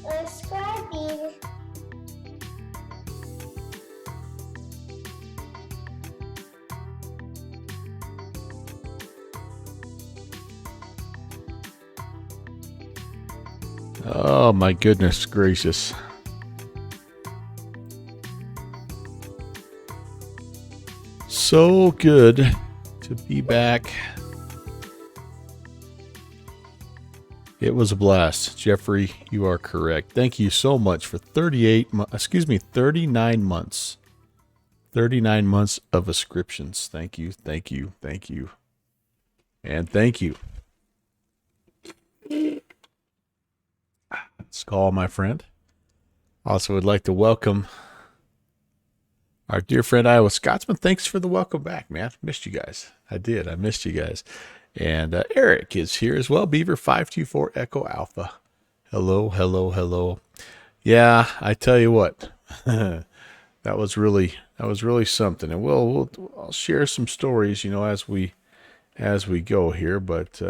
subscribing. Oh my goodness gracious. So good to be back. It was a blast. Jeffrey, you are correct. Thank you so much for 39 months. 39 months of ascriptions. Thank you, thank you, thank you. And thank you. Skull, my friend. Also would like to welcome our dear friend Iowa Scotsman. Thanks for the welcome back, man. Missed you guys. I did. I missed you guys. And Eric is here as well. Beaver 524 Echo Alpha. Hello, hello, hello. Yeah, I tell you what, that was really something. And I'll share some stories, as we go here. But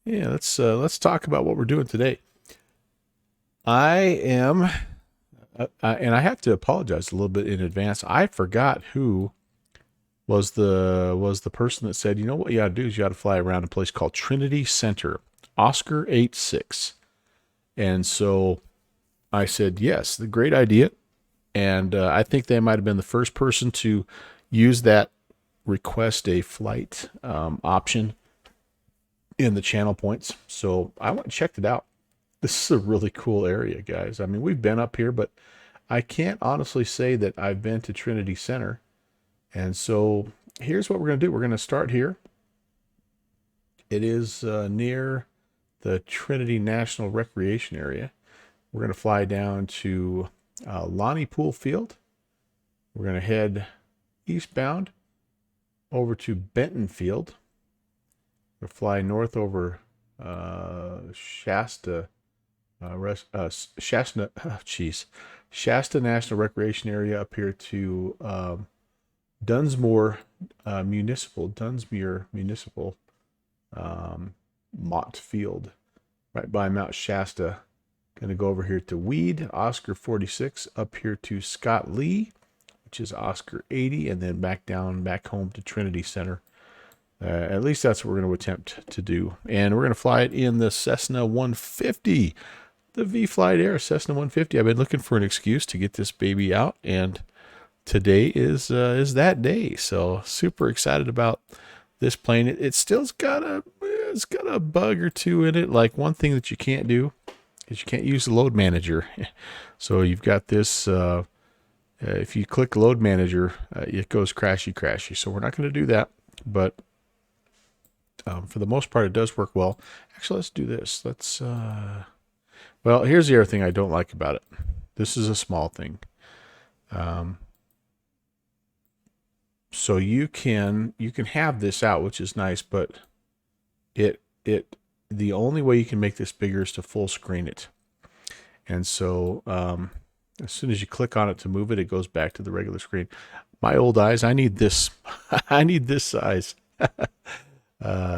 yeah, let's talk about what we're doing today. I am, and I have to apologize a little bit in advance. I forgot who was the person that said, what you got to do is you got to fly around a place called Trinity Center, Oscar 86. And so I said, yes, the great idea. And I think they might have been the first person to use that request a flight option in the channel points. So I went and checked it out. This is a really cool area, guys. I mean, we've been up here, but I can't honestly say that I've been to Trinity Center. And so here's what we're going to do. We're going to start here. It is near the Trinity National Recreation Area. We're going to fly down to Lonnie Pool Field. We're going to head eastbound over to Benton Field. We'll fly north over Shasta National Recreation Area up here to Dunsmuir Municipal Mott Field, right by Mount Shasta. Going to go over here to Weed, Oscar 46, up here to Scott Lee, which is Oscar 80, and then back home to Trinity Center. At least that's what we're going to attempt to do. And we're going to fly it in the Cessna 150, the vflyteair Cessna 150. I've been looking for an excuse to get this baby out, and today is that day. So super excited about this plane. It still's got a bug or two in it. Like, one thing that you can't do is you can't use the load manager. So you've got this. If you click load manager, it goes crashy. So we're not going to do that. But for the most part, it does work well. Actually, let's do this. Well, here's the other thing I don't like about it. This is a small thing. So you can have this out, which is nice, but the only way you can make this bigger is to full screen it. And so as soon as you click on it to move it, it goes back to the regular screen. My old eyes, I need this. I need this size.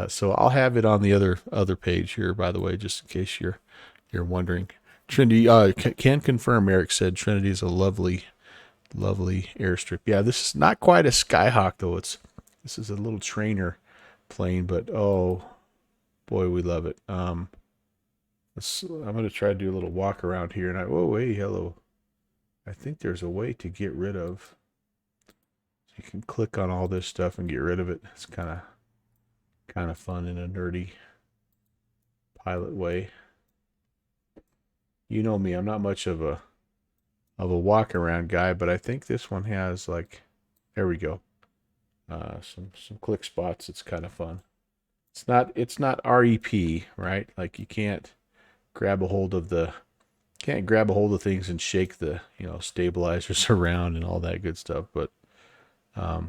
So I'll have it on the other page here, by the way, just in case you're wondering. Trinity can confirm. Eric said Trinity is a lovely airstrip. Yeah, this is not quite a Skyhawk though. This is a little trainer plane, but oh boy, we love it. I'm going to try to do a little walk around here, and hello. I think there's a way to get rid of. So you can click on all this stuff and get rid of it. It's kind of fun in a nerdy pilot way. You know me, I'm not much of a walk around guy, but I think this one has, like, there we go. Some click spots. It's kind of fun. It's not REP, right? Like, you can't grab a hold of things and shake the stabilizers around and all that good stuff. But yeah,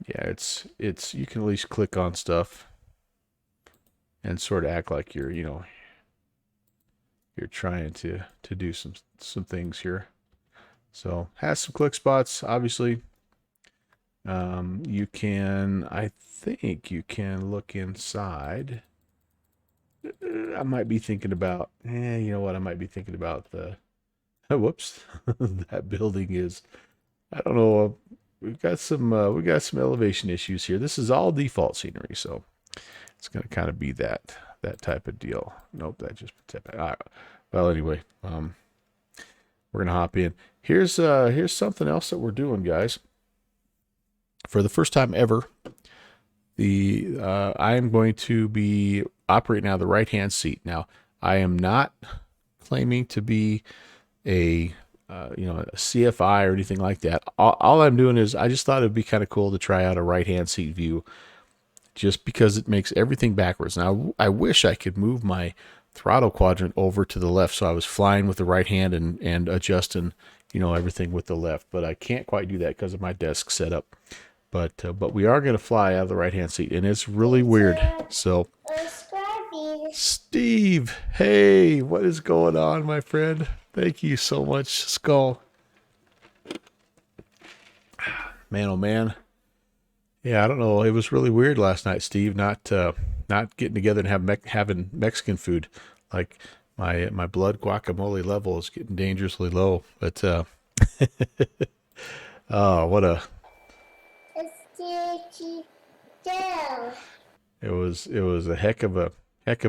it's you can at least click on stuff and sort of act like you're trying to do some things here. So has some click spots, obviously. I think you can look inside. I might be thinking about, you know what? I might be thinking about the, whoops, that building is, I don't know. We got some elevation issues here. This is all default scenery, so it's going to kind of be that type of deal. Nope, that just all right. Well, anyway, we're gonna hop in. Here's something else that we're doing, guys. For the first time ever, I am going to be operating out of the right hand seat. Now, I am not claiming to be a a CFI or anything like that. All I'm doing is I just thought it'd be kind of cool to try out a right hand seat view, just because it makes everything backwards. Now, I wish I could move my throttle quadrant over to the left so I was flying with the right hand and adjusting, everything with the left, but I can't quite do that because of my desk setup. But we are going to fly out of the right hand seat, and it's really weird. So, Steve, hey, what is going on, my friend? Thank you so much, Skull. Man, oh man. Yeah, I don't know. It was really weird last night, Steve. Not getting together and having Mexican food. Like my blood guacamole level is getting dangerously low. But oh, what a it was a heck of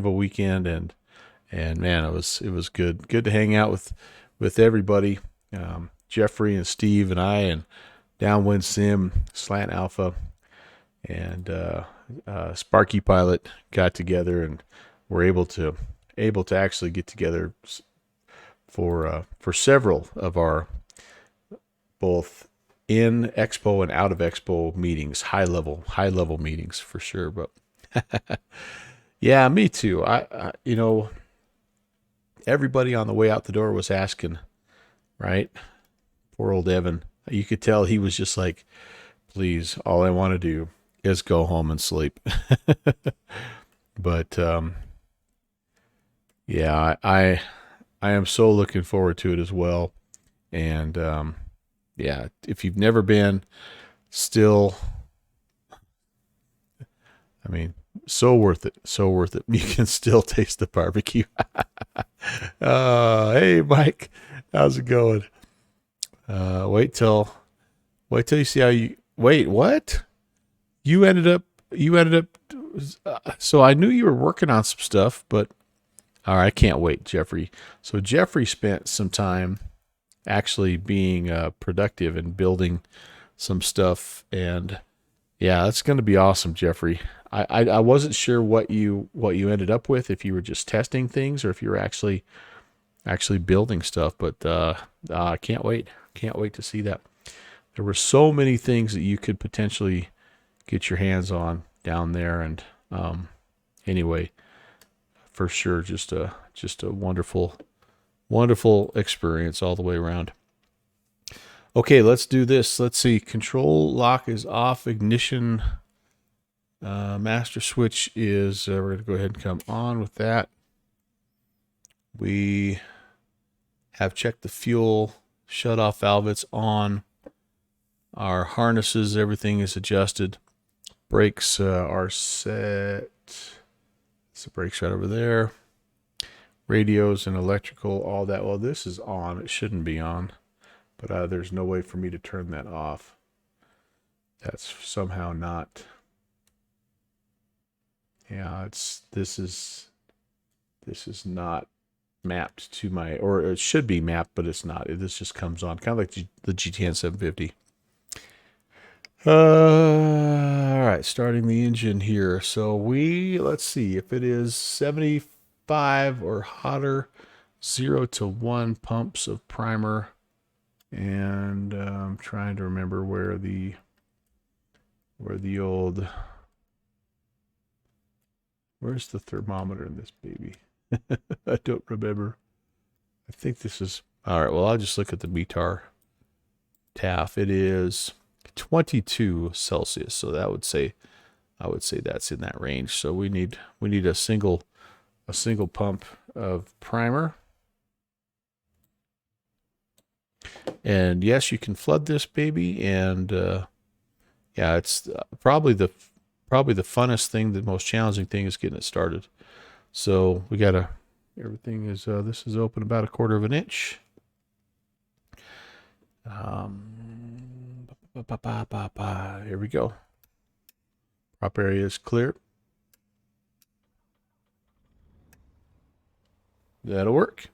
a weekend, and man, it was good to hang out with everybody. Jeffrey and Steve and I and Downwind Sim, Slant Alpha, and Sparky Pilot got together, and were able to actually get together for several of our both in Expo and out of Expo meetings, high level meetings for sure. But yeah, me too. I everybody on the way out the door was asking, right? Poor old Evan. You could tell he was just like, please, all I want to do is go home and sleep. But yeah, I am so looking forward to it as well. And yeah, if you've never been, still, I mean, so worth it. So worth it. You can still taste the barbecue. Hey, Mike, how's it going? Wait till you see how you. Wait, what? You ended up. So I knew you were working on some stuff, but all right, I can't wait, Jeffrey. So Jeffrey spent some time actually being productive and building some stuff, and yeah, that's going to be awesome, Jeffrey. I wasn't sure what you ended up with, if you were just testing things or if you were actually building stuff, but I can't wait to see that. There were so many things that you could potentially get your hands on down there, and anyway, for sure, just a wonderful experience all the way around. Okay, let's do this. Let's see. Control lock is off. Ignition master switch is, we're going to go ahead and come on with that. We have checked the fuel shut-off valve. It's on. Our harnesses, everything is adjusted. Brakes are set. It's the brakes right over there. Radios and electrical, all that. Well, this is on. It shouldn't be on, but there's no way for me to turn that off. That's somehow not. Yeah, this is not mapped to my, or it should be mapped, but it's not. This just comes on, kind of like the GTN 750. All right, starting the engine here. So let's see if it is 75 or hotter, 0 to 1 pumps of primer, and I'm trying to remember where the old. Where's the thermometer in this baby? I don't remember. I think this is... All right, well, I'll just look at the METAR TAF. It is 22 Celsius, so I would say that's in that range. So we need a single pump of primer. And yes, you can flood this baby, and yeah, it's probably the funnest thing, the most challenging thing is getting it started. So we got everything is, this is open about 1/4 of an inch. Here we go. Prop area is clear. That'll work.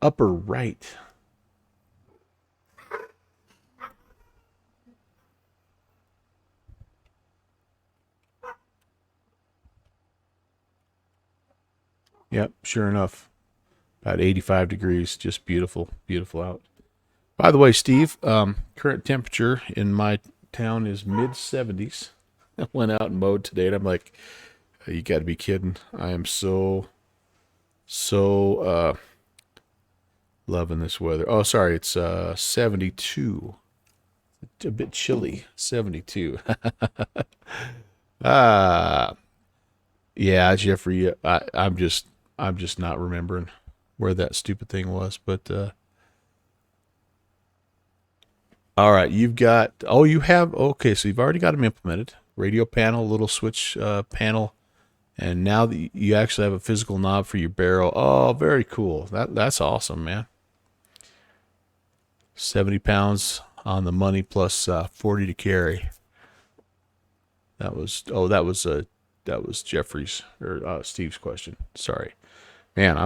Upper right. Yep, sure enough. About 85 degrees. Just beautiful, beautiful out. By the way, Steve, current temperature in my town is mid-70s. I went out and mowed today, and I'm like, you got to be kidding. I am so loving this weather. Oh, sorry, it's 72. A bit chilly. 72. Yeah, Jeffrey, I'm just not remembering where that stupid thing was, but all right, you have, okay, so you've already got them implemented. Radio panel, little switch panel, and now that you actually have a physical knob for your barrel. Oh, very cool. That's awesome, man. 70 pounds on the money plus 40 to carry. That was Jeffrey's or Steve's question. Sorry, man. I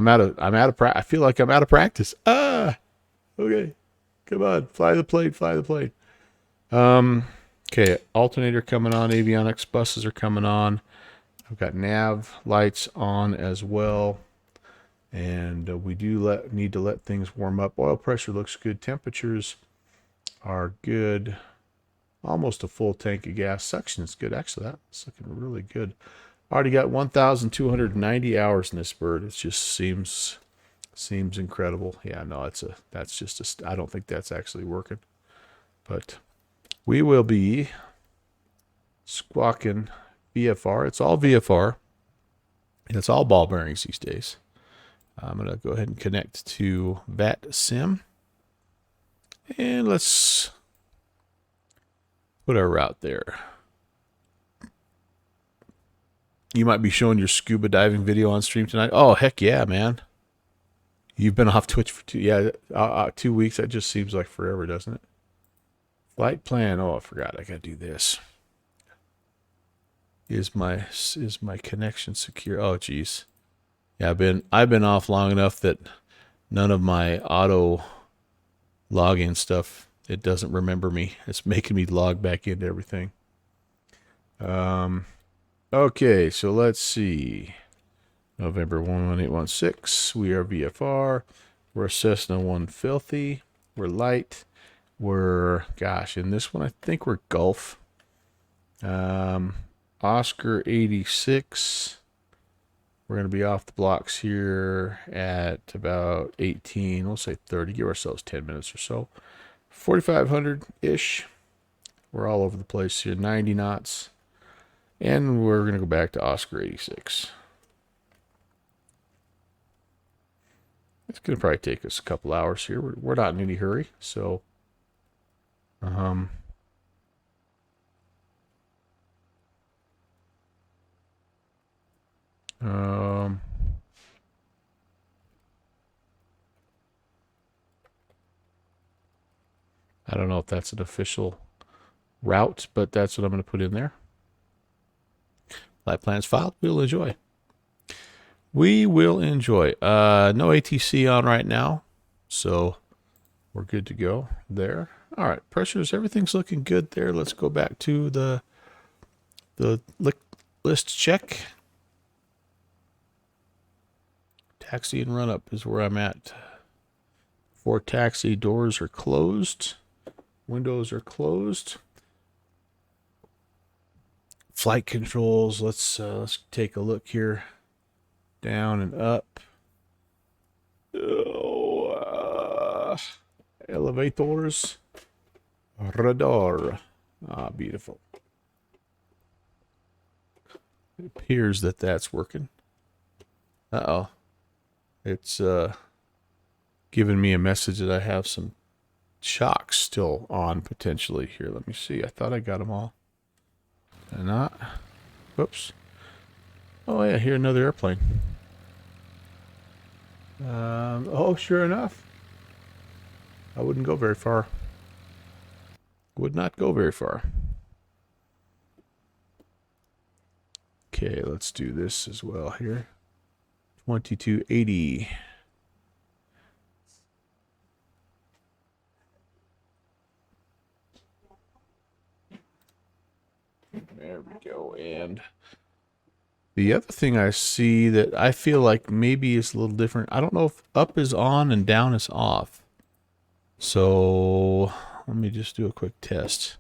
feel like I'm out of practice. Okay, come on, fly the plane, fly the plane. Okay, alternator coming on. Avionics buses are coming on. I've got nav lights on as well, and we do need to let things warm up. Oil pressure looks good. Temperatures are good. Almost a full tank of gas. Suction is good. Actually, that's looking really good. Already got 1,290 hours in this bird. It just seems incredible. Yeah, no, I don't think that's actually working. But we will be squawking VFR. It's all VFR. And it's all ball bearings these days. I'm going to go ahead and connect to VATSIM. And let's put our route there. You might be showing your scuba diving video on stream tonight. Oh, heck yeah, man. You've been off Twitch for 2 weeks. That just seems like forever, doesn't it? Flight plan. Oh, I forgot. I got to do this. Is my connection secure? Oh, geez. Yeah, I've been off long enough that none of my auto login stuff, it doesn't remember me. It's making me log back into everything. Okay, so let's see. November 11816. We are VFR. We're Cessna 150. We're light. We're, gosh, in this one, I think we're Gulf. Oscar 86. We're going to be off the blocks here at about 18. We'll say 30. Give ourselves 10 minutes or so. 4,500-ish. We're all over the place here. 90 knots. And we're going to go back to Oscar 86. It's going to probably take us a couple hours here. We're not in any hurry, so I don't know if that's an official route, but that's what I'm going to put in there. Flight plans filed. We'll enjoy. We will enjoy. No ATC on right now, so we're good to go there. All right, pressures, everything's looking good there. Let's go back to the list check. Taxi and run up is where I'm at. For taxi, doors are closed. Windows are closed. Flight controls, let's take a look here. Down and up. Elevators. Radar. Beautiful. It appears that that's working. Uh-oh. It's giving me a message that I have some shocks still on potentially. Here, let me see. I thought I got them all. And not. Whoops. Oh yeah, here another airplane. Oh, sure enough. I wouldn't go very far. Would not go very far. Okay, let's do this as well here. 2280. There we go. And the other thing I see that I feel like maybe is a little different. I don't know if up is on and down is off. So let me just do a quick test.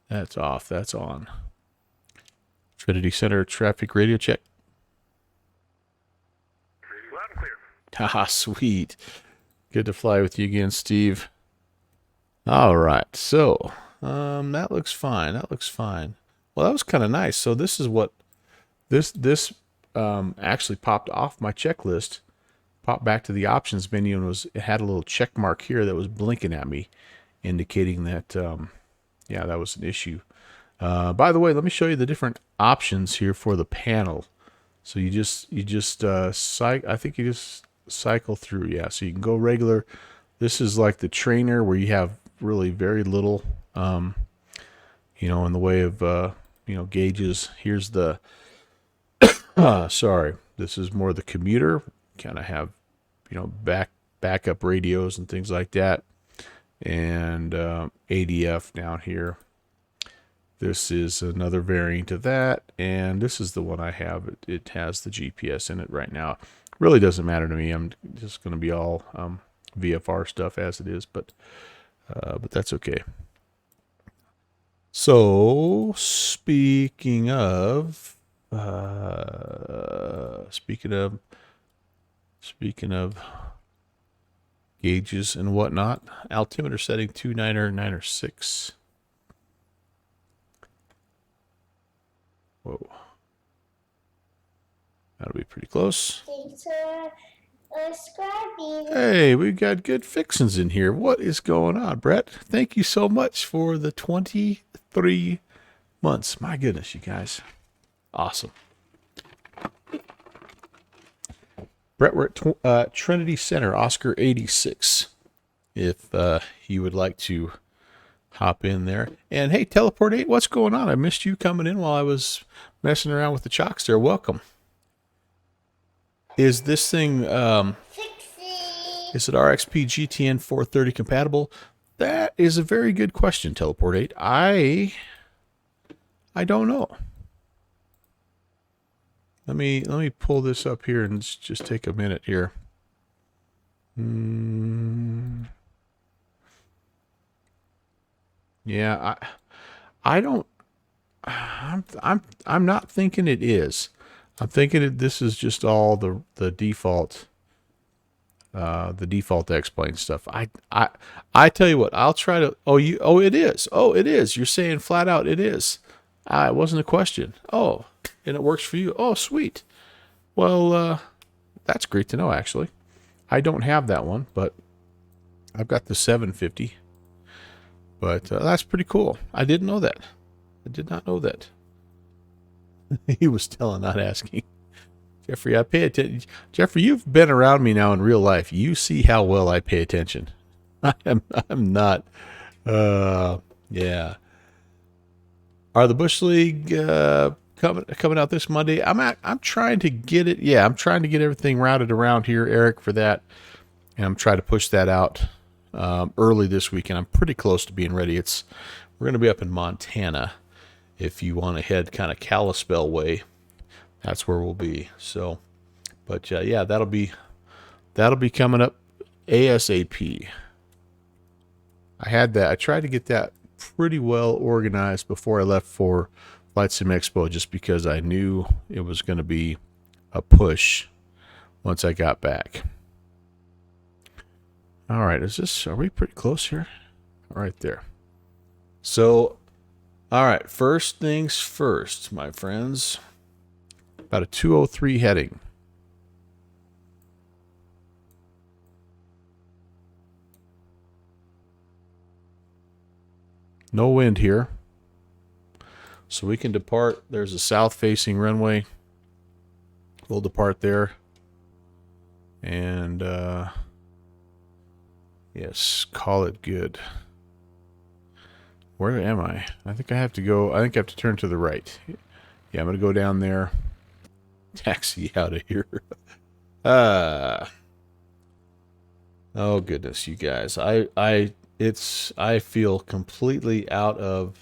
That's off. That's on. Trinity Center traffic radio check. Loud and clear. Haha, sweet. Good to fly with you again, Steve. All right. So that looks fine. That looks fine. Well, that was kind of nice. So this is what this actually popped off my checklist. Popped back to the options menu and it had a little check mark here that was blinking at me, indicating that yeah, that was an issue. By the way, let me show you the different options here for the panel. So you just I think you just cycle through. Yeah, so you can go regular. This is like the trainer where you have really very little, you know, in the way of you know, gauges. Here's the sorry, this is more the commuter. Kind of have, you know, backup radios and things like that, and ADF down here. This is another variant of that, and this is the one I have. It has the GPS in it right now. Really doesn't matter to me. I'm just going to be all VFR stuff as it is, but that's okay. So speaking of gauges and whatnot, altimeter setting 29906. Whoa. That'll be pretty close. Thanks for subscribing. Hey, we got good fixins in here. What is going on, Brett? Thank you so much for the 23 months. My goodness, you guys. Awesome. Brett, we're at Trinity Center, Oscar 86. If you would like to hop in there. And hey, Teleport 8, what's going on? I missed you coming in while I was messing around with the chocks there. Welcome. Is this thing, is it RXP GTN 430 compatible? That is a very good question, Teleport 8. I don't know. Let me pull this up here and just take a minute here. Yeah, I don't. I'm not thinking it is. I'm thinking this is just all the default X-plane stuff. I tell you what, I'll try to. Oh, it is. Oh, it is. You're saying flat out it is. It wasn't a question. Oh, and it works for you. Oh, sweet. Well, that's great to know. Actually, I don't have that one, but I've got the 750. But that's pretty cool. I didn't know that. I did not know that. He was telling, not asking. Jeffrey, I pay attention. Jeffrey, you've been around me now in real life. You see how well I pay attention. I'm not. Yeah. Are the Bush League coming out this Monday? I'm trying to get it. Yeah, I'm trying to get everything routed around here, Eric, for that, and I'm trying to push that out early this weekend. I'm pretty close to being ready. We're going to be up in Montana. If you want to head kind of Kalispell way, that's where we'll be. So, but yeah, that'll be coming up ASAP. I tried to get that pretty well organized before I left for Flight Sim Expo, just because I knew it was going to be a push once I got back. All right, are we pretty close here? Right there. So, all right, first things first, my friends. About a 203 heading. No wind here. So we can depart. There's a south-facing runway. We'll depart there. And, yes, call it good. Where am I? I think I have to go. I think I have to turn to the right. Yeah, I'm going to go down there. Taxi out of here. Oh goodness, you guys. I feel completely out of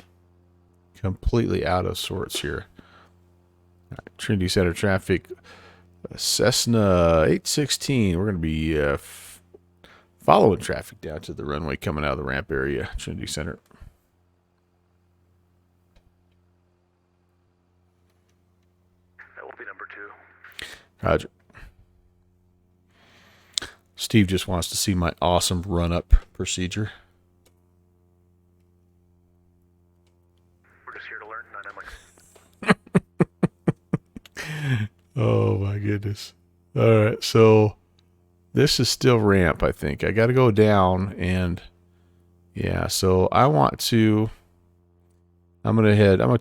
sorts here. Trinity Center traffic. Cessna 816. We're going to be following traffic down to the runway coming out of the ramp area, Trinity Center. That will be number 2. Roger. Steve just wants to see my awesome run-up procedure. We're just here to learn, dynamic. Oh my goodness. All right, so this is still ramp, I think. I got to go down and yeah, so I'm going to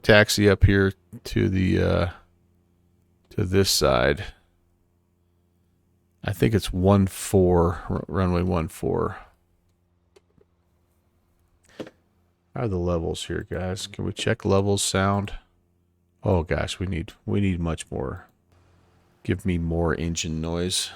taxi up here to the to this side. I think it's 14, runway 14. How are the levels here, guys? Can we check levels sound? Oh gosh, we need much more. Give me more engine noise.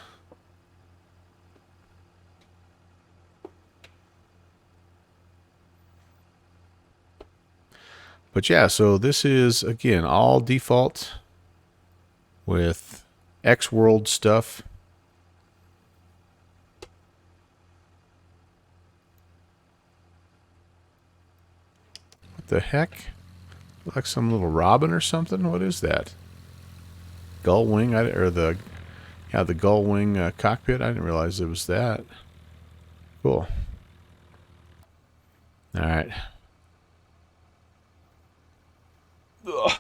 But yeah, so this is again all default with X World stuff. What the heck? Like some little robin or something? What is that? Gull wing? Or the gull wing cockpit? I didn't realize it was that. Cool. All right. Ugh.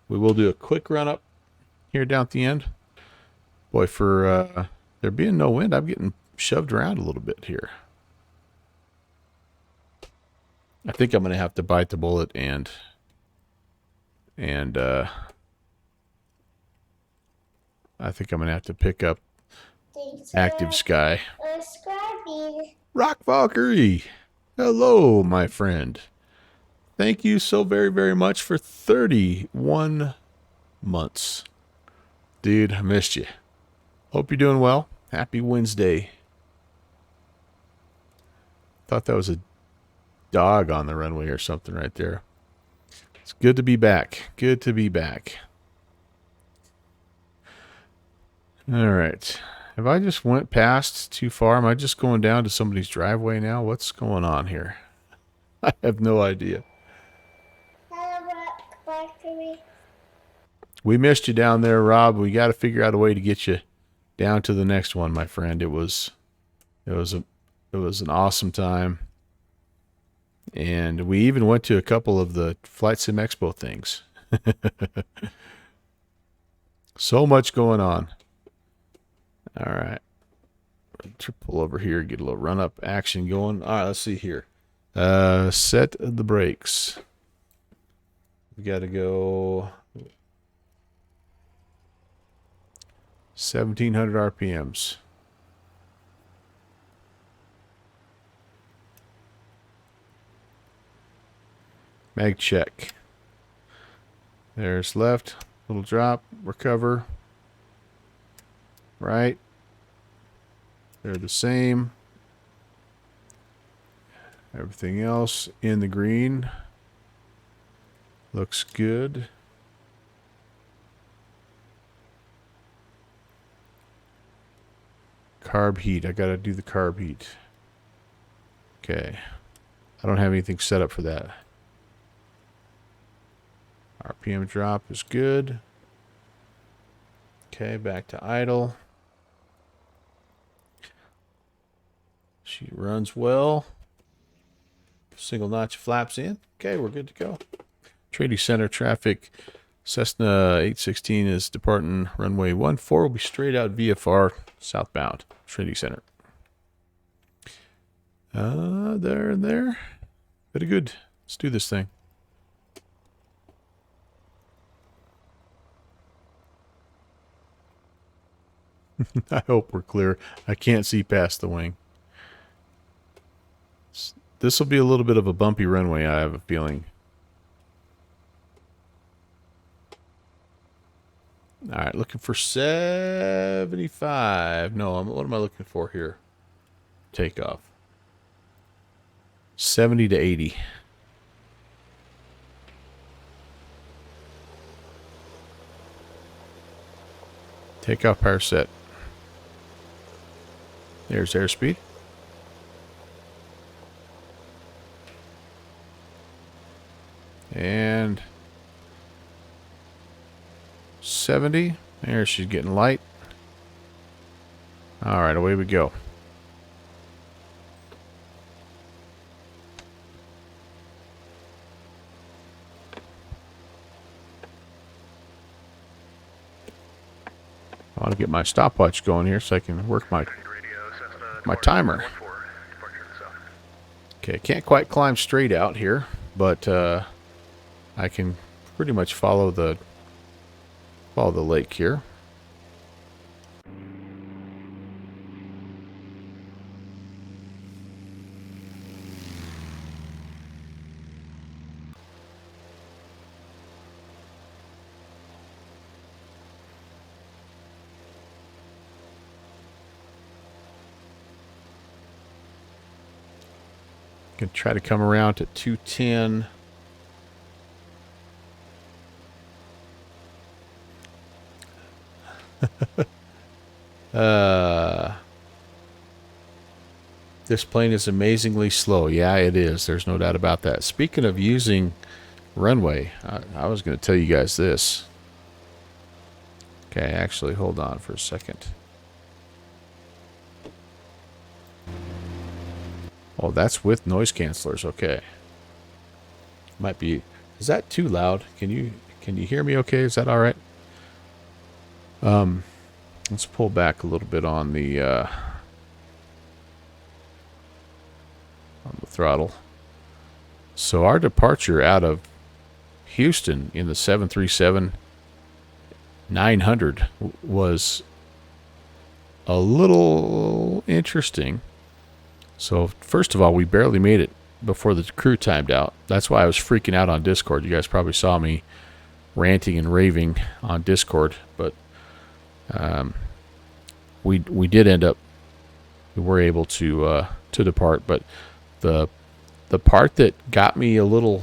We will do a quick run up here down at the end. Boy, for there being no wind, I'm getting shoved around a little bit here. I think I'm going to have to bite the bullet and I think I'm going to have to pick up Active Sky. Rock Valkyrie! Hello, my friend. Thank you so very, very much for 31 months. Dude, I missed you. Hope you're doing well. Happy Wednesday. Thought that was a dog on the runway or something right there. It's good to be back. Good to be back. All right. Have I just went past too far? Am I just going down to somebody's driveway now? What's going on here? I have no idea. We missed you down there, Rob. We got to figure out a way to get you down to the next one, my friend. It was an awesome time. And we even went to a couple of the Flight Sim Expo things. So much going on. All right. Let's pull over here, get a little run-up action going. All right, let's see here. Set the brakes. We got to go 1,700 RPMs. Mag check. There's left, little drop, recover. Right. They're the same. Everything else in the green. Looks good. Carb heat. I gotta do the carb heat. Okay. I don't have anything set up for that. RPM drop is good. Okay, back to idle. She runs well. Single notch flaps in. Okay, we're good to go. Trinity Center traffic. Cessna 816 is departing runway 14. Will be straight out VFR southbound. Trinity Center. There and there. Very good. Let's do this thing. I hope we're clear. I can't see past the wing. This will be a little bit of a bumpy runway, I have a feeling. All right, looking for 75. No, what am I looking for here? Takeoff. 70 to 80. Takeoff power set. There's airspeed. And 70. There, she's getting light. All right, away we go. I want to get my stopwatch going here so I can work my timer. Okay, can't quite climb straight out here, but I can pretty much follow the lake here. Can try to come around to 210. This plane is amazingly slow. Yeah, it is. There's no doubt about that. Speaking of using runway, I was going to tell you guys this. Okay, actually, hold on for a second. Oh, that's with noise cancelers. Okay. Might be. Is that too loud? Can you hear me okay? Is that all right? Let's pull back a little bit on the throttle. So our departure out of Houston in the 737-900 was a little interesting. So first of all, we barely made it before the crew timed out. That's why I was freaking out on Discord. You guys probably saw me ranting and raving on Discord, but we did end up, we were able to depart. But the part that got me a little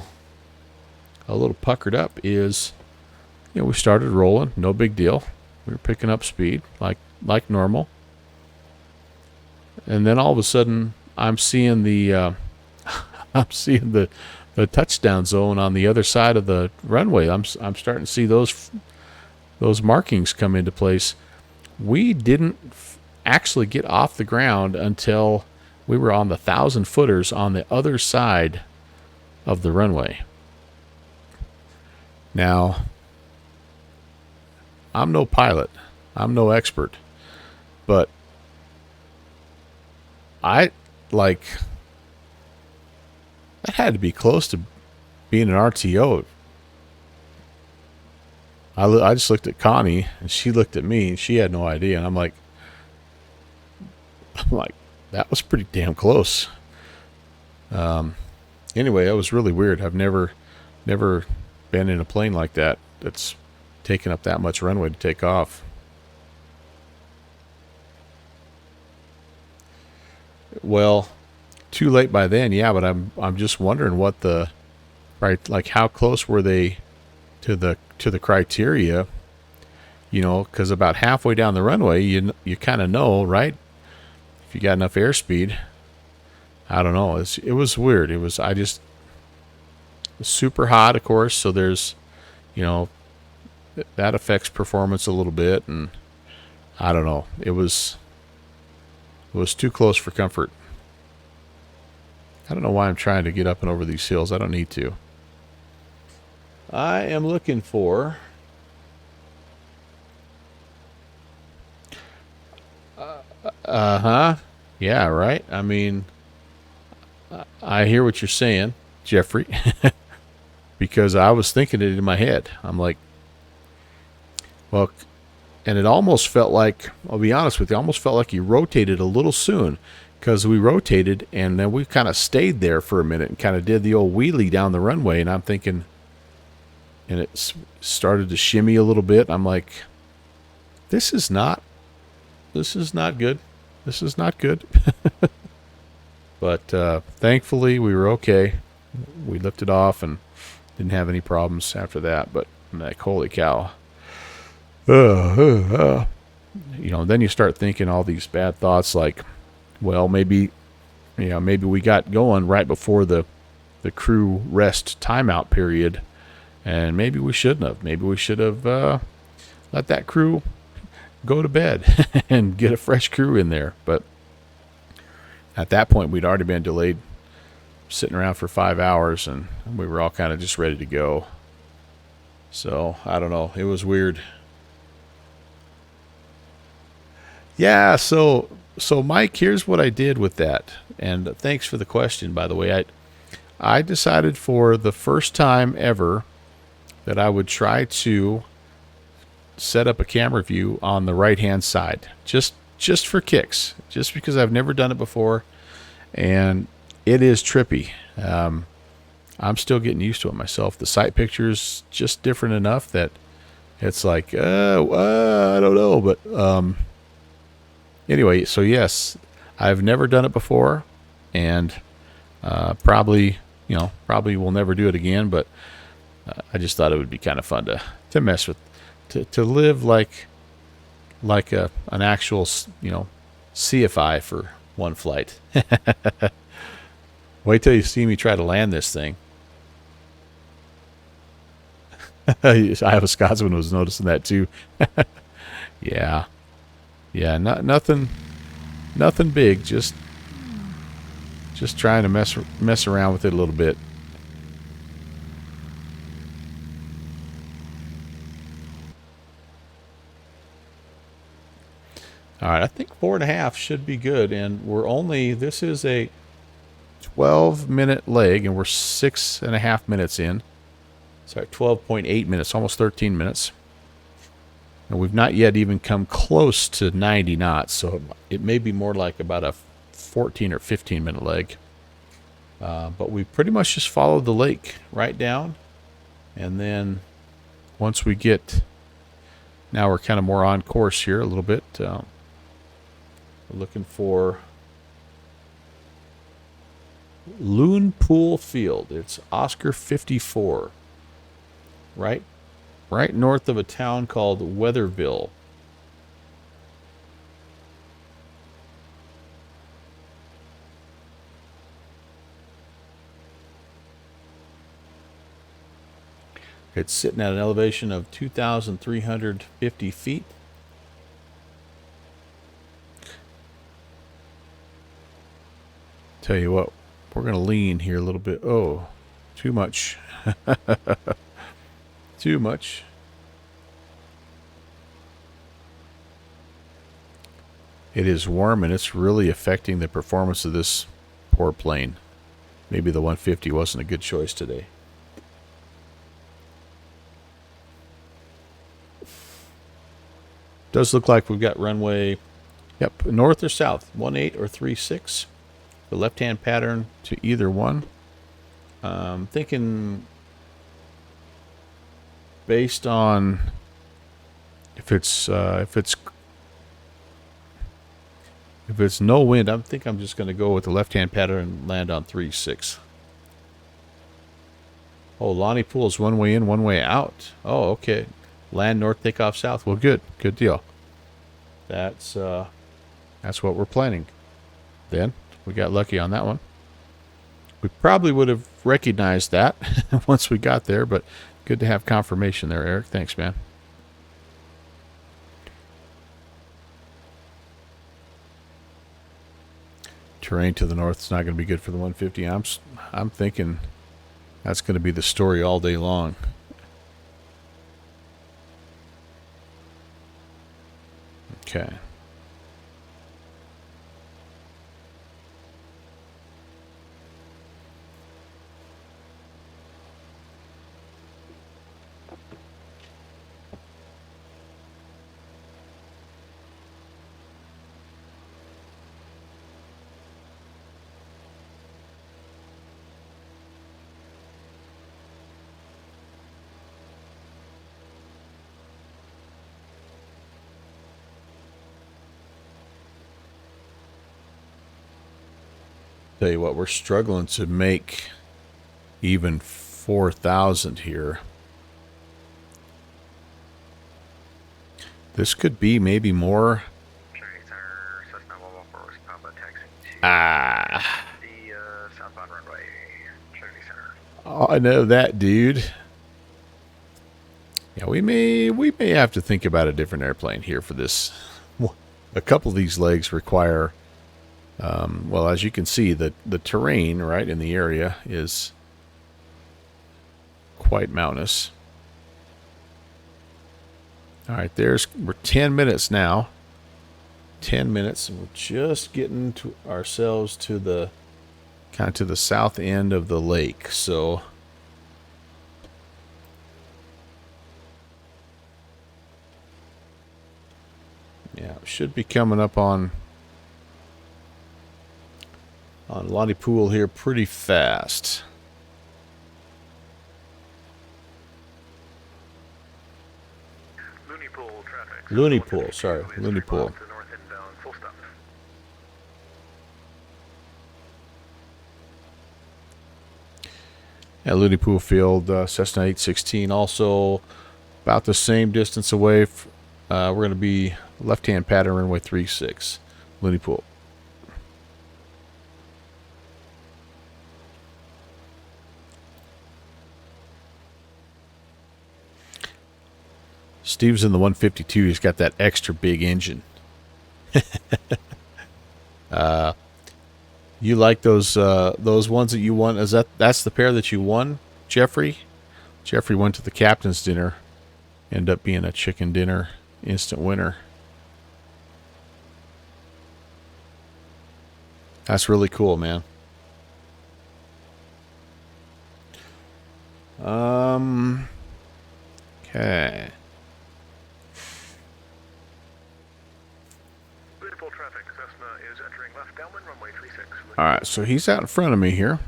puckered up is, we started rolling, no big deal. We were picking up speed like normal, and then all of a sudden I'm seeing the touchdown zone on the other side of the runway. I'm starting to see those markings come into place. We didn't actually get off the ground until we were on the 1,000-footers on the other side of the runway. Now, I'm no pilot. I'm no expert. But that had to be close to being an RTO. I just looked at Connie, and she looked at me, and she had no idea. And I'm like, that was pretty damn close. Anyway, it was really weird. I've never been in a plane like that that's taken up that much runway to take off. Well, too late by then, yeah, but I'm just wondering what how close were they to the criteria, because about halfway down the runway, you kind of know, right? If you got enough airspeed. I don't know. It was weird. It was super hot, of course, so there's, that affects performance a little bit, and I don't know. It was too close for comfort. I don't know why I'm trying to get up and over these hills. I don't need to. I am looking for yeah, right. I mean, I hear what you're saying, Jeffrey, because I was thinking it in my head. I'm like, well, and it almost felt like, I'll be honest with you, almost felt like he rotated a little soon, because we rotated and then we kind of stayed there for a minute and kind of did the old wheelie down the runway, and I'm thinking, and it started to shimmy a little bit. I'm like, this is not good. This is not good. But thankfully we were okay. We lifted off and didn't have any problems after that. But I'm like, holy cow. You know, then you start thinking all these bad thoughts like, well, maybe we got going right before the crew rest timeout period, and maybe we shouldn't have. Maybe we should have let that crew go to bed and get a fresh crew in there. But at that point, we'd already been delayed, sitting around for 5 hours, and we were all kind of just ready to go. So I don't know. It was weird. Yeah. So Mike, here's what I did with that, and thanks for the question, by the way. I decided for the first time ever that I would try to set up a camera view on the right hand side, just for kicks, just because I've never done it before, and it is trippy. I'm still getting used to it myself. The sight picture's just different enough that it's like, I don't know, but anyway. So yes, I've never done it before, and probably will never do it again. But I just thought it would be kind of fun to mess with, to live like an actual CFI for one flight. Wait till you see me try to land this thing. I have a Scotsman was noticing that too. Yeah, nothing big. Just trying to mess around with it a little bit. All right, I think 4.5 should be good, and this is a 12-minute leg, and we're 6.5 minutes in. Sorry, 12.8 minutes, almost 13 minutes. And we've not yet even come close to 90 knots, so it may be more like about a 14 or 15-minute leg. But we pretty much just followed the lake right down, and then once we get, now we're kind of more on course here a little bit. We're looking for Loon Pool Field. It's Oscar 54, right north of a town called Weatherville. It's sitting at an elevation of 2,350 feet. Tell you what, we're going to lean here a little bit. Oh, too much. Too much. It is warm, and it's really affecting the performance of this poor plane. Maybe the 150 wasn't a good choice today. Does look like we've got runway, yep, north or south, 18 or 36. The left-hand pattern to either one. Thinking based on if it's no wind, I think I'm just going to go with the left-hand pattern and land on 36. Oh, Lonnie Pool is one way in, one way out. Oh, okay. Land north, take off south. Well, good deal. That's what we're planning. Then we got lucky on that one. We probably would have recognized that once we got there, but good to have confirmation there, Eric. Thanks, man. Terrain to the north is not going to be good for the 150. I'm thinking that's going to be the story all day long. Okay. Tell you what, we're struggling to make even 4,000 here. This could be maybe more. Trinity Center, Cessna 114 was Papa taxing to the southbound runway, Trinity Center. Oh, I know that, dude. Yeah, we may have to think about a different airplane here for this. A couple of these legs require, well, as you can see, the terrain right in the area is quite mountainous. All right, we're 10 minutes now. 10 minutes, and we're just getting to ourselves to the kind of to the south end of the lake. So yeah, should be coming up on Lottie Pool here pretty fast. Looney Pool traffic. Looney Pool, sorry, Looney Pool. To north inbound, full stop. Yeah, Looney Pool Field, Cessna 816, also about the same distance away. We're going to be left-hand pattern runway 36, Looney Pool. Steve's in the 152. He's got that extra big engine. You like those ones that you won? That's the pair that you won, Jeffrey? Jeffrey went to the captain's dinner. Ended up being a chicken dinner instant winner. That's really cool, man. Okay. Looney Pool traffic. Cessna is entering left downwind runway 36. All right, so he's out in front of me here.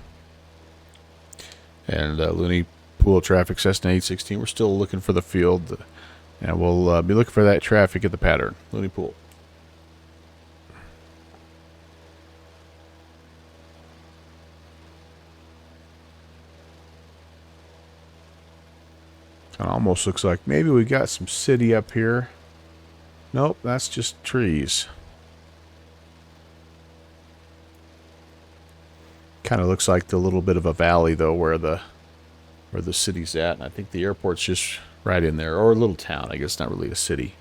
And Looney Pool traffic, Cessna 816. We're still looking for the field. And we'll be looking for that traffic at the pattern. Looney Pool. It almost looks like maybe we got some city up here. Nope, that's just trees. Kind of looks like the little bit of a valley though where the city's at. And I think the airport's just right in there, or a little town. I guess not really a city.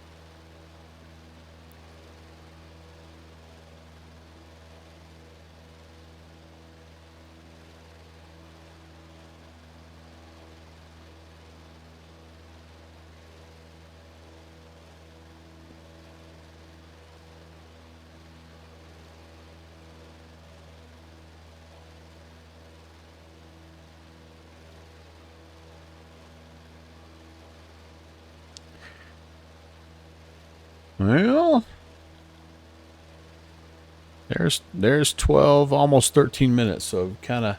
Well, there's 12, almost 13 minutes. So kind of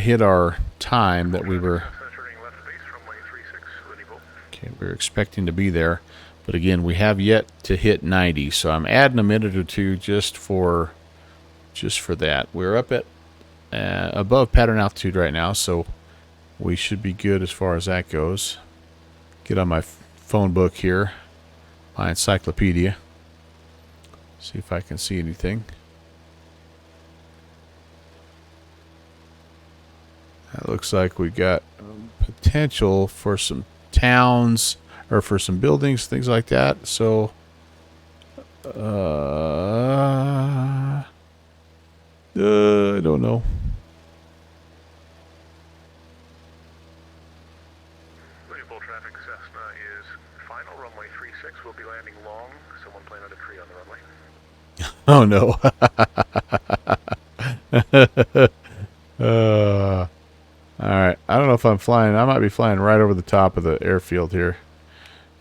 hit our time that we were. Entering left base runway 36. Looney Pool. Okay, we were expecting to be there, but again, we have yet to hit 90. So I'm adding a minute or two just for that. We're up at above pattern altitude right now, so we should be good as far as that goes. Get on my phone book here. My encyclopedia. See if I can see anything. That looks like we got potential for some towns or for some buildings, things like that. So, I don't know. Looney Pool traffic. Cessna is final runway 36. We'll be landing long. Someone planted a tree on the runway. Oh no. All right. I don't know if I'm flying. I might be flying right over the top of the airfield here.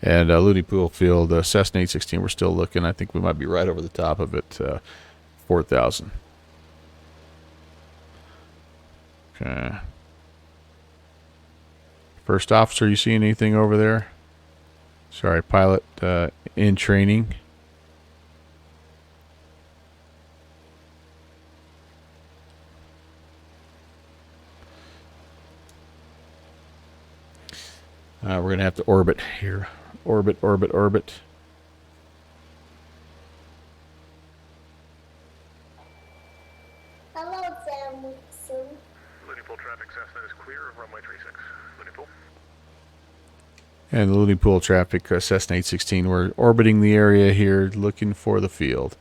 And Looney Pool Field, Cessna 816, we're still looking. I think we might be right over the top of it, 4,000. Okay. First officer, you see anything over there? Sorry, pilot in training. We're going to have to orbit here. Orbit, orbit, orbit. Hello, Sam Wilson. Looney Pool traffic, Cessna is clear of runway 36. Looney Pool. And the Looney Pool traffic, Cessna 816. We're orbiting the area here, looking for the field.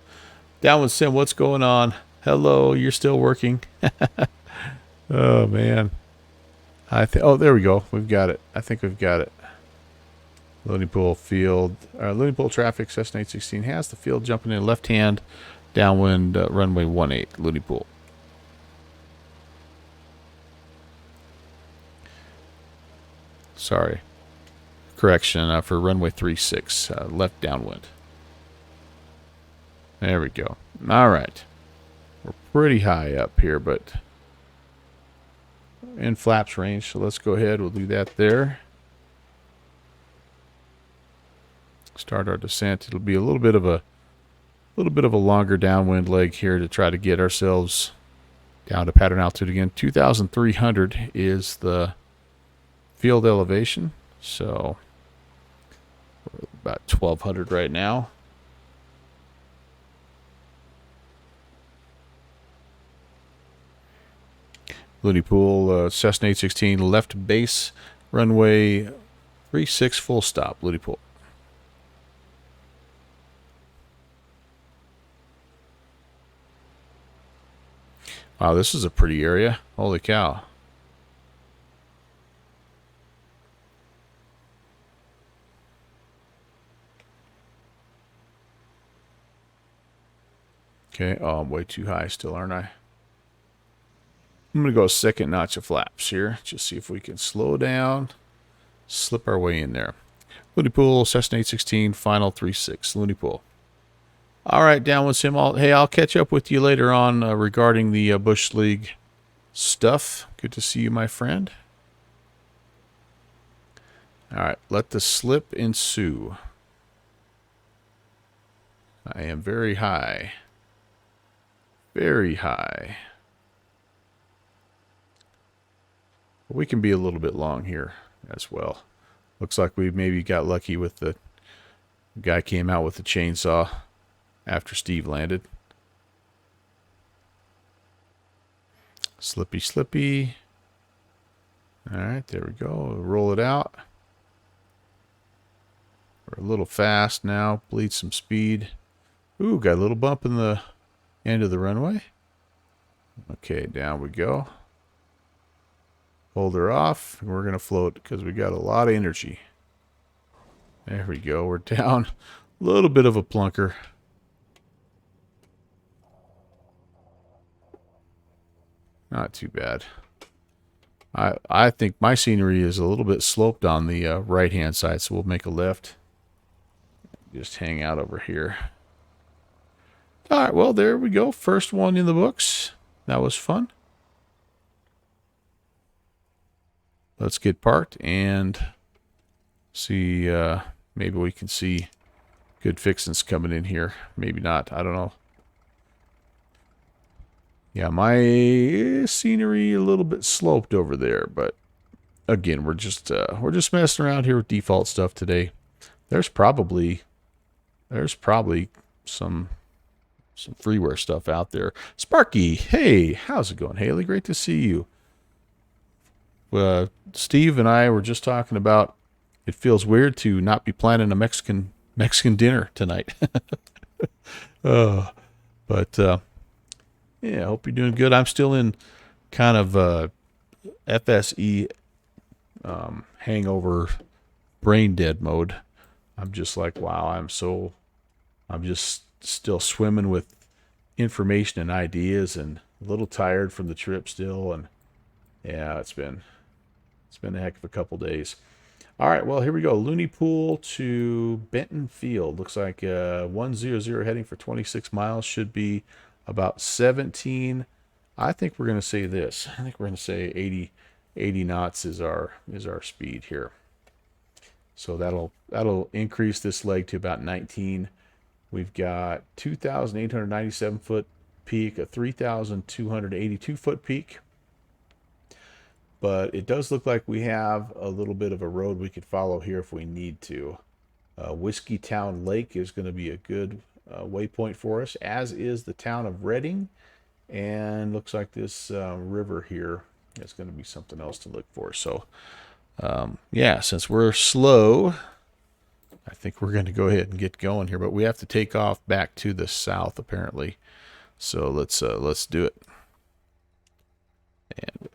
Downwind Sim, what's going on? Hello, you're still working? Oh, man. Oh, there we go. We've got it. I think we've got it. Looney Pool field. Looney Pool traffic, Cessna 816 has the field jumping in left hand, downwind runway 18, Looney Pool. Sorry. Correction for runway 36, left downwind. There we go. All right. We're pretty high up here, but in flaps range, so let's go ahead. We'll do that there. Start our descent. It'll be a little bit of a longer downwind leg here to try to get ourselves down to pattern altitude again. 2,300 is the field elevation, so we're about 1,200 right now. Looney Pool, Cessna 816, left base, runway 36, full stop, Looney Pool. Wow, this is a pretty area. Holy cow. Okay, oh, I'm way too high still, aren't I? I'm going to go a second notch of flaps here. Just see if we can slow down. Slip our way in there. Looney Pool, Cessna 816, final 36. Looney Pool. All right, Downwind Sim. Hey, I'll catch up with you later on regarding the Bush League stuff. Good to see you, my friend. All right, let the slip ensue. I am very high. Very high. We can be a little bit long here as well. Looks like we maybe got lucky with the guy came out with the chainsaw after Steve landed. Slippy, slippy. All right, there we go. Roll it out. We're a little fast now. Bleed some speed. Ooh, got a little bump in the end of the runway. Okay, down we go. Hold her off. And we're going to float because we got a lot of energy. There we go. We're down. A little bit of a plunker. Not too bad. I think my scenery is a little bit sloped on the right-hand side, so we'll make a left. Just hang out over here. All right, well, there we go. First one in the books. That was fun. Let's get parked and see. Maybe we can see good fixings coming in here. Maybe not. I don't know. Yeah, my scenery a little bit sloped over there, but again, we're just messing around here with default stuff today. There's probably some freeware stuff out there. Sparky, hey, how's it going, Haley? Great to see you. Steve and I were just talking about it feels weird to not be planning a Mexican dinner tonight. But yeah, I hope you're doing good. I'm still in kind of FSE hangover brain dead mode. I'm just like, wow, I'm just still swimming with information and ideas and a little tired from the trip still. And yeah, it's been a heck of a couple days. All right, well, here we go. Looney Pool to Benton Field. Looks like 100 heading for 26 miles. Should be about 17. I think we're going to say this. I think we're going to say 80 knots is our speed here. So that'll increase this leg to about 19. We've got 2,897 foot peak, a 3,282 foot peak. but it does look like we have a little bit of a road we could follow here if we need to. Whiskey Town Lake is going to be a good waypoint for us, as is the town of Reading. And looks like this river here is going to be something else to look for. So, yeah, since we're slow, I think we're going to go ahead and get going here. But we have to take off back to the south, apparently. So let's do it. And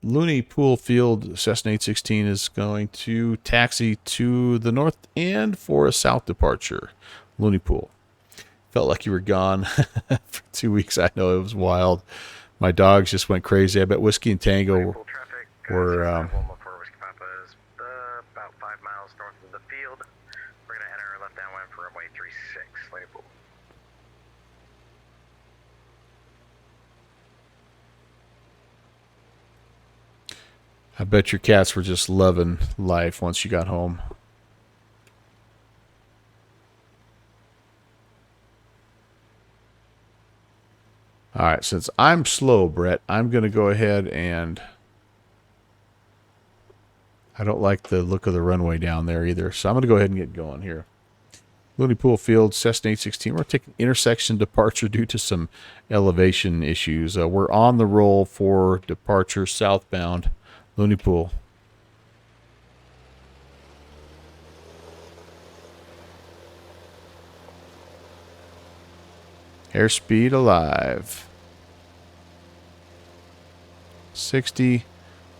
Looney Pool Field Cessna 816 is going to taxi to the north end for a south departure. Looney Pool. Felt like you were gone for 2 weeks. I know it was wild. My dogs just went crazy. I bet Whiskey and Tango were. About 5 miles north of the field. We're going to enter left downwind for runway 36, Looney Pool. I bet your cats were just loving life once you got home. All right, since I'm slow, Brett, I'm going to go ahead and... I don't like the look of the runway down there either, so I'm going to go ahead and get going here. Looney Pool Field, Cessna 816. We're taking intersection departure due to some elevation issues. We're on the roll for departure southbound Looney Pool. Airspeed alive. 60,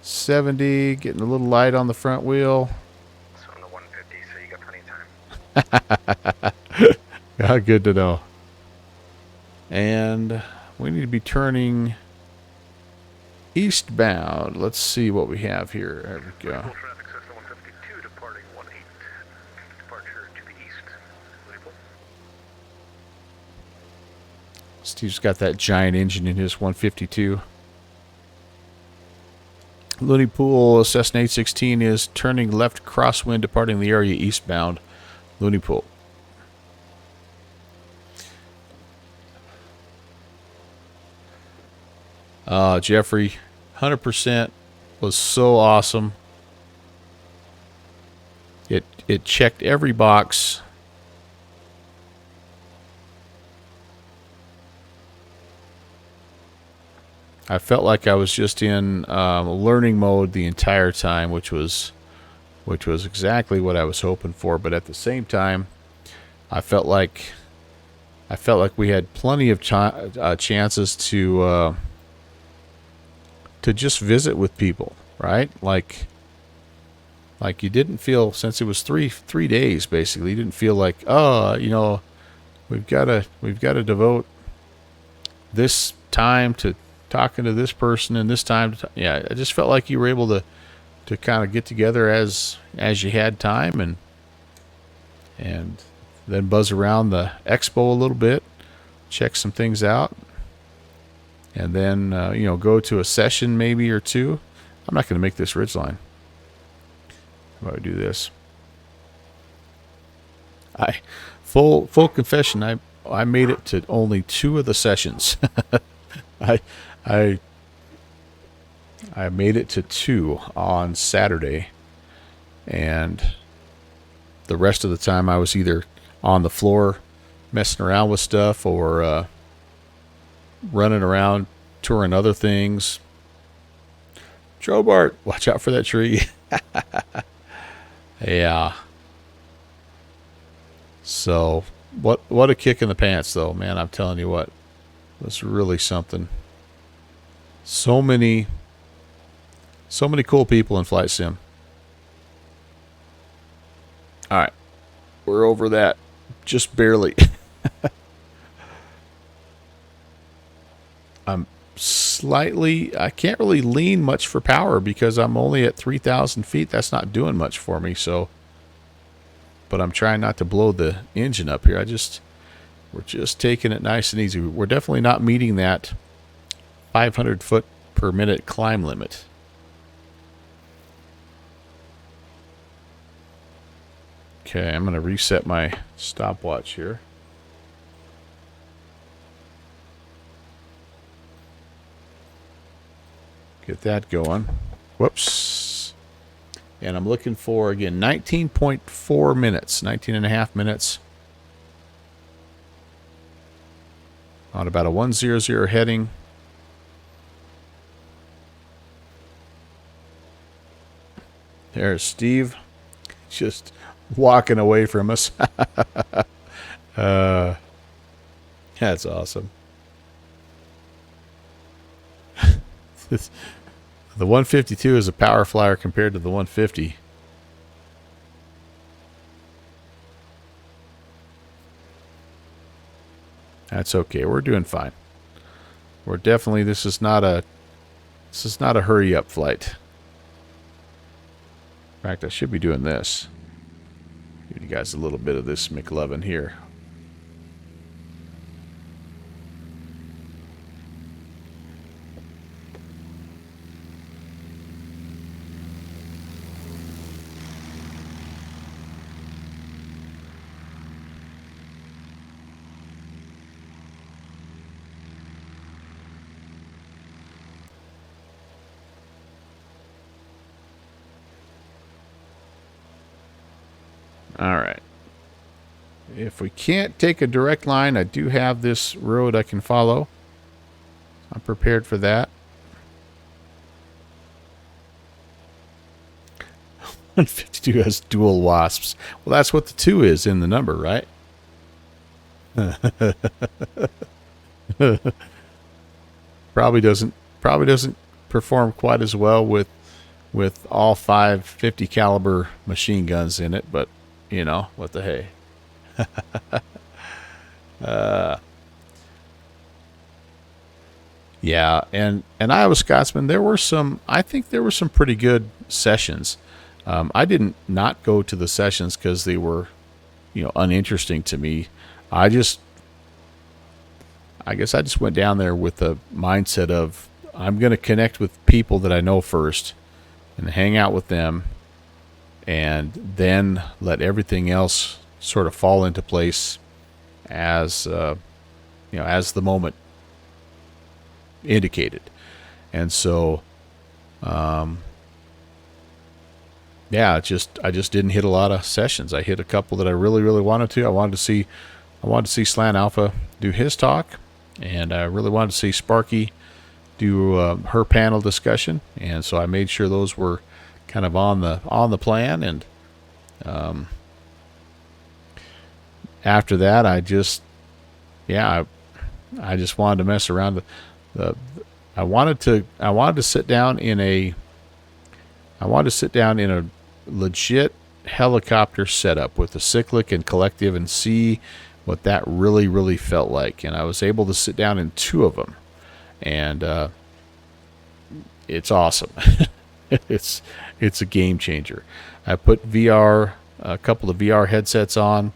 70, getting a little light on the front wheel. So on the 150, so you got plenty of time. Yeah, good to know. And we need to be turning eastbound. Let's see what we have here. There we go. Full traffic, Cessna 152, departing 18. Departure to the east. Looney Pool. Steve's got that giant engine in his 152. Looney Pool Cessna 816 is turning left crosswind, departing the area eastbound. Looney Pool. Jeffrey, 100% was so awesome. It checked every box. I felt like I was just in learning mode the entire time, which was exactly what I was hoping for. But at the same time, I felt like we had plenty of chances to just visit with people, right? Like you didn't feel, since it was three days basically, you didn't feel like, we've got to devote this time to talking to this person and this time yeah, I just felt like you were able to kind of get together as you had time and then buzz around the expo a little bit, check some things out, and then go to a session maybe or two. I'm not going to make this ridgeline. How about I do this? Full confession, I made it to only 2 of the sessions. I made it to 2 on Saturday, and the rest of the time I was either on the floor messing around with stuff or running around touring other things. Trobart, watch out for that tree. Yeah. So what a kick in the pants though, man. I'm telling you what, it was really something. So many cool people in Flight Sim. All right, we're over that just barely. I'm slightly, I can't really lean much for power because I'm only at 3,000 feet. That's not doing much for me. So, but I'm trying not to blow the engine up here. We're just taking it nice and easy. We're definitely not meeting that 500 foot per minute climb limit. Okay, I'm going to reset my stopwatch here. Get that going. Whoops. And I'm looking for, again, 19.4 minutes, 19 and a half minutes. On about a 100 heading. There's Steve. Just walking away from us. That's awesome. The 152 is a power flyer compared to the 150. That's okay. We're doing fine. We're definitely, this is not a hurry up flight. In fact, I should be doing this. Give you guys a little bit of this McLovin here. All right. If we can't take a direct line, I do have this road I can follow. I'm prepared for that. 152 has dual wasps. Well, that's what the 2 is in the number, right? Probably doesn't perform quite as well with all 550 caliber machine guns in it, but you know, what the hey. Yeah, and Iowa Scotsman, I think there were some pretty good sessions. I didn't not go to the sessions because they were, uninteresting to me. I guess I just went down there with the mindset of I'm going to connect with people that I know first and hang out with them, and then let everything else sort of fall into place as as the moment indicated. And so I just didn't hit a lot of sessions. I hit a couple that I really wanted to. I wanted to see Slant Alpha do his talk, and I really wanted to see Sparky do her panel discussion, and so I made sure those were kind of on the plan. And after that, I just wanted to mess around. I wanted to sit down in a legit helicopter setup with the cyclic and collective and see what that really felt like. And I was able to sit down in 2 of them, and it's awesome. It's a game changer. I put a couple of VR headsets on,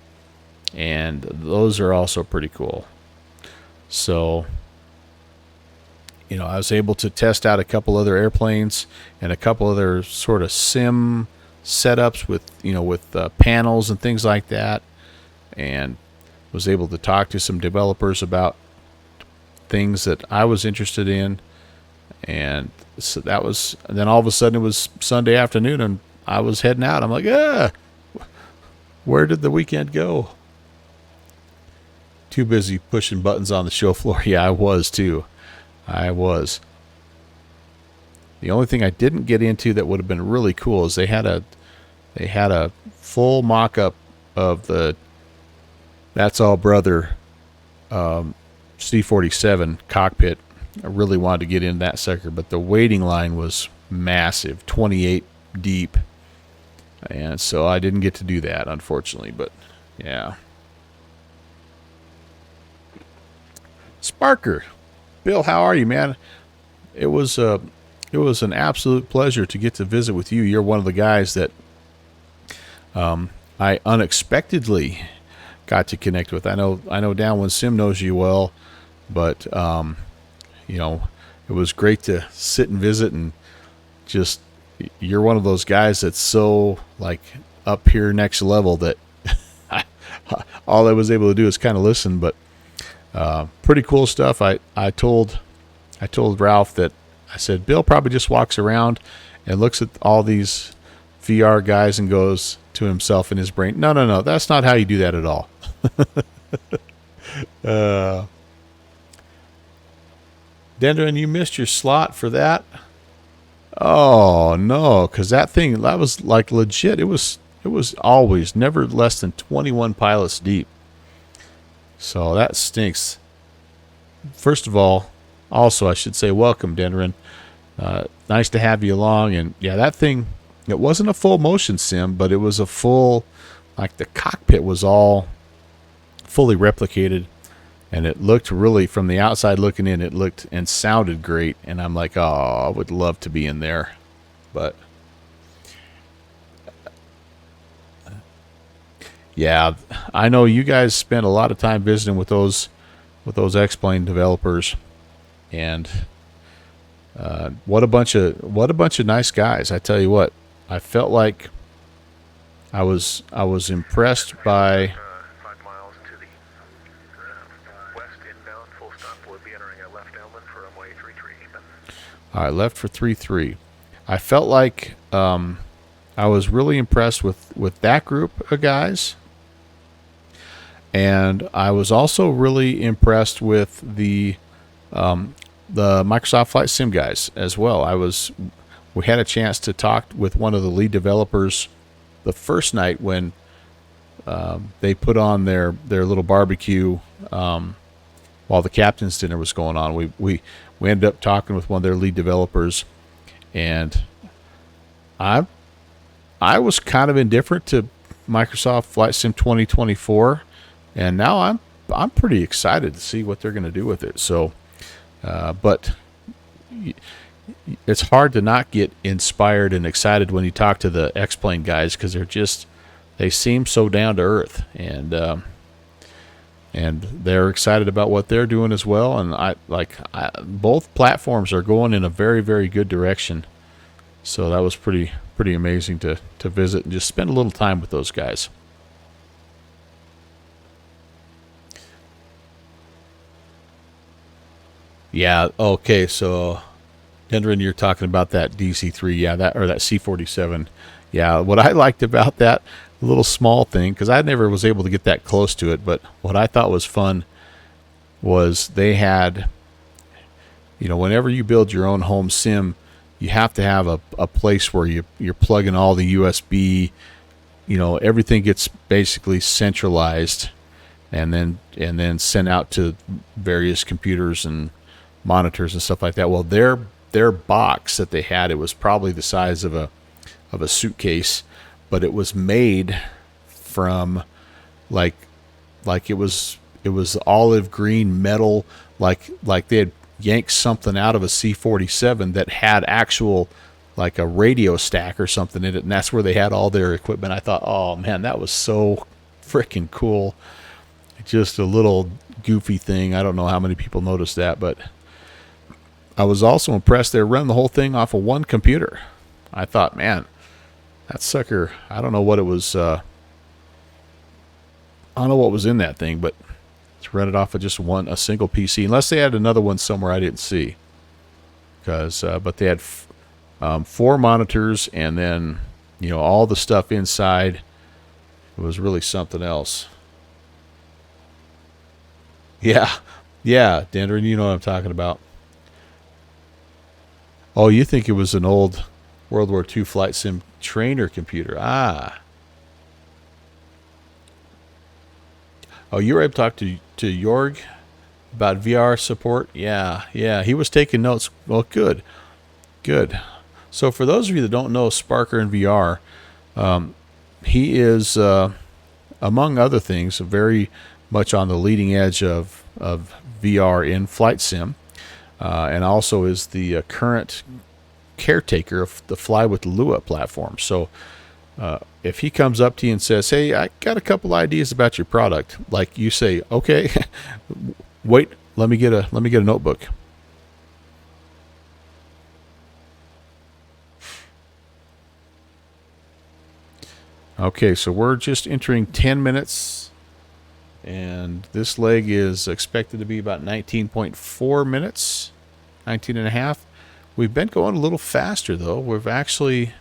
and those are also pretty cool. So, I was able to test out a couple other airplanes and a couple other sort of sim setups with panels and things like that, and was able to talk to some developers about things that I was interested in. And so then all of a sudden it was Sunday afternoon and I was heading out. I'm like, where did the weekend go? Too busy pushing buttons on the show floor. Yeah, I was too. I was. The only thing I didn't get into that would have been really cool is they had a full mock-up of the That's All Brother C-47 cockpit. I really wanted to get in that sucker, but the waiting line was massive, 28 deep, and so I didn't get to do that, unfortunately. But yeah, Sparker, Bill, how are you, man? It was an absolute pleasure to get to visit with you. You're one of the guys that I unexpectedly got to connect with. I know Downwind Sim knows you well, but it was great to sit and visit, and just, you're one of those guys that's so like up here next level that all I was able to do is kind of listen. But pretty cool stuff. I told Ralph that I said Bill probably just walks around and looks at all these VR guys and goes to himself in his brain, no, no, no, that's not how you do that at all. Dendron, you missed your slot for that. Oh no, because that was like legit. It was always never less than 21 pilots deep. So that stinks. First of all, also I should say welcome, Dendron. Nice to have you along. And yeah, that thing, it wasn't a full motion sim, but it was a full, like the cockpit was all fully replicated. And it looked really, from the outside looking in, it looked and sounded great. And I'm like, oh, I would love to be in there. But yeah, I know you guys spent a lot of time visiting with those X-Plane developers. And what a bunch of nice guys. I tell you what, I felt like I was impressed by. 5 miles to the west inbound, full stop. We'll be entering a left downwind for runway 33. All right, left for 33. I felt like I was really impressed with that group of guys, and I was also really impressed with the Microsoft Flight Sim guys as well. We had a chance to talk with one of the lead developers the first night when they put on their little barbecue while the captain's dinner was going on. We ended up talking with one of their lead developers, and I was kind of indifferent to Microsoft Flight Sim 2024, and now I'm pretty excited to see what they're going to do with it. So, but it's hard to not get inspired and excited when you talk to the X-Plane guys, because they seem so down to earth, and they're excited about what they're doing as well. And both platforms are going in a very, very good direction. So that was pretty amazing to visit and just spend a little time with those guys. Yeah. Okay. So, Dendron, you're talking about that DC-3, yeah, that C-47. Yeah. What I liked about that little small thing, because I never was able to get that close to it, but what I thought was fun was they had, whenever you build your own home sim, you have to have a place where you're plugging all the USB. Everything gets basically centralized, and then sent out to various computers and monitors and stuff like that. Well, their box that they had, it was probably the size of a suitcase, but it was made from like it was olive green metal, like they had yanked something out of a C-47 that had actual, like a radio stack or something in it, and that's where they had all their equipment. I thought, oh man, that was so freaking cool. Just a little goofy thing. I don't know how many people noticed that, but I was also impressed they ran the whole thing off of one computer. I thought, man, that sucker, I don't know what it was, I don't know what was in that thing, but it's run it off of just a single PC, unless they had another one somewhere I didn't see. But they had 4 monitors, and then, all the stuff inside. It was really something else. Yeah, Dendron, you know what I'm talking about. Oh, you think it was an old World War II flight sim trainer computer? Ah. Oh, you were able to talk to Jorg about VR support? Yeah, he was taking notes. Well, good. So for those of you that don't know Sparker in VR, he is, among other things, very much on the leading edge of VR in flight sim, and also is the current caretaker of the Fly with Lua platform. So if he comes up to you and says, hey, I got a couple ideas about your product, like, you say, okay, wait, let me get a notebook. Okay, so we're just entering 10 minutes, and this leg is expected to be about 19.4 minutes, 19 and a half. We've been going a little faster, though. We've actually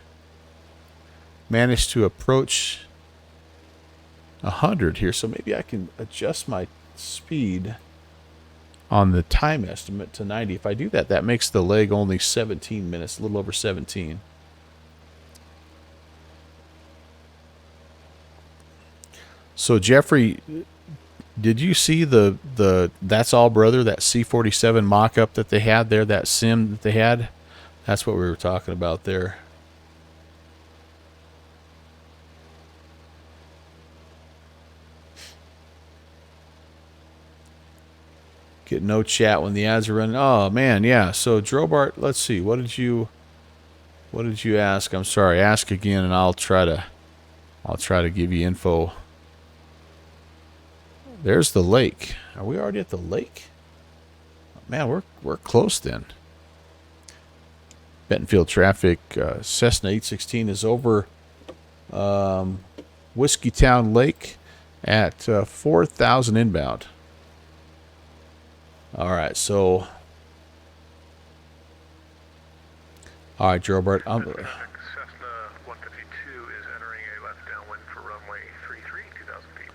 managed to approach 100 here, so maybe I can adjust my speed on the time estimate to 90. If I do that, that makes the leg only 17 minutes, a little over 17. So Jeffrey, did you see the That's All Brother, that C47 mock-up that they had there, that sim that they had? That's what we were talking about there. Get no chat when the ads are running. Oh man, yeah. So Drobart, let's see. What did you ask? I'm sorry. Ask again, and I'll try to give you info. There's the lake. Are we already at the lake? Man, we're close then. Bentonville traffic. Cessna 816 is over Whiskeytown Lake at 4,000 inbound. All right, so. All right, Drobart. Cessna 152 is entering a left downwind for runway 33, 2,000 feet.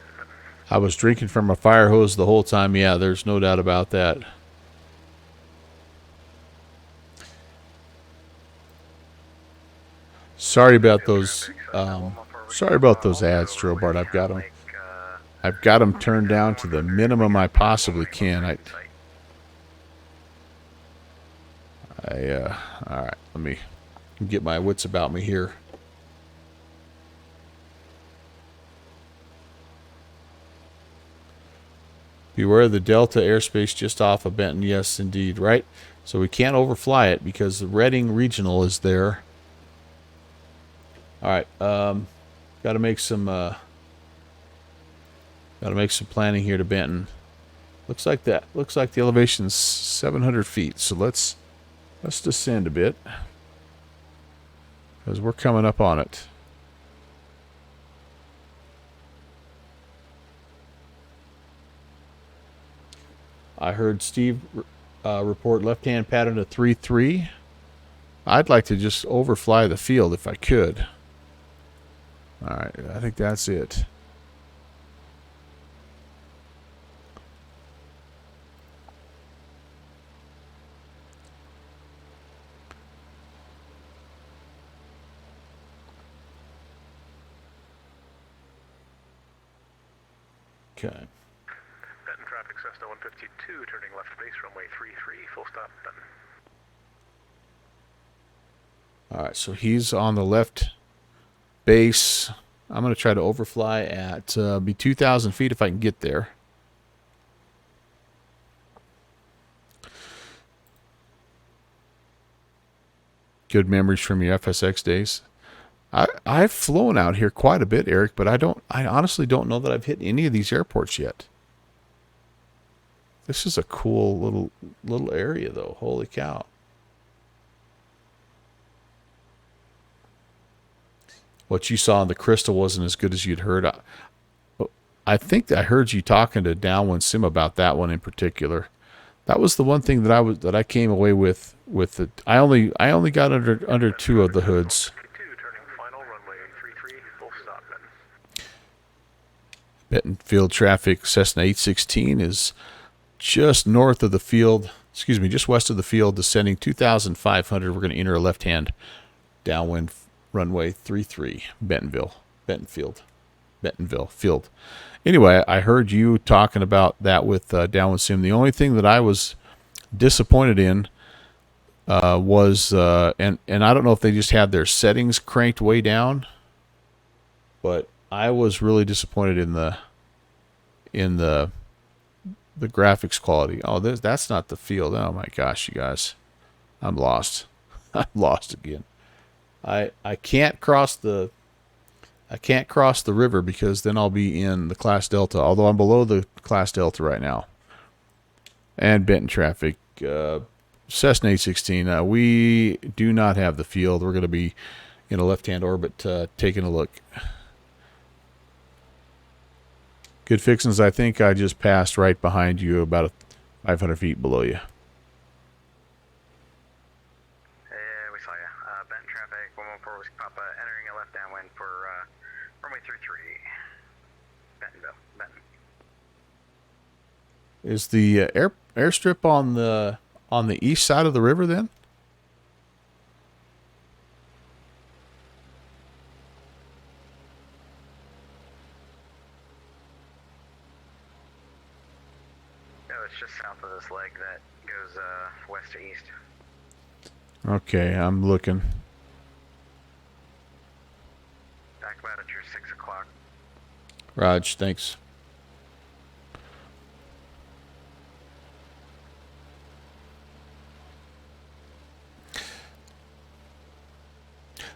I was drinking from a fire hose the whole time. Yeah, there's no doubt about that. Sorry about those. Sorry about those ads, Drobart. I've got them turned down to the minimum I possibly can. All right. Let me get my wits about me here. Beware of the Delta airspace just off of Benton. Yes, indeed. Right. So we can't overfly it because the Reading Regional is there. All right. Got to make some planning here to Benton. Looks like the elevation's 700 feet. So let's descend a bit because we're coming up on it. I heard Steve report left-hand pattern to 3-3. I'd like to just overfly the field if I could. All right, I think that's it. Okay. Benton traffic, Cessna 152, turning left base, runway 33, full stop, Benton. All right, so he's on the left base. I'm going to try to overfly at be 2,000 feet if I can get there. Good memories from your FSX days. I've flown out here quite a bit, Eric, but I honestly don't know that I've hit any of these airports yet. This is a cool little area, though. Holy cow. What you saw in the Crystal wasn't as good as you'd heard. I think I heard you talking to Downwind Sim about that one in particular. That was the one thing that I came away with the. I only got under two of the hoods. Bentonville traffic, Cessna 816 is just north of the field. Excuse me, just west of the field, descending 2,500. We're going to enter a left-hand downwind runway 33, Bentonville field. Anyway, I heard you talking about that with Downwind Sim. The only thing that I was disappointed in was, and I don't know if they just had their settings cranked way down, but I was really disappointed in the graphics quality. Oh, that's not the field. Oh my gosh, you guys, I'm lost. I'm lost again. I can't cross the river because then I'll be in the Class Delta. Although I'm below the Class Delta right now. And Benton traffic, Cessna 816. We do not have the field. We're going to be in a left-hand orbit, taking a look. Good fixins. I think I just passed right behind you, about 500 feet below you. is the airstrip on the east side of the river then? No, it's just south of this leg that goes west to east. Okay, I'm looking. Back about at your 6 o'clock. Raj, thanks.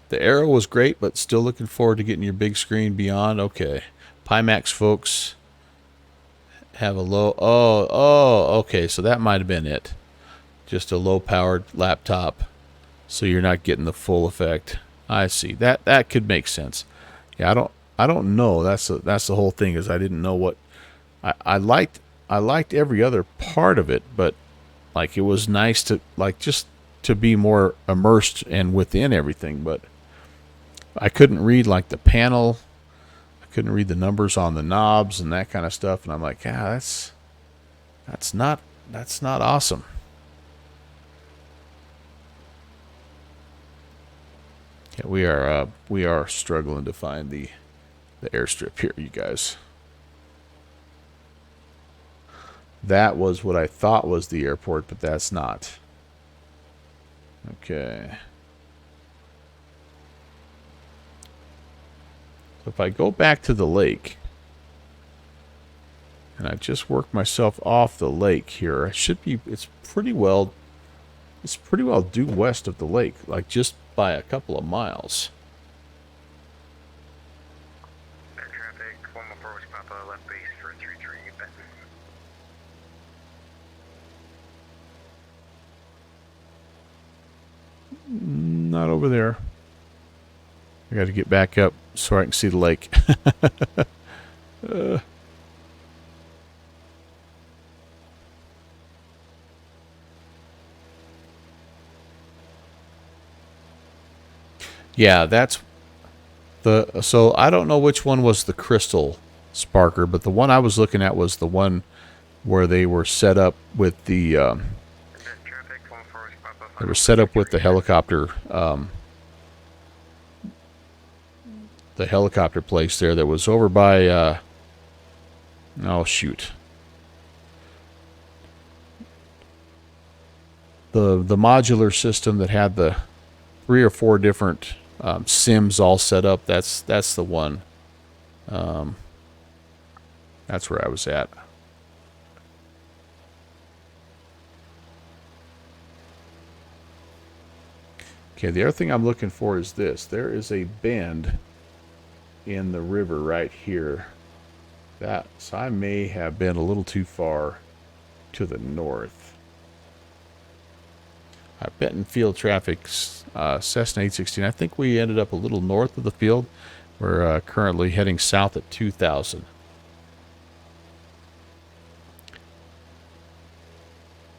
The Arrow was great, but still looking forward to getting your big screen beyond. Okay. Pimax folks have a low... Oh, okay. So that might have been it. Just a low-powered laptop, so you're not getting the full effect. I see. That could make sense. Yeah, I don't know. That's the whole thing, is I didn't know what... I liked every other part of it, but like it was nice to just to be more immersed and within everything, but I couldn't read like the panel. I couldn't read the numbers on the knobs and that kind of stuff, and I'm like, that's not awesome. Yeah, we are struggling to find the airstrip here, you guys. That was what I thought was the airport, but that's not. Okay. So if I go back to the lake, and I just work myself off the lake here, I should be, it's pretty well due west of the lake, like just by a couple of miles. Air traffic, 114 West Papa, left base for 33, Benton. Not over there. I got to get back up so I can see the lake. Yeah, that's the... So I don't know which one was the crystal sparker, but the one I was looking at was the one where they were set up with the... Benton traffic, 114 West Papa. They were set up with the helicopter place there that was over by oh shoot, the modular system that had the 3 or 4 different sims all set up. That's the one. That's where I was at. Okay, the other thing I'm looking for is this. There is a bend in the river right here. So I may have been a little too far to the north. Benton field traffic, Cessna 816. I think we ended up a little north of the field. We're currently heading south at 2000.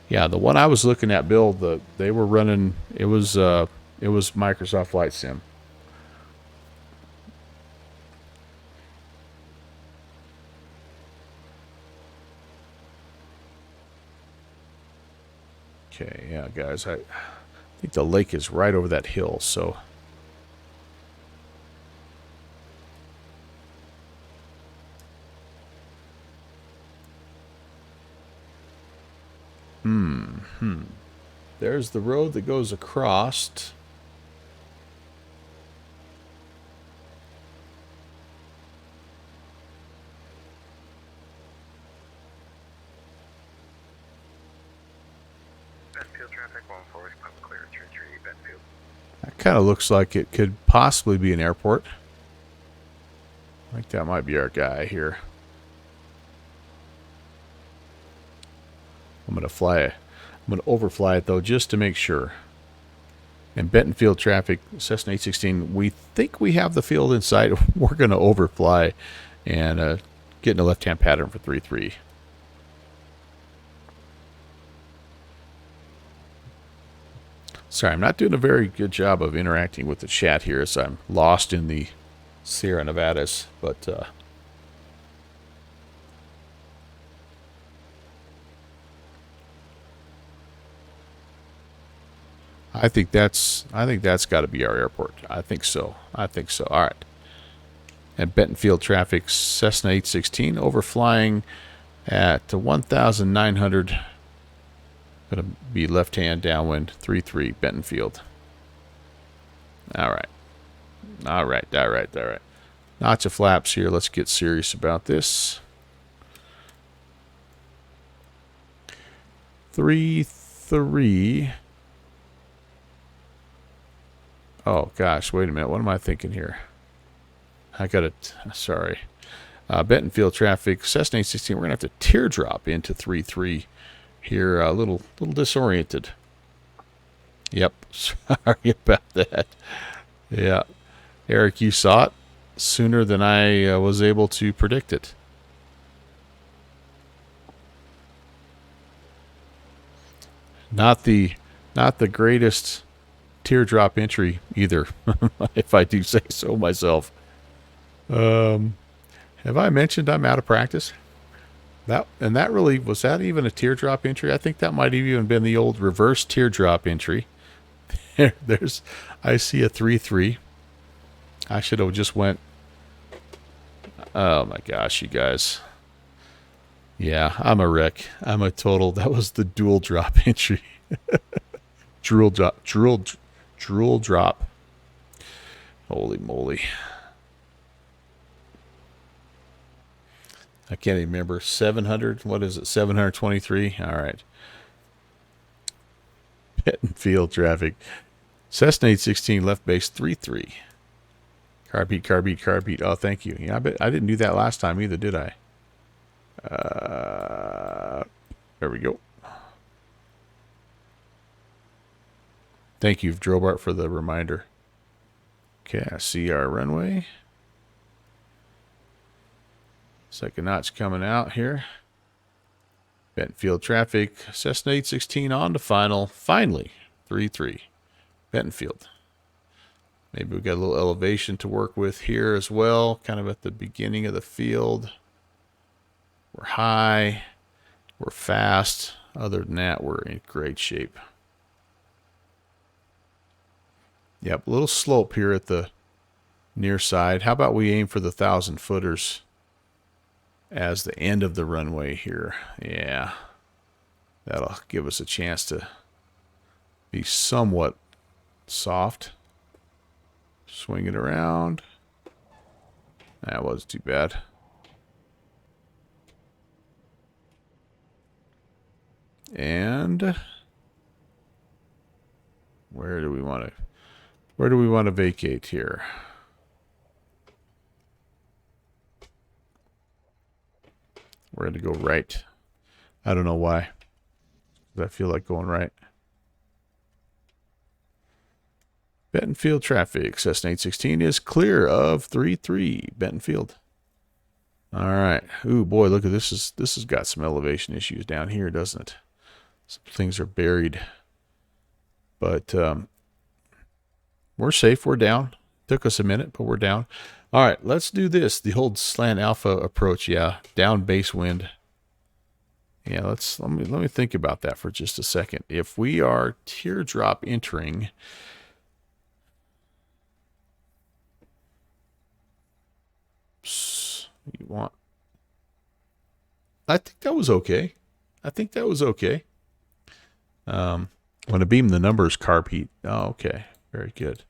Yeah, the one I was looking at, Bill, they were running, it was Microsoft Flight Sim. Okay, yeah, guys, I think the lake is right over that hill, so... There's the road that goes across. Benfield traffic, 114 West Papa, clear 33, Benfield. That kind of looks like it could possibly be an airport. I think that might be our guy here. I'm going to overfly it, though, just to make sure. And Benton field traffic, Cessna 816, we think we have the field in sight. We're going to overfly and get in a left-hand pattern for 3-3. Sorry, I'm not doing a very good job of interacting with the chat here as I'm lost in the Sierra Nevadas, but I think that's got to be our airport. I think so. I think so. All right. And Bentonfield traffic, Cessna 816 overflying at 1,900. Going to be left hand downwind 33 Bentonfield. All right. All right. All right. All right. Notch of flaps here. Let's get serious about this. 3-3. Oh gosh, wait a minute. What am I thinking here? I got it. Sorry. Bentonfield traffic, Cessna 816. We're gonna have to teardrop into 3-3 here. A little disoriented. Yep. Sorry about that. Yeah. Eric, you saw it sooner than I was able to predict it. Not the greatest teardrop entry either, if I do say so myself. Have I mentioned I'm out of practice? That really was that even a teardrop entry? I think that might have even been the old reverse teardrop entry. There's I see a 3-3. I should have just went. Oh my gosh, you guys. Yeah, I'm a wreck. I'm a total. That was the dual drop entry. Drool drop. Holy moly. I can't even remember. 700. What is it? 723. All right. Bentonfield traffic. Cessna 816 left base 3-3. Carbeat. Oh, thank you. Yeah, I bet I didn't do that last time either, did I? There we go. Thank you, Drobart, for the reminder. Okay, I see our runway. Second notch coming out here. Bentonfield traffic. Cessna 816 on to final. Finally, 3-3. Bentonfield. Maybe we've got a little elevation to work with here as well. Kind of at the beginning of the field. We're high. We're fast. Other than that, we're in great shape. Yep, a little slope here at the near side. How about we aim for the 1,000 footers as the end of the runway here? Yeah, that'll give us a chance to be somewhat soft. Swing it around. That wasn't too bad. And where do we want to vacate here? We're going to go right. I don't know why. I feel like going right. Bentonfield traffic. Cessna 816 is clear of 3-3. Bentonfield. All right. Ooh, boy, look at this. This has got some elevation issues down here, doesn't it? Some things are buried. But we're safe. We're down. Took us a minute, but we're down. All right, let's do this. The old slant alpha approach. Yeah, down base wind. Yeah, let me think about that for just a second. If we are teardrop entering, you want? I think that was okay. Want to beam the numbers, carb heat. Oh, okay, very good.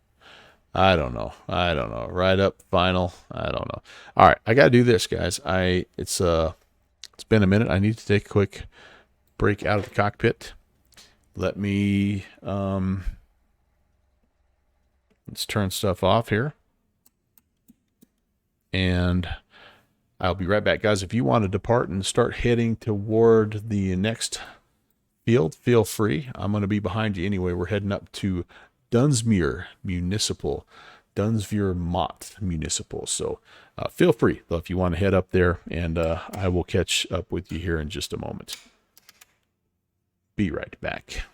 I don't know. Right up final. I don't know. All right, I gotta do this, guys. It's been a minute. I need to take a quick break out of the cockpit. Let me let's turn stuff off here. And I'll be right back, guys. If you want to depart and start heading toward the next field, feel free. I'm going to be behind you anyway. We're heading up to Dunsmuir Municipal, Dunsmuir Mott Municipal. So feel free, though, if you want to head up there, and I will catch up with you here in just a moment. Be right back.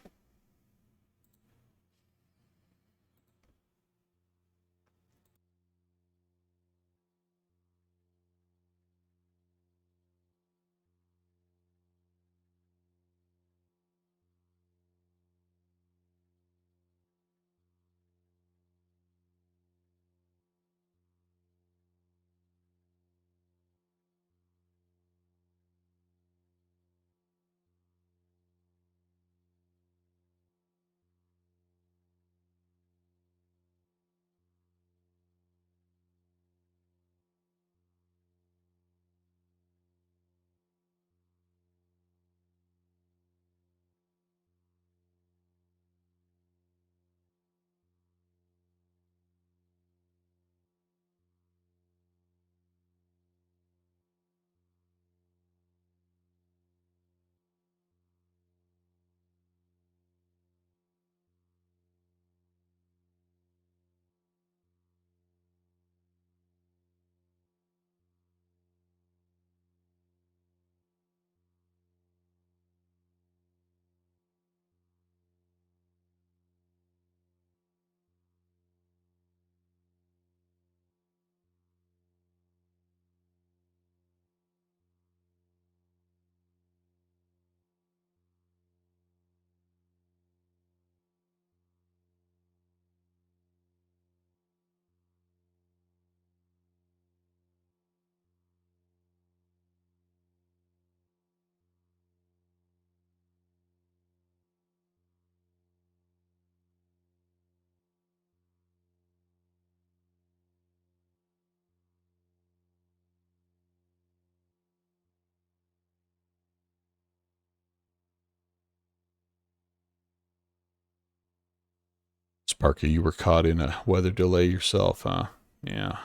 Sparky, you were caught in a weather delay yourself, huh? Yeah.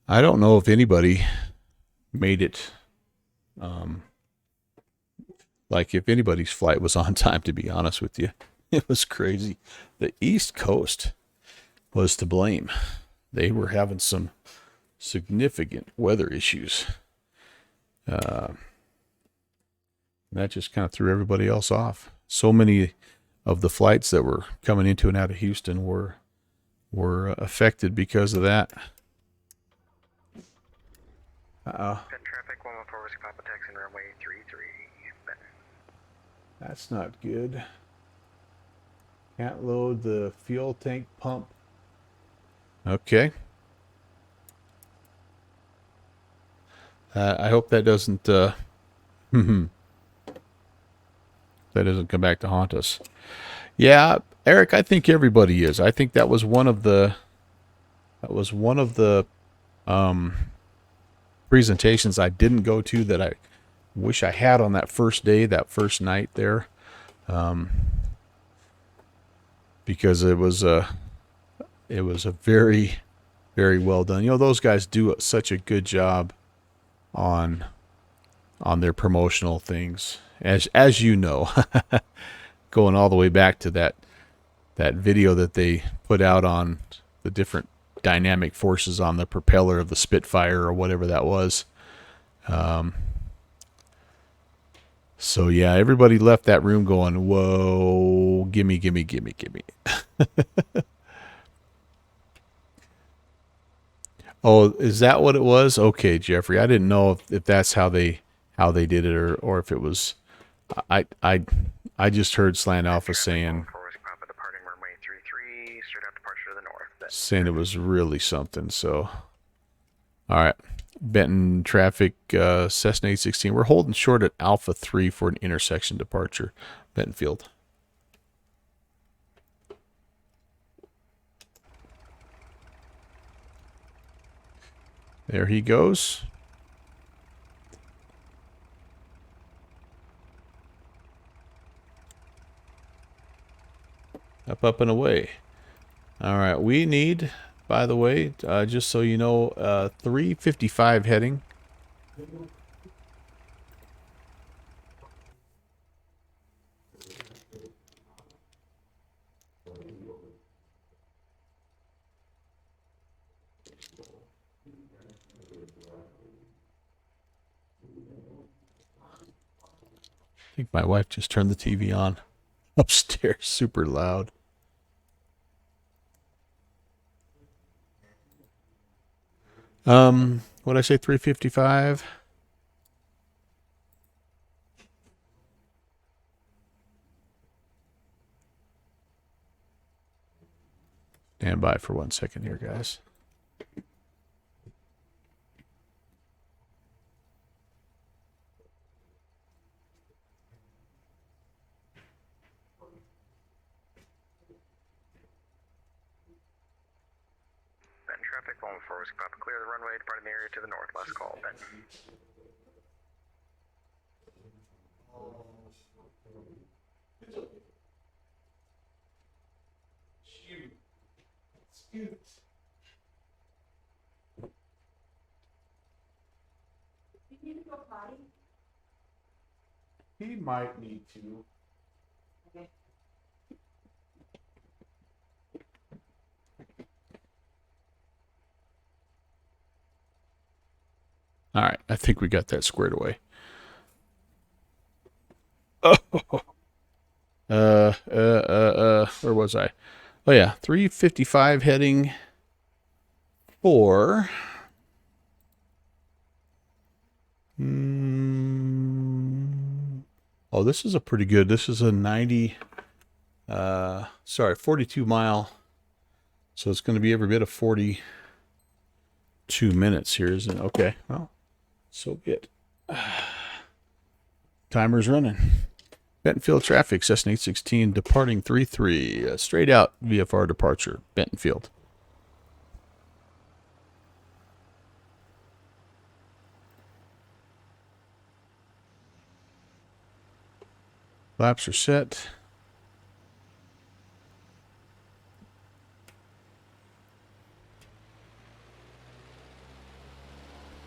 I don't know if anybody made it, like if anybody's flight was on time, to be honest with you. It was crazy. The East Coast was to blame. They were having some significant weather issues. That just kind of threw everybody else off. So many of the flights that were coming into and out of Houston were affected because of that. Traffic 114 with Papa taxing runway 33. That's not good. Can't load the fuel tank pump. Okay. I hope that doesn't that doesn't come back to haunt us. Yeah, Eric, I think everybody is. I think that was one of the presentations I didn't go to that I wish I had on that first day, that first night there. Because it was a very, very well done. You know, those guys do such a good job on their promotional things, as you know, going all the way back to that video that they put out on the different dynamic forces on the propeller of the Spitfire or whatever that was. So yeah, everybody left that room going, whoa, gimme, gimme, gimme, gimme. Oh, is that what it was? Okay, Jeffrey. I didn't know if that's how they did it, or if it was. I just heard Slant Alpha saying it was really something. So, all right, Benton traffic, Cessna 816. We're holding short at Alpha 3 for an intersection departure, Benton Field. There he goes. Up and away. All right, we need, by the way, just so you know, 355 heading. I think my wife just turned the TV on upstairs, super loud. What'd I say, 355? Stand by for 1 second here, guys. Benton traffic 114 with Papa clear the runway, departing the area to the north. Last call, Benton. He might need to. All right, I think we got that squared away. Oh, where was I? Oh yeah, 355 heading for. Oh, this is a pretty good. This is a 42 mile. So it's going to be every bit of 42 minutes here, isn't it? Okay, well, so be it. Timer's running. Bentonfield traffic, Cessna 816, departing 33, straight out VFR departure, Bentonfield. Flaps are set.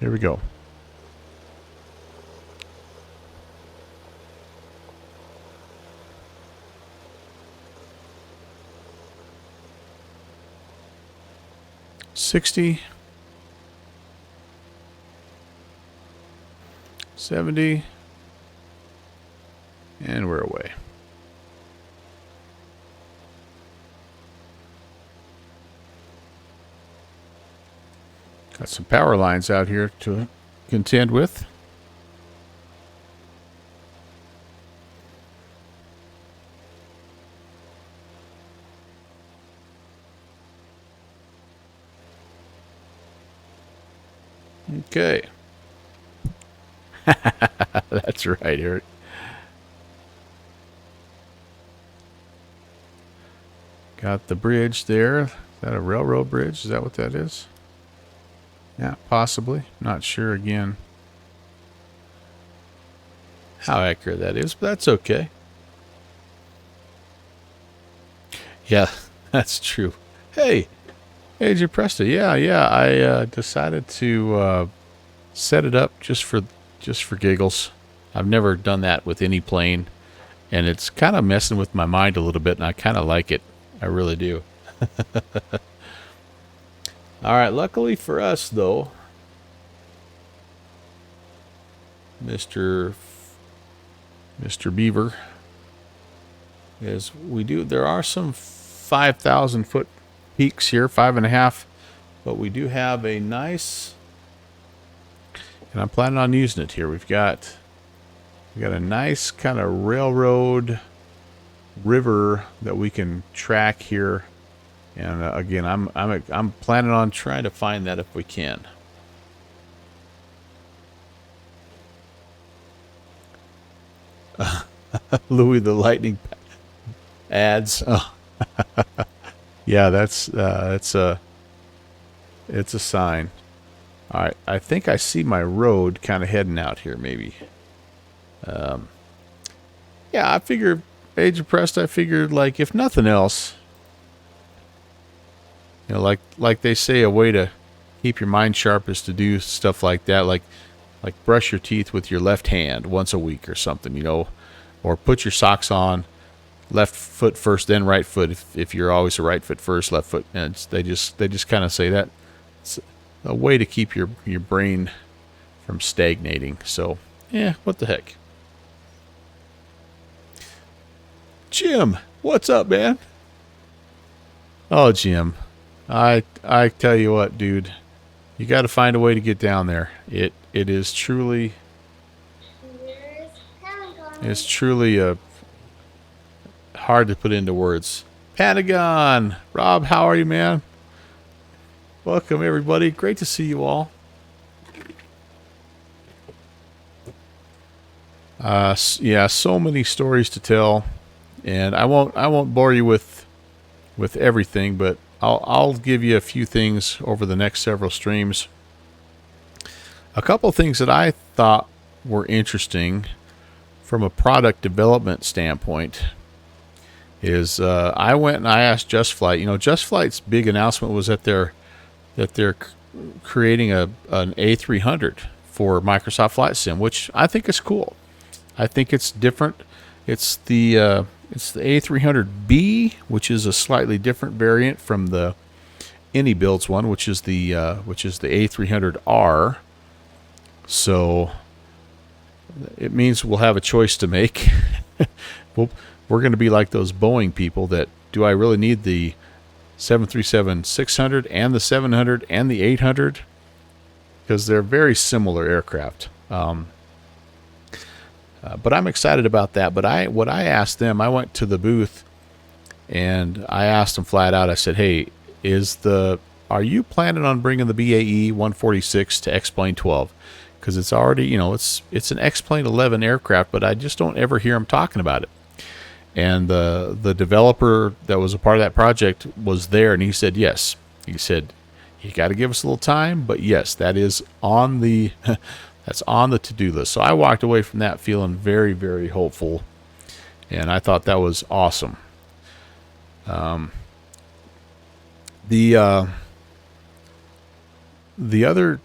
Here we go. $60, $70, and we're away. Got some power lines out here to contend with. Okay. That's right, Eric. Got the bridge there. Is that a railroad bridge? Is that what that is? Yeah, possibly. Not sure again how accurate that is, but that's okay. Yeah, that's true. Hey, Agent Presta. Yeah. I decided to set it up just for giggles. I've never done that with any plane, and it's kind of messing with my mind a little bit, and I kind of like it. I really do. All right, luckily for us, though, Mr. Beaver, is there are some 5,000 foot peaks here, 5.5, but we do have a nice, and I'm planning on using it here. We got a nice kind of railroad river that we can track here. And again, I'm planning on trying to find that if we can. Louis the Lightning ads. Oh. Yeah, it's a sign. All right, I think I see my road kind of heading out here. Maybe. Yeah, I figured, Agent Prest. I figured, like, if nothing else. You know, like they say, a way to keep your mind sharp is to do stuff like that, like brush your teeth with your left hand once a week or something, you know, or put your socks on left foot first, then right foot. If you're always a right foot first, left foot, and they just kind of say that it's a way to keep your brain from stagnating. So yeah, what the heck. Jim, what's up, man? Oh, Jim. I tell you what, dude, you got to find a way to get down there. It is truly, it's truly hard to put into words. Pentagon, Rob, how are you, man? Welcome, everybody. Great to see you all. Yeah, so many stories to tell, and I won't bore you with everything, but I'll give you a few things over the next several streams. A couple of things that I thought were interesting from a product development standpoint is I went and I asked Just Flight. You know, Just Flight's big announcement was that they're creating an A300 for Microsoft Flight Sim, which I think is cool. I think it's different. It's the A300B, which is a slightly different variant from the AnyBuilds one, which is the A300R. So it means we'll have a choice to make. We're going to be like those Boeing people that, do I really need the 737-600 and the 700 and the 800? Because they're very similar aircraft. But I'm excited about that. But what I asked them, I went to the booth and I asked them flat out. I said, "Hey, are you planning on bringing the BAE 146 to X-Plane 12? Because it's already, you know, it's an X-Plane 11 aircraft, but I just don't ever hear them talking about it." And the developer that was a part of that project was there, and he said yes. He said, "You got to give us a little time, but yes, that is on the." That's on the to-do list. So I walked away from that feeling very, very hopeful, and I thought that was awesome. The other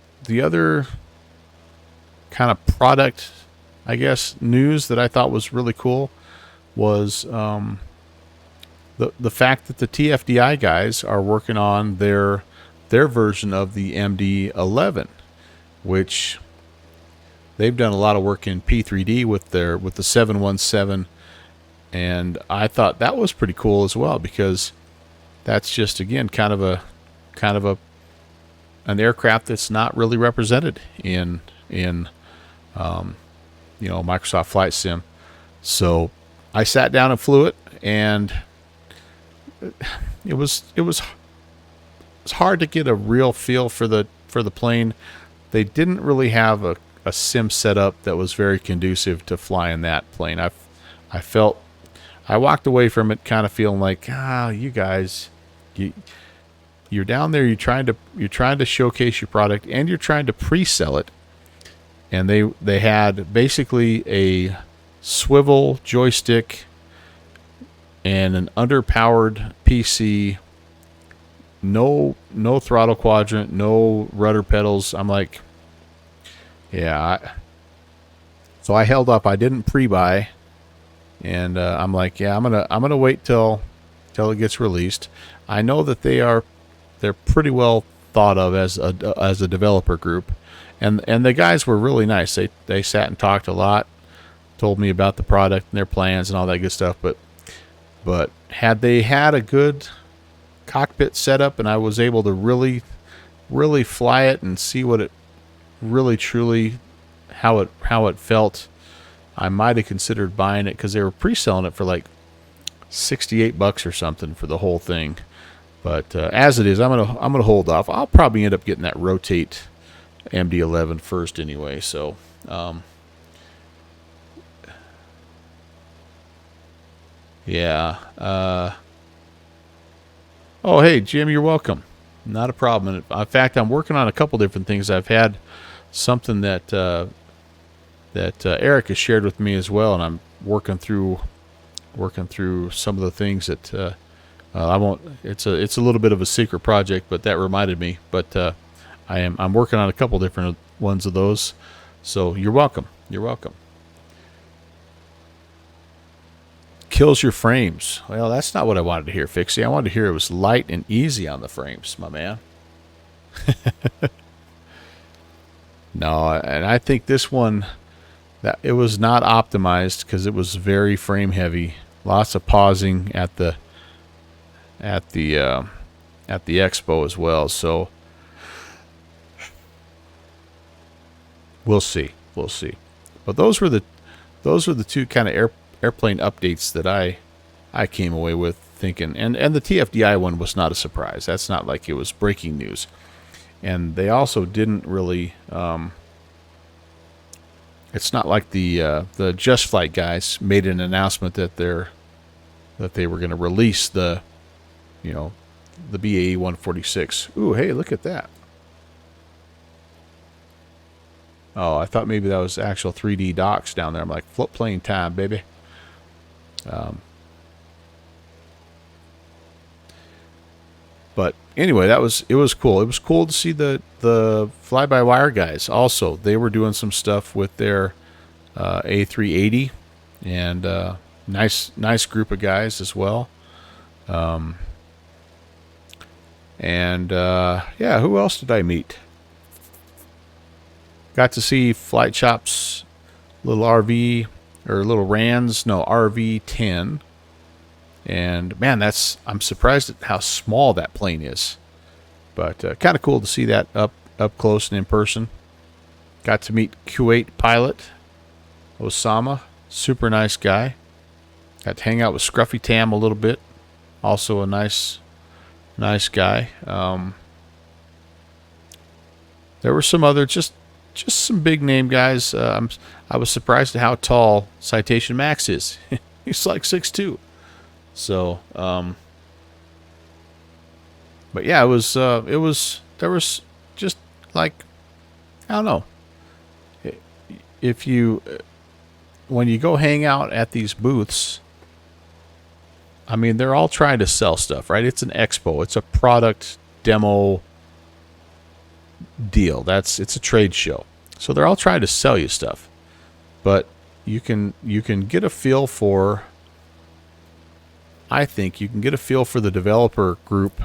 kind of product, I guess, news that I thought was really cool was the fact that the TFDI guys are working on their version of the MD-11, which they've done a lot of work in P3D with the 717, and I thought that was pretty cool as well, because that's just, again, kind of an aircraft that's not really represented in Microsoft Flight Sim. So I sat down and flew it, and it was hard to get a real feel for the plane. They didn't really have a sim setup that was very conducive to flying that plane. I walked away from it kind of feeling like, you guys, you're down there, you're trying to showcase your product, and you're trying to pre-sell it. And they had basically a swivel joystick and an underpowered PC, no throttle quadrant, no rudder pedals. I'm like, yeah. So I held up. I didn't pre-buy, and I'm like, yeah, I'm gonna wait till it gets released. I know that they're pretty well thought of as a developer group, and the guys were really nice. They sat and talked a lot, told me about the product and their plans and all that good stuff. But had they had a good cockpit setup, and I was able to really fly it and see what it really truly how it felt, I might have considered buying it, because they were pre-selling it for like $68 or something for the whole thing. But as it is, I'm gonna hold off. I'll probably end up getting that Rotate MD-11 first anyway. So yeah. Oh, hey Jim, you're welcome. Not a problem. In fact, I'm working on a couple different things. I've had something that Eric has shared with me as well, and I'm working through some of the things that I won't. It's a little bit of a secret project, but that reminded me. But I'm working on a couple different ones of those. So you're welcome. You're welcome. Kills your frames. Well, that's not what I wanted to hear, Fixie. I wanted to hear it was light and easy on the frames, my man. No, and I think this one, that it was not optimized because it was very frame heavy. Lots of pausing at the expo as well. So we'll see. We'll see. But those were the two kind of airplane updates that I came away with thinking, and the TFDI one was not a surprise. That's not like it was breaking news. And they also didn't really it's not like the Just Flight guys made an announcement that they were going to release the BAE 146. Ooh, hey, look at that. Oh, I thought maybe that was actual 3D docks down there. I'm like, float plane time, baby. But anyway, it was cool. It was cool to see the fly-by-wire guys. Also, they were doing some stuff with their A380, and nice group of guys as well. Yeah, who else did I meet? Got to see Flight Shop's little RV, or little Rand's, no, RV-10. And man, I'm surprised at how small that plane is. But kind of cool to see that up close and in person. Got to meet Kuwait pilot Osama, super nice guy. Got to hang out with Scruffy Tam a little bit, also a nice guy. There were some other just some big name guys. I was surprised at how tall Citation Max is. He's like 6'2". So, but yeah, there was just like, I don't know, when you go hang out at these booths, I mean, they're all trying to sell stuff, right? It's an expo. It's a product demo deal. It's a trade show. So they're all trying to sell you stuff. But you can get a feel for, I think you can get a feel for the developer group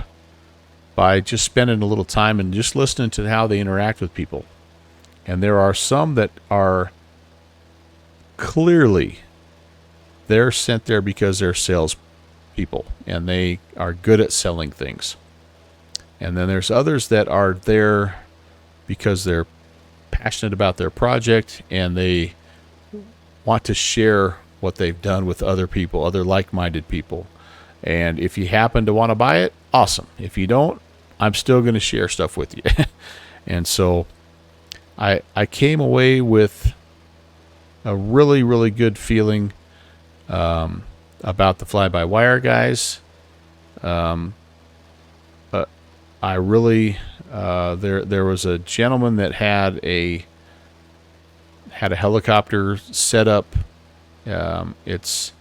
by just spending a little time and just listening to how they interact with people. And there are some that are clearly, they're sent there because they're sales people and they are good at selling things. And then there's others that are there because they're passionate about their project and they want to share what they've done with other people, other like-minded people. And if you happen to want to buy it, awesome. If you don't, I'm still going to share stuff with you. And so I came away with a really, really good feeling about the fly-by-wire guys. I really there was a gentleman that had a helicopter set up. It's,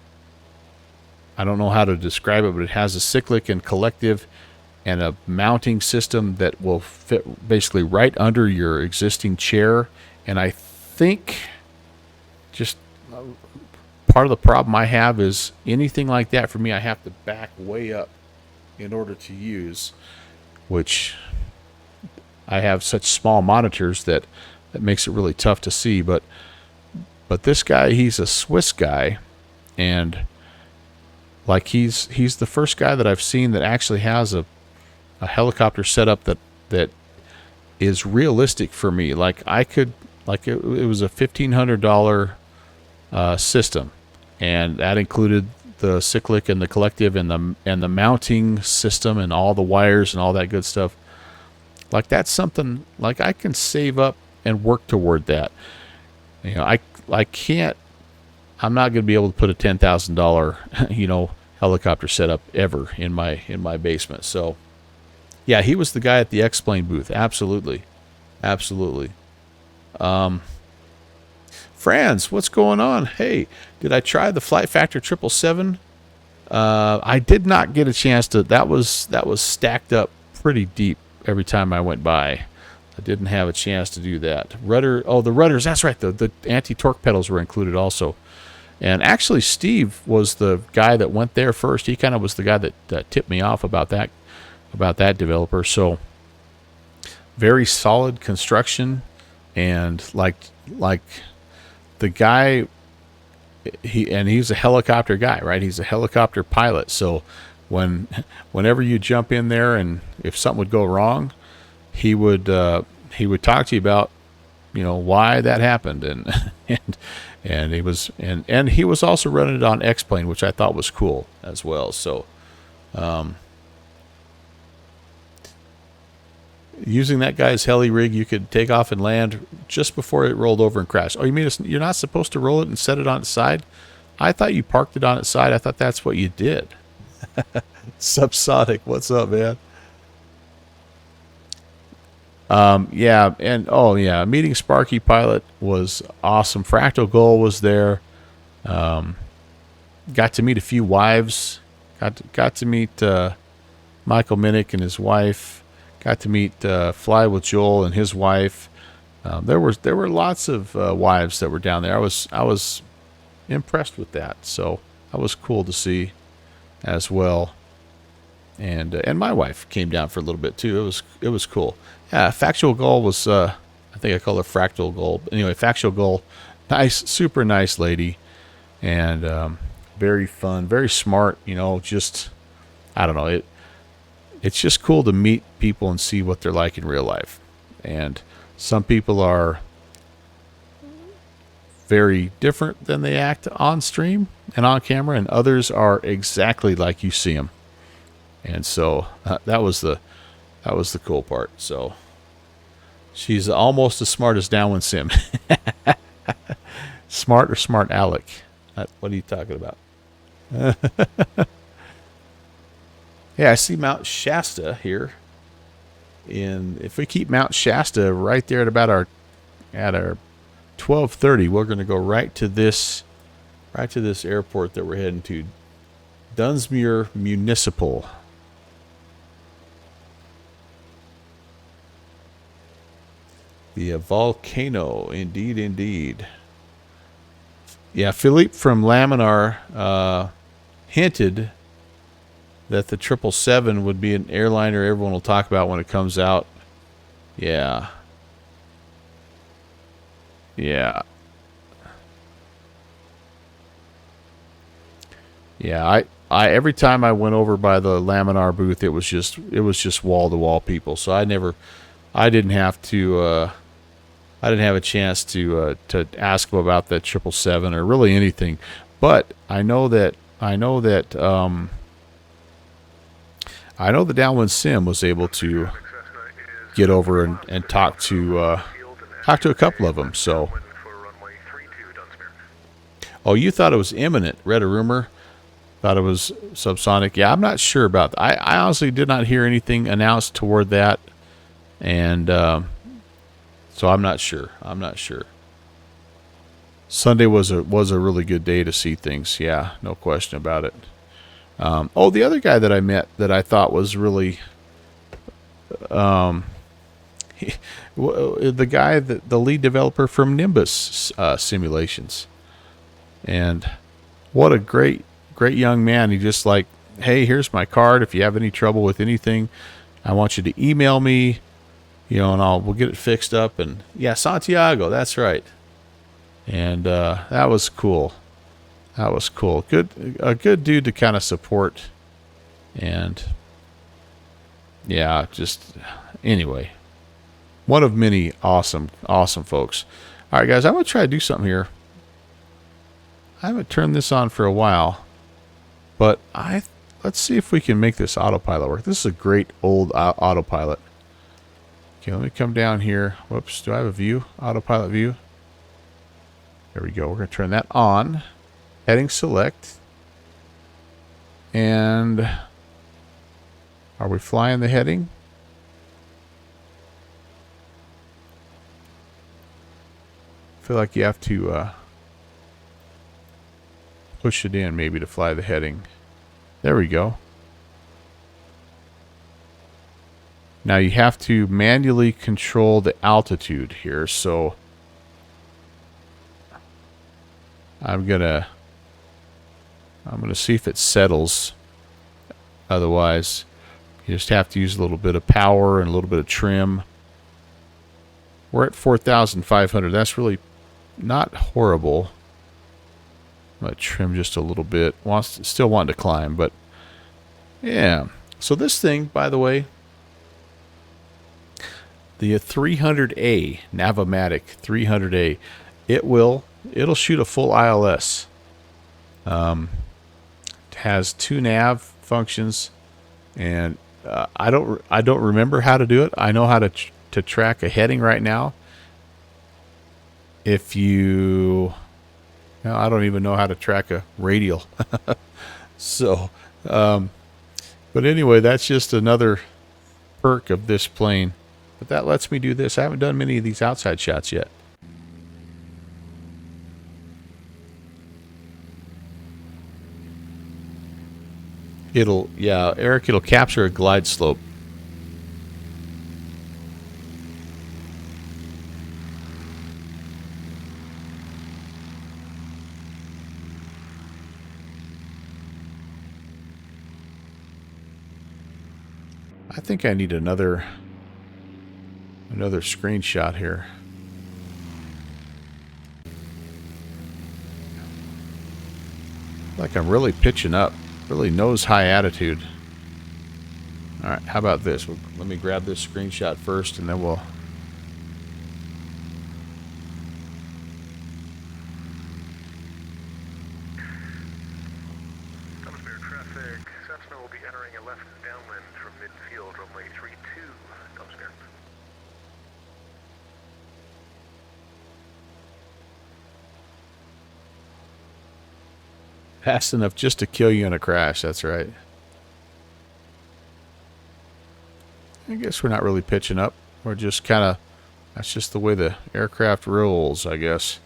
I don't know how to describe it, but it has a cyclic and collective and a mounting system that will fit basically right under your existing chair. And I think just part of the problem I have is anything like that for me, I have to back way up in order to use, which I have such small monitors that makes it really tough to see. But this guy, he's a Swiss guy, and like he's the first guy that I've seen that actually has a helicopter setup that is realistic for me. Like I could, like it was a $1,500 system, and that included the cyclic and the collective and the mounting system and all the wires and all that good stuff. Like that's something like I can save up and work toward that. You know, I can't. I'm not going to be able to put a $10,000 helicopter setup ever in my basement. So yeah, he was the guy at the X-Plane booth. Absolutely. Franz, what's going on? Hey, did I try the Flight Factor 777? I did not get a chance to. That was stacked up pretty deep every time I went by. I didn't have a chance to do that. The rudders. That's right. The anti-torque pedals were included also. And actually, Steve was the guy that went there first. He kind of was the guy that tipped me off about that developer. So very solid construction, and like the guy, he's a helicopter guy, right? He's a helicopter pilot. So whenever you jump in there and if something would go wrong, he would talk to you about why that happened, and he was also running it on X-Plane, which I thought was cool as well. So using that guy's heli rig, you could take off and land just before it rolled over and crashed. Oh, you mean you're not supposed to roll it and set it on its side? I thought you parked it on its side. I thought that's what you did. Subsonic, what's up, man? Meeting Sparky Pilot was awesome. Fractal Goal was there. Got to meet a few wives. Got to meet Michael Minnick and his wife. Got to meet Fly with Joel and his wife. There were lots of wives that were down there. I was impressed with that. So that was cool to see as well. And my wife came down for a little bit too. It was cool. Yeah, Factual Goal was I think I call her Fractal Goal. Anyway, Factual Goal, nice, super nice lady, and very fun, very smart. Just I don't know. It's just cool to meet people and see what they're like in real life. And some people are very different than they act on stream and on camera, and others are exactly like you see them. And so that was the cool part. So she's almost as smart as Downwind Sim. Smart or smart Alec? What are you talking about? Yeah, I see Mount Shasta here. And if we keep Mount Shasta right there at about our 12:30, we're going to go right to this airport that we're heading to, Dunsmuir Municipal. The volcano, indeed, indeed. Yeah, Philippe from Laminar hinted that the 777 would be an airliner everyone will talk about when it comes out. Yeah. Yeah. Yeah, I every time I went over by the Laminar booth, it was just wall to wall people. So I didn't have to I didn't have a chance to ask them about that 777 or really anything. But I know the Downwind Sim was able to Traffic Cessna is get over and talk to field and a couple a of them. left So, downwind for runway 32, Dunsmuir. oh, you thought it was imminent? Read a rumor. Thought it was subsonic. Yeah, I'm not sure about that. I honestly did not hear anything announced toward that, and so I'm not sure. I'm not sure. Sunday was a really good day to see things. Yeah, no question about it. Oh, the other guy that I met that I thought was really the guy that the lead developer from Nimbus Simulations, and what a great young man. He just like, hey, here's my card. If you have any trouble with anything, I want you to email me, and we'll get it fixed up. And yeah, Santiago, that's right. And that was cool. That was cool. A good dude to kind of support. And yeah, just anyway, one of many awesome folks. All right, guys, I'm gonna try to do something here. I haven't turned this on for a while, but let's see if we can make this autopilot work. This is a great old autopilot. Okay, let me come down here. Whoops, do I have a view? Autopilot view. There we go. We're going to turn that on. Heading select. And are we flying the heading? I feel like you have to push it in maybe to fly the heading. There we go. Now you have to manually control the altitude here, so I'm gonna see if it settles. Otherwise, you just have to use a little bit of power and a little bit of trim. We're at 4,500. That's really not horrible. I'm gonna trim just a little bit. Still wanting to climb, but yeah. So this thing, by the way, the 300A Navomatic 300A, it'll shoot a full ILS. It has 2 nav functions, and I don't remember how to do it. I know how to track a heading right now. If you, no, I don't even know how to track a radial. So, but anyway, that's just another perk of this plane. But that lets me do this. I haven't done many of these outside shots yet. Eric, it'll capture a glide slope. I think I need another screenshot here. Like I'm really pitching up. Really nose high attitude. All right, how about this? Let me grab this screenshot first, and then we'll. Dunsmuir traffic. Cessna will be entering a left downwind from midfield, runway 32, Dunsmuir. Fast enough just to kill you in a crash, that's right. I guess we're not really pitching up. We're just kind of, that's just the way the aircraft rolls, I guess.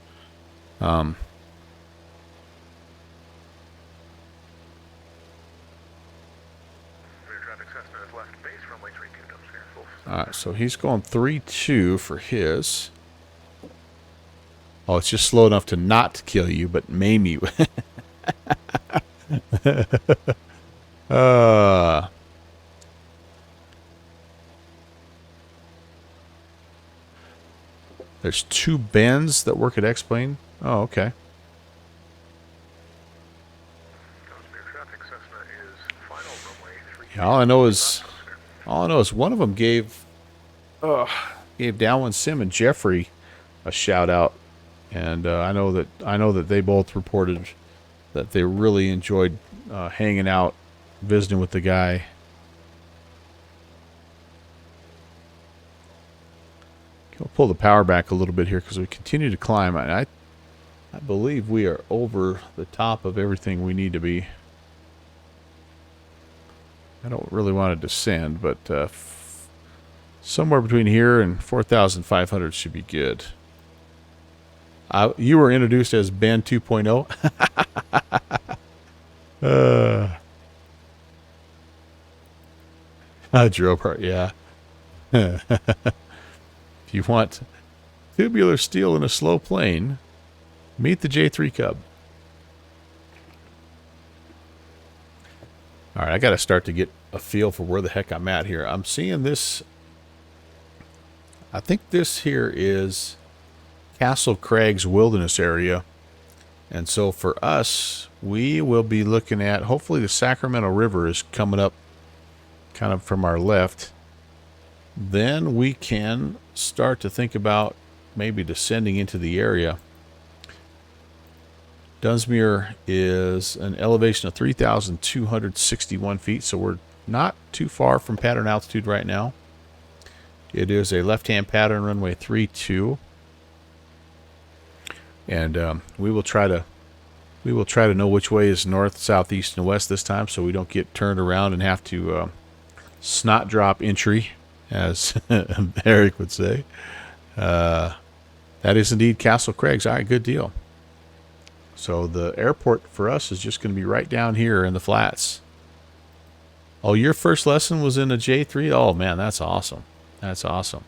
Alright, so he's going 3-2 for his. Oh, it's just slow enough to not kill you, but maim you. There's 2 bends that work at X-Plane. Oh, okay. Traffic Cessna is final runway 3. Yeah, all I know is one of them gave Downwind Sim and Jeffrey a shout out, and I know that they both reported that they really enjoyed hanging out, visiting with the guy. We'll pull the power back a little bit here because we continue to climb. I believe we are over the top of everything we need to be. I don't really want to descend, but somewhere between here and 4,500 should be good. You were introduced as Ben 2.0. Drill part, yeah. If you want tubular steel in a slow plane, meet the J3 Cub. All right, I got to start to get a feel for where the heck I'm at here. I'm seeing this. I think this here is Castle Craig's wilderness area. And so for us, we will be looking at, hopefully the Sacramento River is coming up kind of from our left. Then we can start to think about maybe descending into the area. Dunsmuir is an elevation of 3,261 feet, so we're not too far from pattern altitude right now. It is a left-hand pattern runway 32, and we will try to know which way is north, south, east, and west this time, so we don't get turned around and have to snot drop entry, as Eric would say. That is indeed Castle Craig's. All right, good deal. So the airport for us is just going to be right down here in the flats. Oh, your first lesson was in a J3? Oh, man, that's awesome. That's awesome.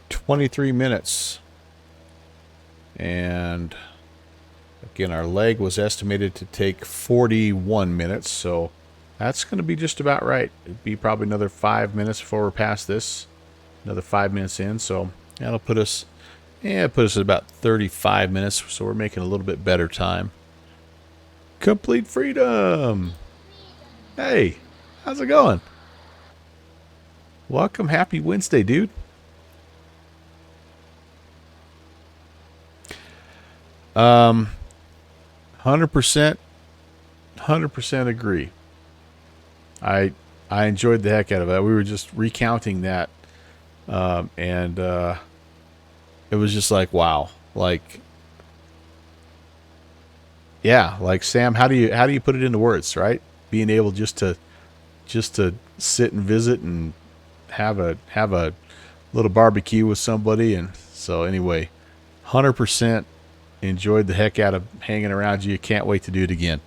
"23 minutes. And again, our leg was estimated to take 41 minutes, so that's going to be just about right. It'd be probably another 5 minutes before we're past this. Another 5 minutes in, so that'll put us at about 35 minutes, so we're making a little bit better time. Complete freedom! Hey, how's it going? Welcome, happy Wednesday, dude. 100% agree. I enjoyed the heck out of that. We were just recounting that, and it was just like, wow. Like, yeah, like Sam, how do you put it into words, right? Being able just to sit and visit and have a little barbecue with somebody, and so anyway, 100% enjoyed the heck out of hanging around you. Can't wait to do it again.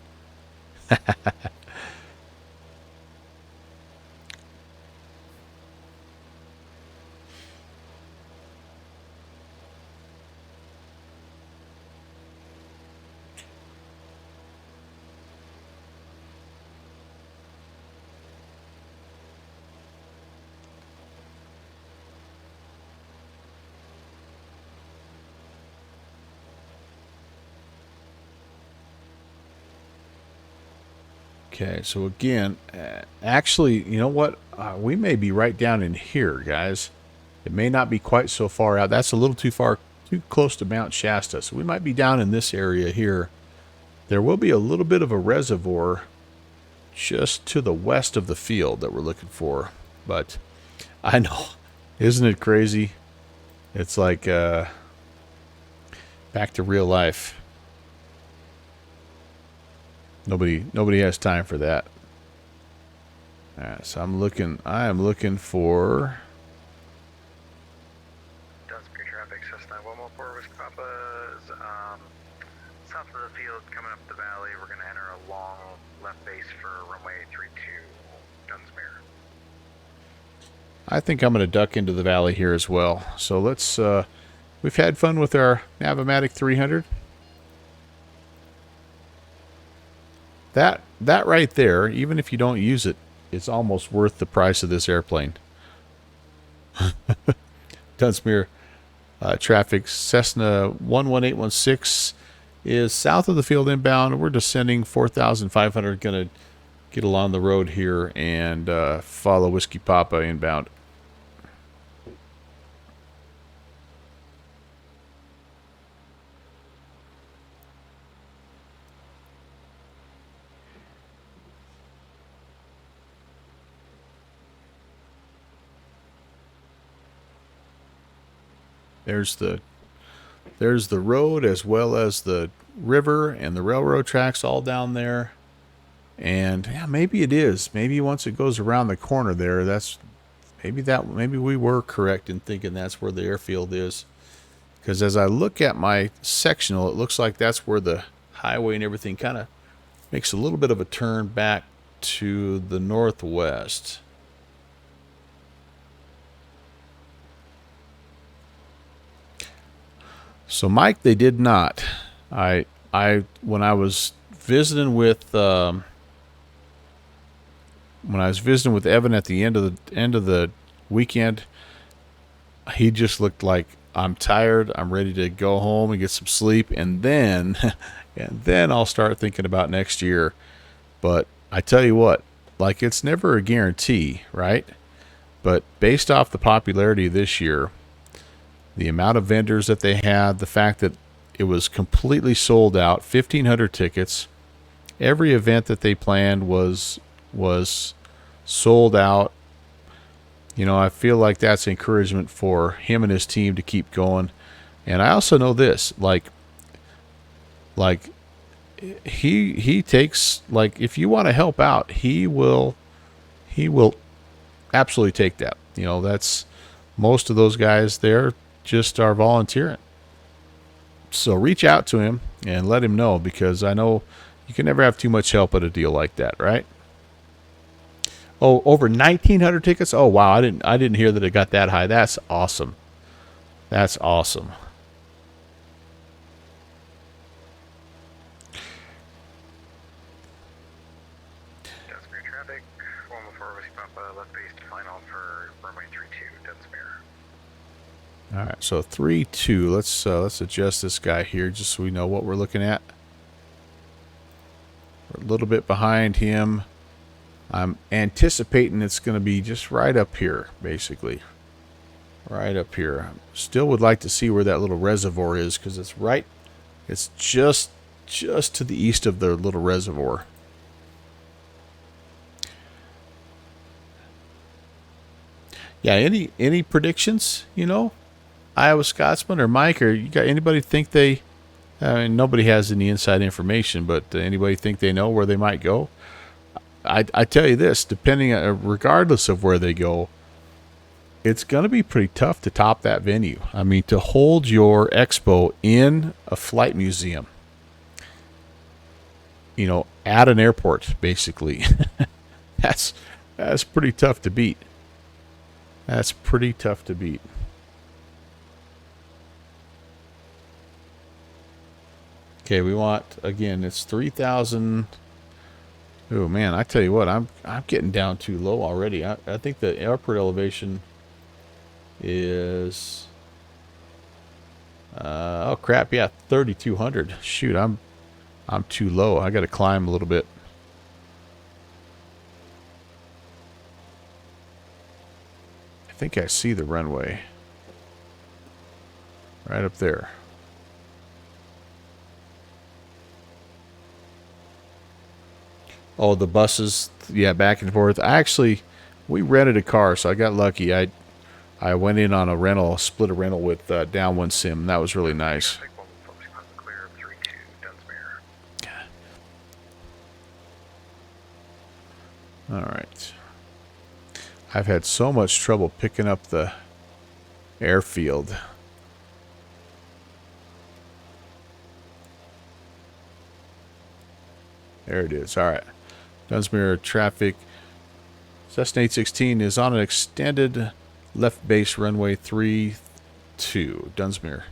Okay, so again, actually, you know what? We may be right down in here, guys. It may not be quite so far out. That's a little too close to Mount Shasta. So we might be down in this area here. There will be a little bit of a reservoir just to the west of the field that we're looking for. But I know, isn't it crazy? It's like back to real life. Nobody has time for that. All right, so I am looking for. Dunsbury traffic, Cessna 114 West Papa's, south of the field, coming up the valley. We're going to enter a long left base for runway 32, Dunsmuir. I think I'm going to duck into the valley here as well. So let's, we've had fun with our Navimatic 300. That right there, even if you don't use it, it's almost worth the price of this airplane. Dunsmuir traffic, Cessna 11816 is south of the field inbound. We're descending 4,500. Going to get along the road here and follow Whiskey Papa inbound. There's the road as well as the river and the railroad tracks all down there. And yeah, maybe it is. Maybe once it goes around the corner there, maybe we were correct in thinking that's where the airfield is. Because as I look at my sectional, it looks like that's where the highway and everything kind of makes a little bit of a turn back to the northwest. So Mike, they did not. When I was visiting with Evan at the end of the weekend, he just looked like, I'm tired, I'm ready to go home and get some sleep, and then I'll start thinking about next year. But I tell you what, like, it's never a guarantee, right? But based off the popularity this year, the amount of vendors that they had, the fact that it was completely sold out, 1,500 tickets. Every event that they planned was sold out. You know, I feel like that's encouragement for him and his team to keep going. And I also know this, like he takes, like, if you want to help out, he will absolutely take that. You know, that's most of those guys there just are volunteering. So reach out to him and let him know, because I know you can never have too much help at a deal like that, right? Oh, over 1,900 tickets. Oh wow, I didn't hear that it got that high. That's awesome. That's awesome. Dunsmuir traffic, 114 West Papa, left base to final for runway 32, Dunsmuir. All right, so 3-2. Let's adjust this guy here just so we know what we're looking at. We're a little bit behind him. I'm anticipating it's going to be just right up here, basically. Right up here. Still would like to see where that little reservoir is, because it's just to the east of the little reservoir. Yeah, any predictions, you know? Iowa Scotsman or Mike, or you got anybody think they, nobody has any inside information, but anybody think they know where they might go? I tell you this, regardless of where they go, it's going to be pretty tough to top that venue. I mean, to hold your expo in a flight museum, you know, at an airport, basically, that's pretty tough to beat. That's pretty tough to beat. Okay, we want, again, it's 3,000. Oh man, I tell you what, I'm getting down too low already. I think the airport elevation is oh crap, yeah, 3,200. Shoot, I'm too low. I got to climb a little bit. I think I see the runway right up there. Oh, the buses, yeah, back and forth. We rented a car, so I got lucky. I went in on split a rental with Downwind Sim. That was really nice. Clear of 32, Dunsmuir. All right. I've had so much trouble picking up the airfield. There it is. All right. Dunsmuir traffic. Cessna 816 is on an extended left base runway 32. Dunsmuir.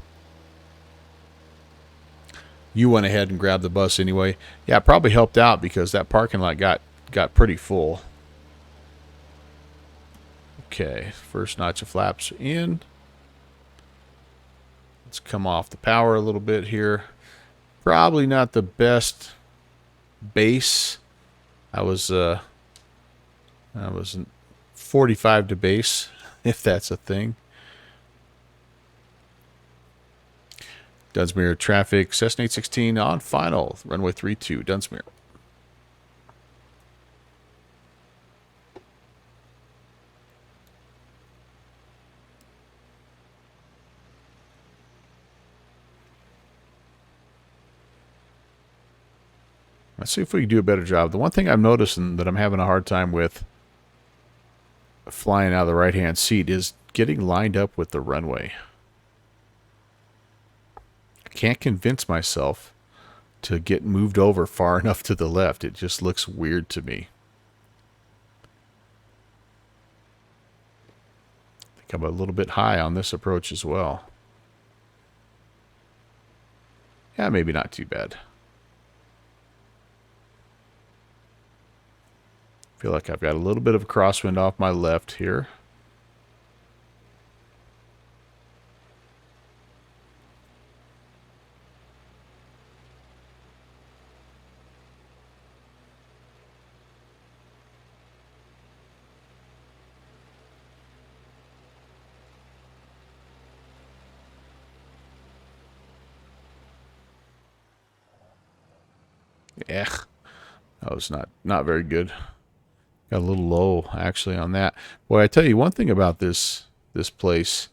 You went ahead and grabbed the bus anyway. Yeah, it probably helped out because that parking lot got pretty full. Okay, first notch of flaps in. Let's come off the power a little bit here. Probably not the best base. I was 45 to base, if that's a thing. Dunsmuir traffic, Cessna 816 on final, runway 32, Dunsmuir. Let's see if we can do a better job. The one thing I'm noticing that I'm having a hard time with flying out of the right-hand seat is getting lined up with the runway. I can't convince myself to get moved over far enough to the left. It just looks weird to me. I think I'm a little bit high on this approach as well. Yeah, maybe not too bad. Feel like I've got a little bit of a crosswind off my left here. Yeah, that was not very good. Got a little low actually on that. Boy, I tell you one thing about this place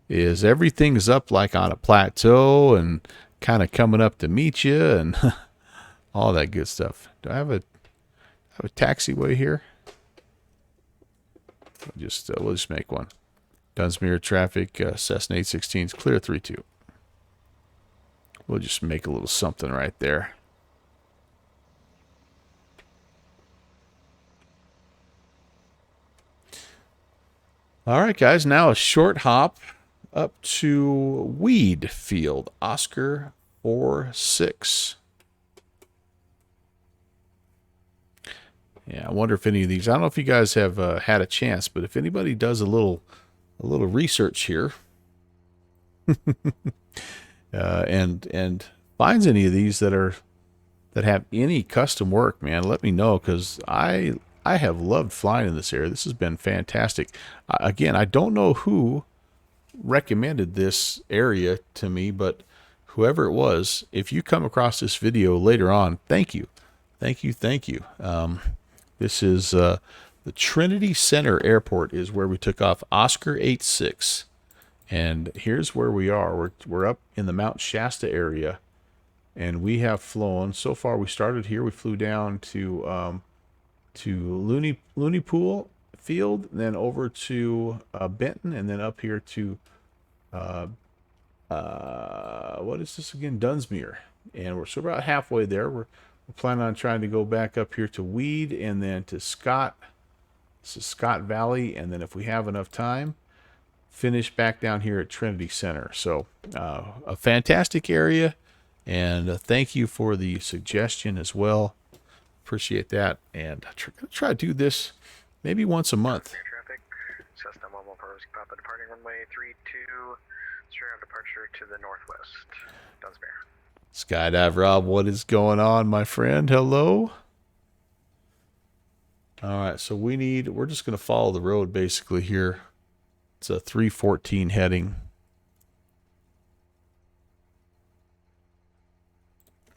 is everything's up like on a plateau and kind of coming up to meet you and all that good stuff. Do I have a taxiway here? We'll just make one. Dunsmuir traffic, Cessna 816 is clear 32. We'll just make a little something right there. All right, guys, now a short hop up to Weed Field, Oscar 46. Yeah, I wonder if any of these, I don't know if you guys have had a chance, but if anybody does a little research here and finds any of these that have any custom work, man, let me know, because I have loved flying in this area. This has been fantastic. Again, I don't know who recommended this area to me, but whoever it was, if you come across this video later on, thank you. Thank you, thank you. This is the Trinity Center Airport is where we took off Oscar 86. And here's where we are. We're up in the Mount Shasta area, and we have flown. So far, we started here. We flew down to Looney Pool Field, then over to Benton, and then up here to what is this again? Dunsmuir. And we're so about halfway there. We're planning on trying to go back up here to Weed and then to Scott. This is Scott Valley, and then if we have enough time, finish back down here at Trinity Center. So a fantastic area, and thank you for the suggestion as well. Appreciate that, and I'm going to try to do this maybe once a month. Traffic, Cessna 114, Papa departing runway 32, straight on departure to the northwest, Dunsmuir. Skydive Rob, what is going on, my friend? Hello. All right, so we're just going to follow the road basically here. It's a 314 heading.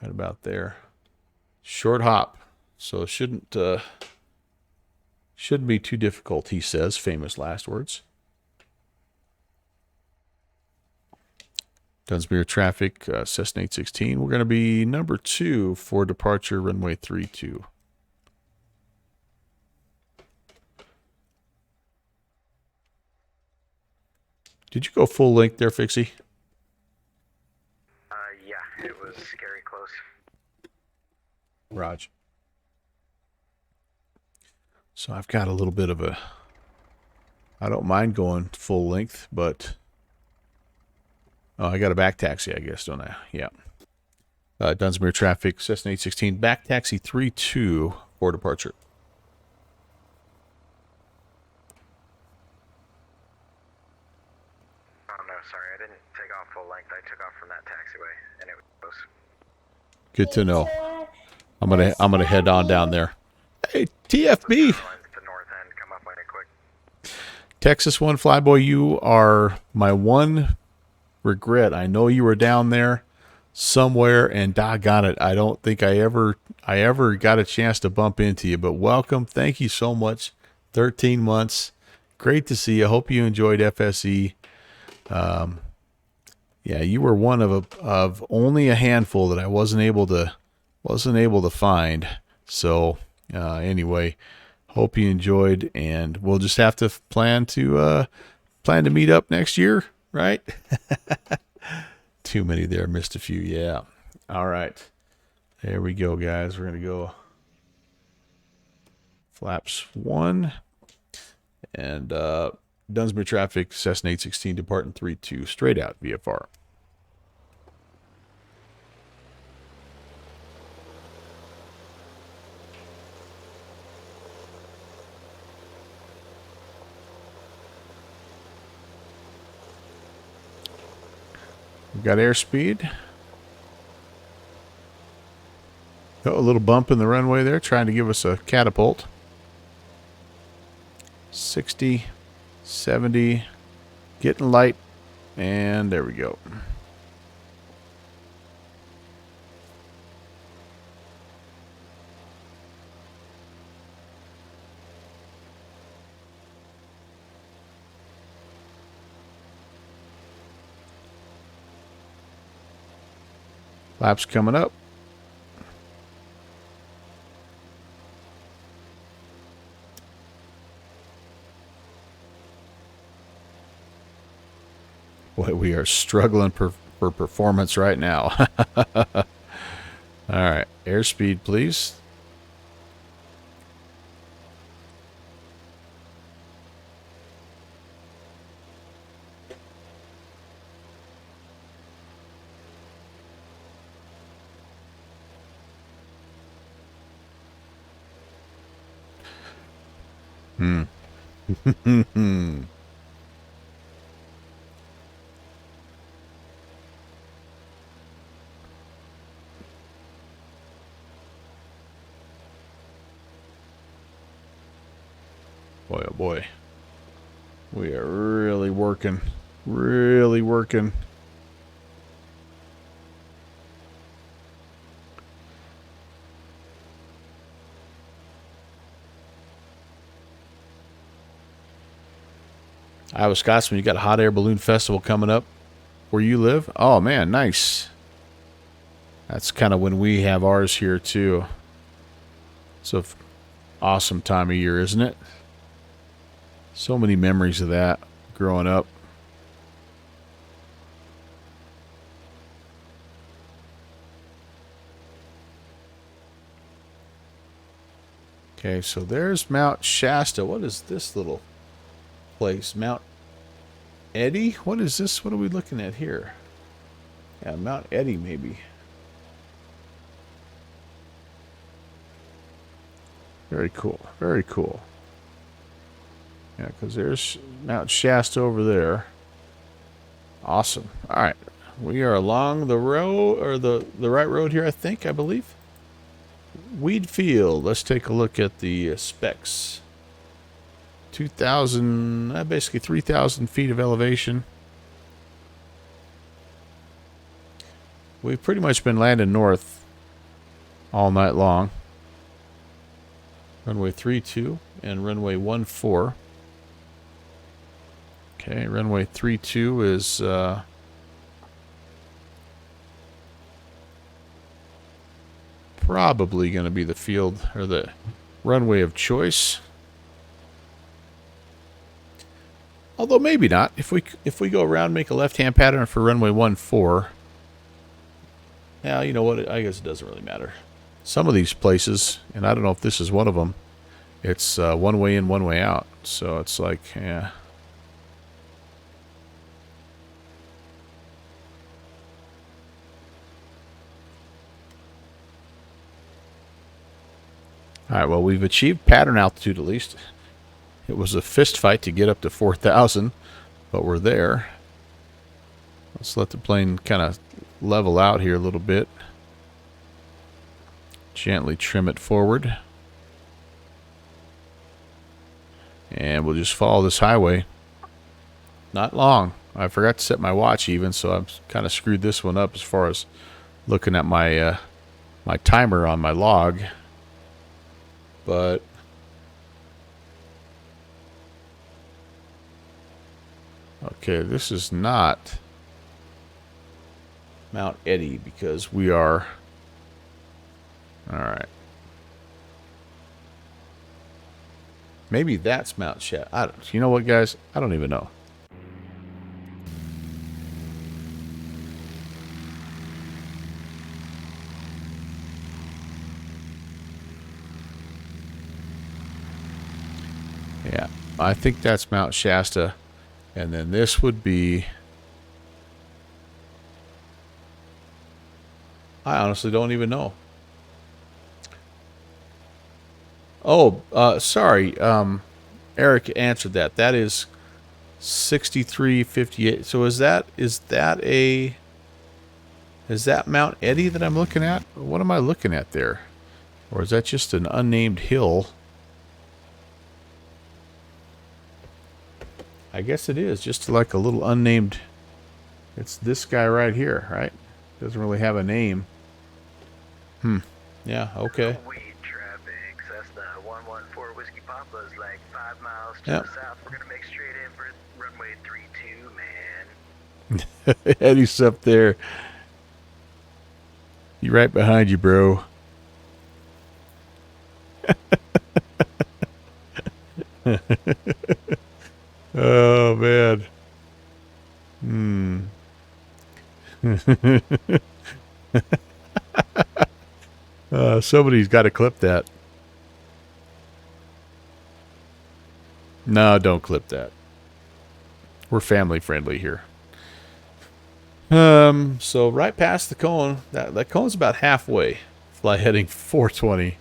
Right about there. Short hop. So it shouldn't be too difficult, he says, famous last words. Dunsmuir traffic, Cessna 816. We're going to be number 2 for departure, runway 32. Did you go full length there, Fixie? Yeah, it was scary close. Raj. So I've got a little bit of a... I don't mind going full length, but... Oh, I got a back taxi, I guess, don't I? Yeah. Dunsmuir traffic, Cessna 816, back taxi 32 for departure. Oh no, sorry, I didn't take off full length. I took off from that taxiway, and it was close. Good to know. I'm gonna head on down there. Hey, TFB. The north end come up like quick. Texas One Flyboy, you are my one regret. I know you were down there somewhere, and doggone it, I don't think I ever got a chance to bump into you. But welcome, thank you so much. 13 months, great to see you. Hope you enjoyed FSE. Yeah, you were one of only a handful that I wasn't able to find. So anyway, hope you enjoyed, and we'll just have to plan to meet up next year, right? Too many there, missed a few. Yeah. All right, there we go, guys. We're gonna go flaps 1 and Dunsmuir traffic, Cessna 816 departing 32 straight out VFR. We've got airspeed. Oh, a little bump in the runway there, trying to give us a catapult. 60, 70, getting light, and there we go. Laps coming up. Boy, we are struggling for performance right now. All right, airspeed, please. Boy, oh boy. We are really working. Really working. Iowa Scotsman, you got a hot air balloon festival coming up where you live? Oh, man, nice. That's kind of when we have ours here, too. It's an awesome time of year, isn't it? So many memories of that growing up. Okay, so there's Mount Shasta. What is this little place? Mount Eddy? What is this? What are we looking at here? Yeah, Mount Eddy, maybe. Very cool. Very cool. Yeah, because there's Mount Shasta over there. Awesome. All right. We are along the road, or the right road here, I believe. Weed Field. Let's take a look at the specs. 2,000, basically 3,000 feet of elevation. We've pretty much been landing north all night long. Runway 32 and runway 14. Okay, runway 32 is probably going to be the field or the runway of choice. Although maybe not. If we go around and make a left-hand pattern for runway 14, yeah, you know what? I guess it doesn't really matter. Some of these places, and I don't know if this is one of them, it's one way in, one way out. So it's like, yeah. All right, well, we've achieved pattern altitude at least. It was a fist fight to get up to 4,000, but we're there. Let's let the plane kind of level out here a little bit. Gently trim it forward. And we'll just follow this highway. Not long. I forgot to set my watch even, so I've kind of screwed this one up as far as looking at my my timer on my log. But okay, this is not Mount Eddy because we are... Alright. Maybe that's Mount Shasta. I don't... You know what, guys? I don't even know. Yeah, I think that's Mount Shasta. And then this would be... I honestly don't even know. Oh, sorry. Eric answered that. That is 6358. So is that Mount Eddy that I'm looking at? What am I looking at there? Or is that just an unnamed hill? I guess it is. Just like a little unnamed... It's this guy right here, right? Doesn't really have a name. Yeah, okay. Weed traffic, Cessna 114 Whiskey Papa is like 5 miles to Yep. the south. We're gonna make straight in for runway 32, man. Eddie's up there. He's right behind you, bro. Oh, man. Somebody's got to clip that. No, don't clip that. We're family friendly here. So right past the cone, that cone's about halfway. Fly heading 420.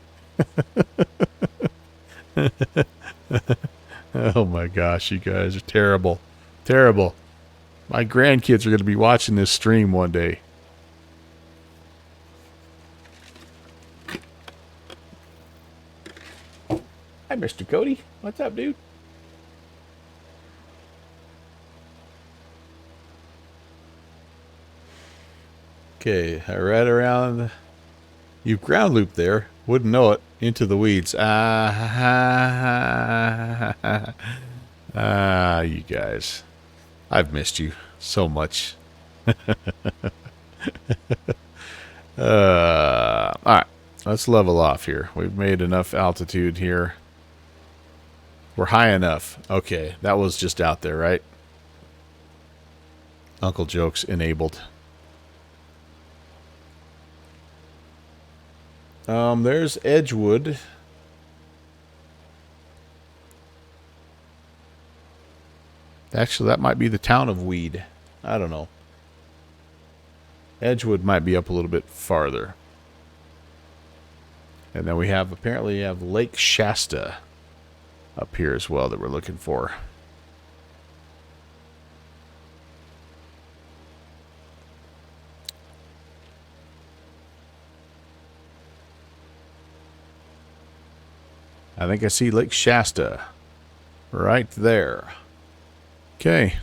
Oh my gosh, you guys are terrible. Terrible. My grandkids are going to be watching this stream one day. Hi, Mr. Cody. What's up, dude? Okay, right around... You ground looped there. Wouldn't know it. Into the weeds. You guys. I've missed you so much. Alright. Let's level off here. We've made enough altitude here. We're high enough. Okay, that was just out there, right? Uncle Jokes enabled. There's Edgewood. Actually, that might be the town of Weed. I don't know. Edgewood might be up a little bit farther. And then we have, apparently, you have Lake Shasta up here as well that we're looking for. I think I see Lake Shasta right there. Okay.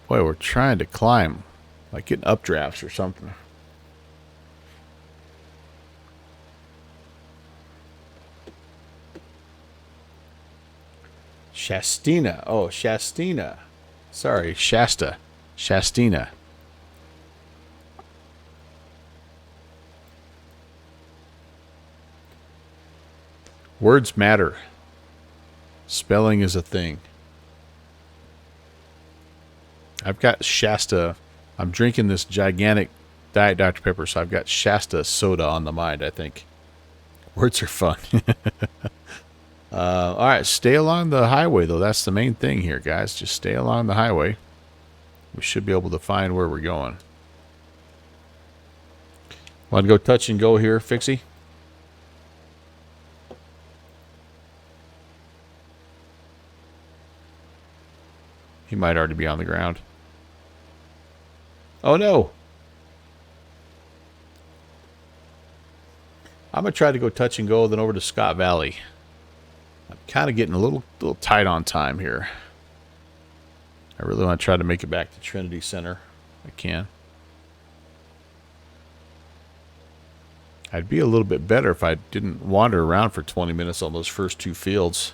Boy, we're trying to climb, like getting updrafts or something. Shastina. Oh, Shastina. Sorry, Shasta. Shastina. Words matter. Spelling is a thing. I've got Shasta. I'm drinking this gigantic Diet Dr. Pepper, so I've got Shasta soda on the mind, I think. Words are fun. All right, stay along the highway, though. That's the main thing here, guys. Just stay along the highway. We should be able to find where we're going. Want to go touch and go here, Fixie? He might already be on the ground. Oh, no. I'm going to try to go touch and go, then over to Scott Valley. I'm kind of getting a little tight on time here. I really want to try to make it back to Trinity Center. I can. I'd be a little bit better if I didn't wander around for 20 minutes on those first two fields.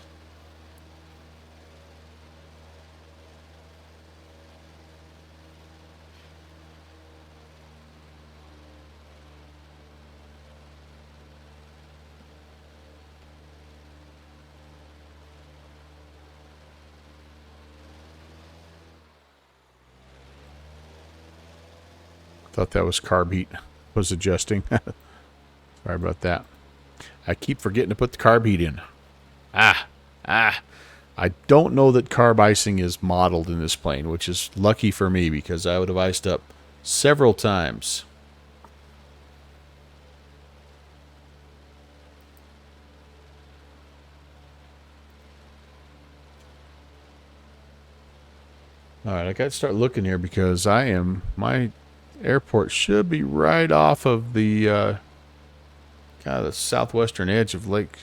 Thought that was carb heat was adjusting. Sorry about that. I keep forgetting to put the carb heat in. I don't know that carb icing is modeled in this plane, which is lucky for me because I would have iced up several times. All right, I got to start looking here because my airport should be right off of the kind of the southwestern edge of Lake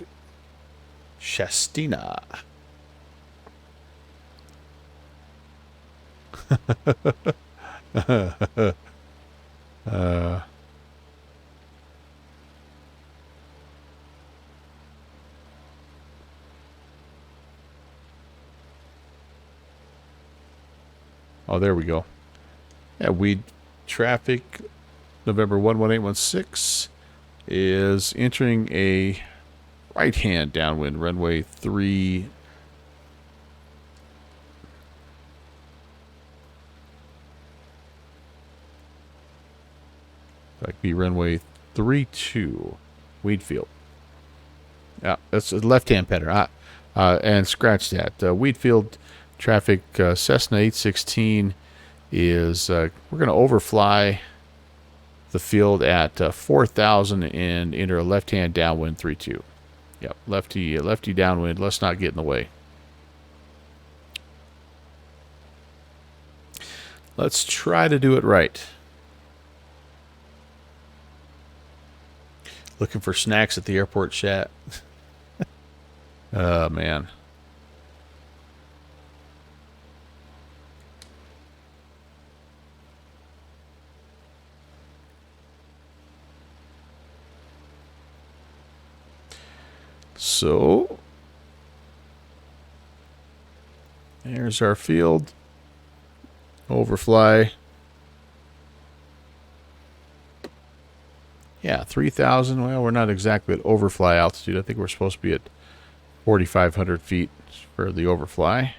Shastina. Oh, there we go. Yeah, weed traffic, November 11816, is entering a right-hand downwind, runway 3. Like be runway 32, Wheatfield. Yeah, that's a left-hand pattern. And scratch that. Wheatfield traffic, Cessna 816 is, we're going to overfly the field at 4,000 and enter a left-hand downwind 32. Yep, lefty downwind. Let's not get in the way. Let's try to do it right. Looking for snacks at the airport, chat. Oh, man. So, there's our field. Overfly. Yeah, 3,000. Well, we're not exactly at overfly altitude. I think we're supposed to be at 4,500 feet for the overfly.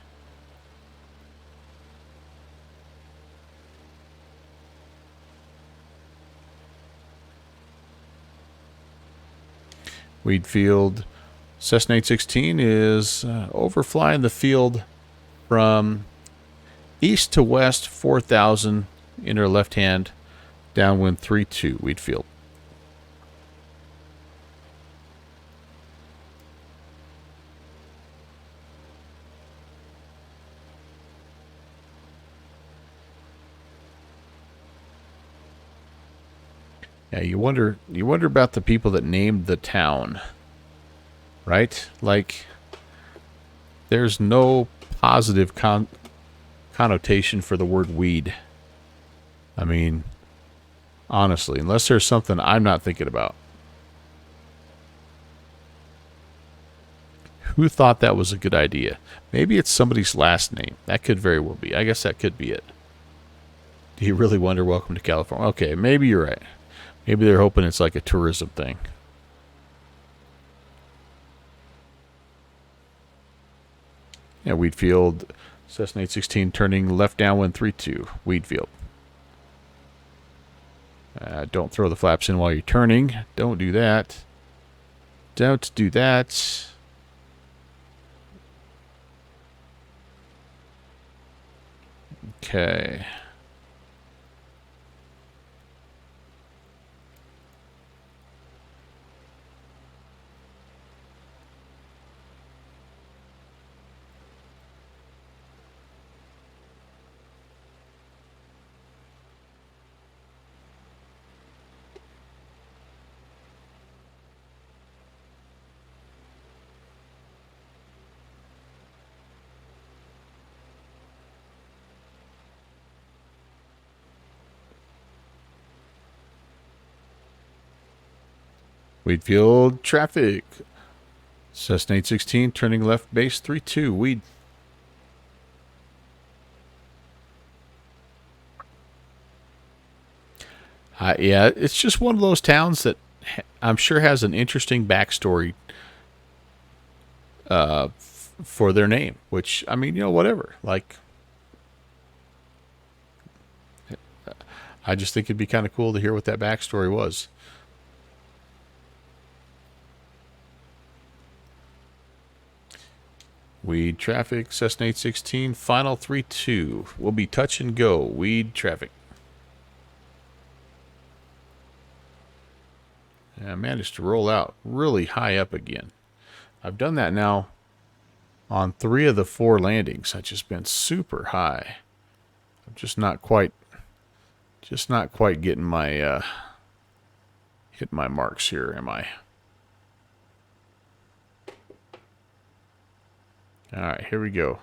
Wheatfield Cessna 816 is overflying the field from east to west, 4,000, enter left hand, downwind 32, Wheatfield. Yeah, you wonder about the people that named the town, right? Like, there's no positive connotation for the word weed. I mean, honestly, unless there's something I'm not thinking about. Who thought that was a good idea? Maybe it's somebody's last name. That could very well be. I guess that could be it. Do you really wonder, welcome to California? Okay, maybe you're right. Maybe they're hoping it's like a tourism thing. Yeah, Wheatfield, Cessna 816 turning left downwind 32, Wheatfield. Don't throw the flaps in while you're turning. Don't do that. Don't do that. Okay. Wheatfield traffic. Cessna 816 turning left base 32, Weed. Yeah, it's just one of those towns that I'm sure has an interesting backstory for their name, which, I mean, whatever. Like, I just think it'd be kind of cool to hear what that backstory was. Weed traffic, Cessna 816, final 32. We'll be touch and go. Weed traffic. I managed to roll out really high up again. I've done that now on 3 of the 4 landings. I've just been super high. I'm just not quite getting my hit my marks here, am I? All right, here we go.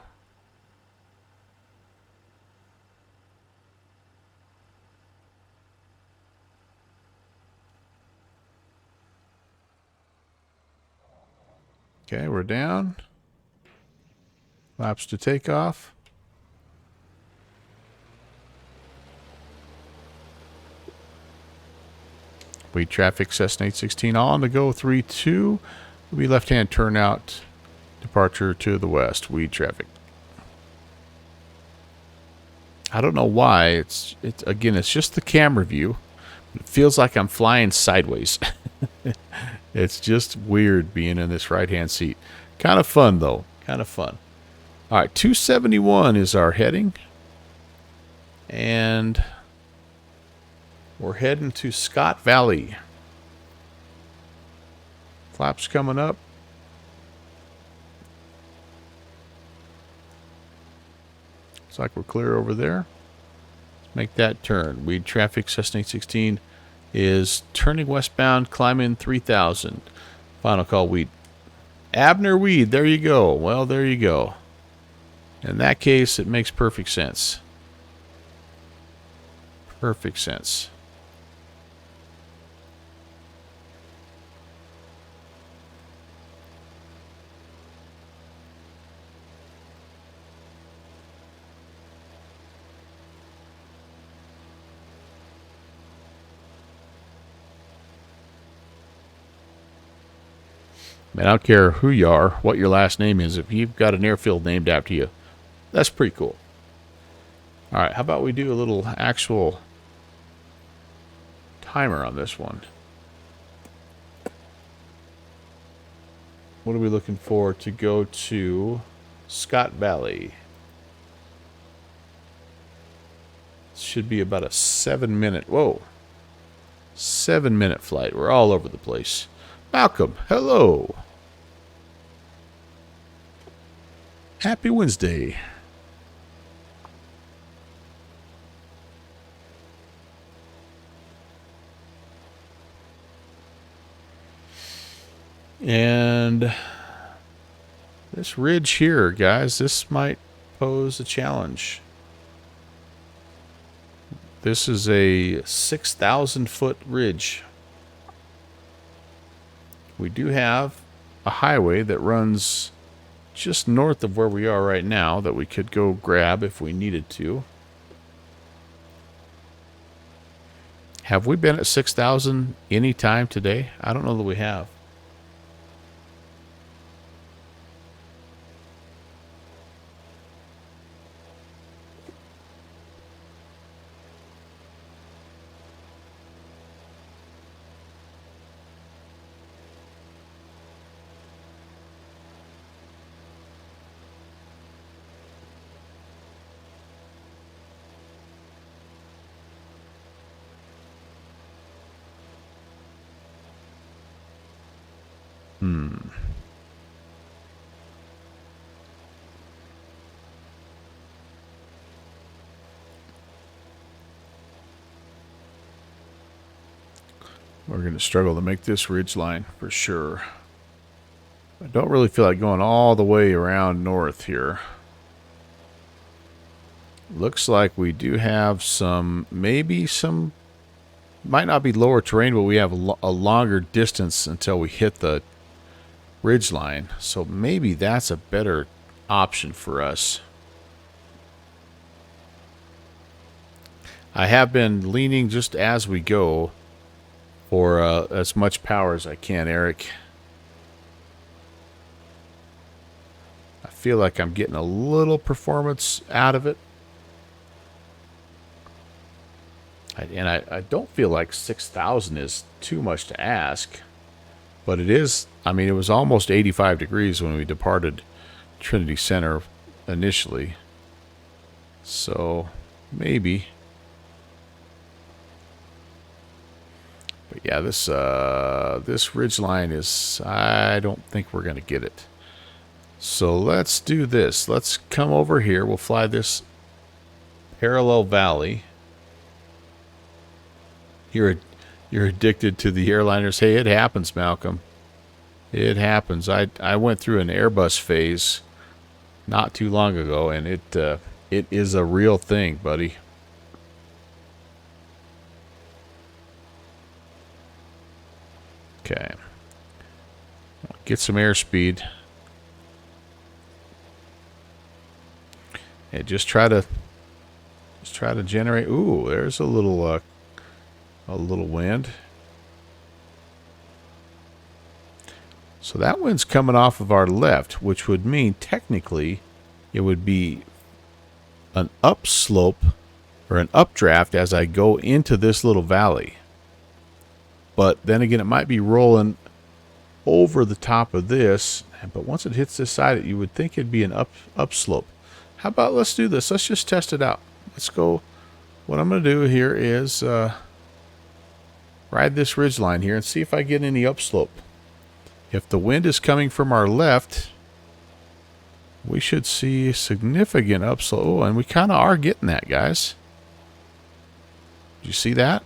Okay, we're down. Laps to takeoff. Weed traffic, Cessna 816 on to go 32. Will be left-hand turnout, departure to the west. Weed traffic. I don't know why. It's again, it's just the camera view. It feels like I'm flying sideways. It's just weird being in this right-hand seat. Kind of fun, though. Kind of fun. All right, 271 is our heading. And we're heading to Scott Valley. Flaps coming up. Looks like we're clear over there. Let's make that turn. Weed traffic, Cessna 816 is turning westbound, climbing 3000. Final call, Weed. Abner Weed, there you go. Well, there you go. In that case, it makes perfect sense. Perfect sense. Man, I don't care who you are, what your last name is. If you've got an airfield named after you, that's pretty cool. All right, how about we do a little actual timer on this one? What are we looking for to go to Scott Valley? Should be about a 7-minute, 7-minute flight. We're all over the place. Malcolm, hello. Happy Wednesday. And this ridge here, guys, this might pose a challenge. This is a 6,000-foot ridge. We do have a highway that runs just north of where we are right now that we could go grab if we needed to. Have we been at 6,000 any time today? I don't know that we have. We're going to struggle to make this ridge line for sure. I don't really feel like going all the way around north here. Looks like we do have some, maybe some, might not be lower terrain, but we have a longer distance until we hit the ridge line. So maybe that's a better option for us. I have been leaning just as we go for as much power as I can, Eric. I feel like I'm getting a little performance out of it. And I don't feel like 6,000 is too much to ask. But it is, I mean, it was almost 85 degrees when we departed Trinity Center initially. So, maybe. But yeah, this ridge line is, I don't think we're going to get it. So let's do this. Let's come over here. We'll fly this parallel valley. You're addicted to the airliners. Hey, it happens, Malcolm. It happens. I went through an Airbus phase not too long ago, and it is a real thing, buddy. Okay. Get some airspeed. And just try to generate. Ooh, there's a little wind. So that wind's coming off of our left, which would mean technically it would be an upslope or an updraft as I go into this little valley. But then again, it might be rolling over the top of this. But once it hits this side, you would think it'd be an upslope. How about let's do this? Let's just test it out. Let's go. What I'm going to do here is ride this ridge line here and see if I get any upslope. If the wind is coming from our left, we should see significant upslope. Oh, and we kind of are getting that, guys. Did you see that?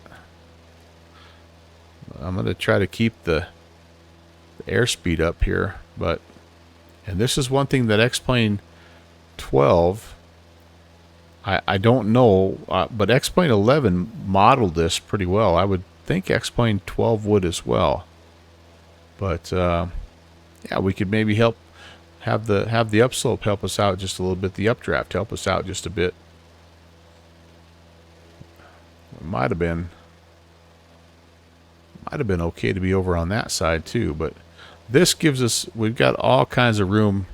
I'm going to try to keep the airspeed up here, and this is one thing that X-Plane 12, I don't know, but X-Plane 11 modeled this pretty well. I would think X-Plane 12 would as well. But yeah, we could maybe have the upslope help us out just a little bit, the updraft help us out just a bit. It might have been okay to be over on that side too, but this gives us, we've got all kinds of room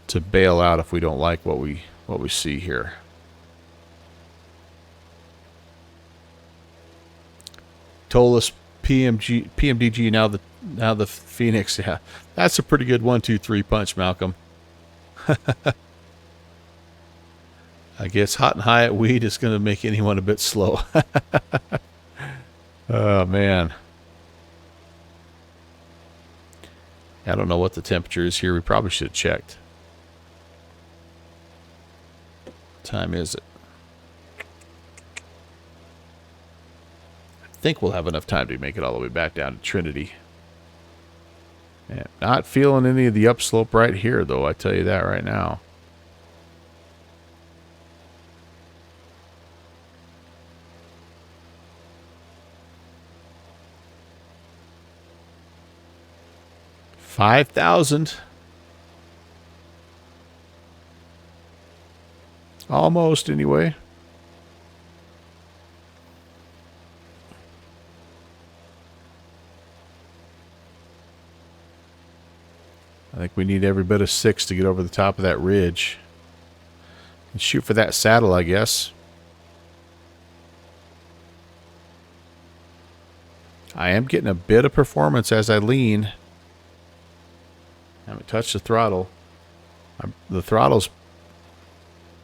to bail out if we don't like what we see here. Tollus PMDG, now the Phoenix. Yeah, that's a pretty good 1-2-3 punch, Malcolm. I guess hot and high at weed is going to make anyone a bit slow. Oh man, I don't know what the temperature is here. We probably should have checked. What time is it? I think we'll have enough time to make it all the way back down to Trinity. And not feeling any of the upslope right here, though. I tell you that right now. $5,000. Almost, anyway. I think we need every bit of 6 to get over the top of that ridge. And shoot for that saddle, I guess. I am getting a bit of performance as I lean. I haven't touched the throttle. The throttle's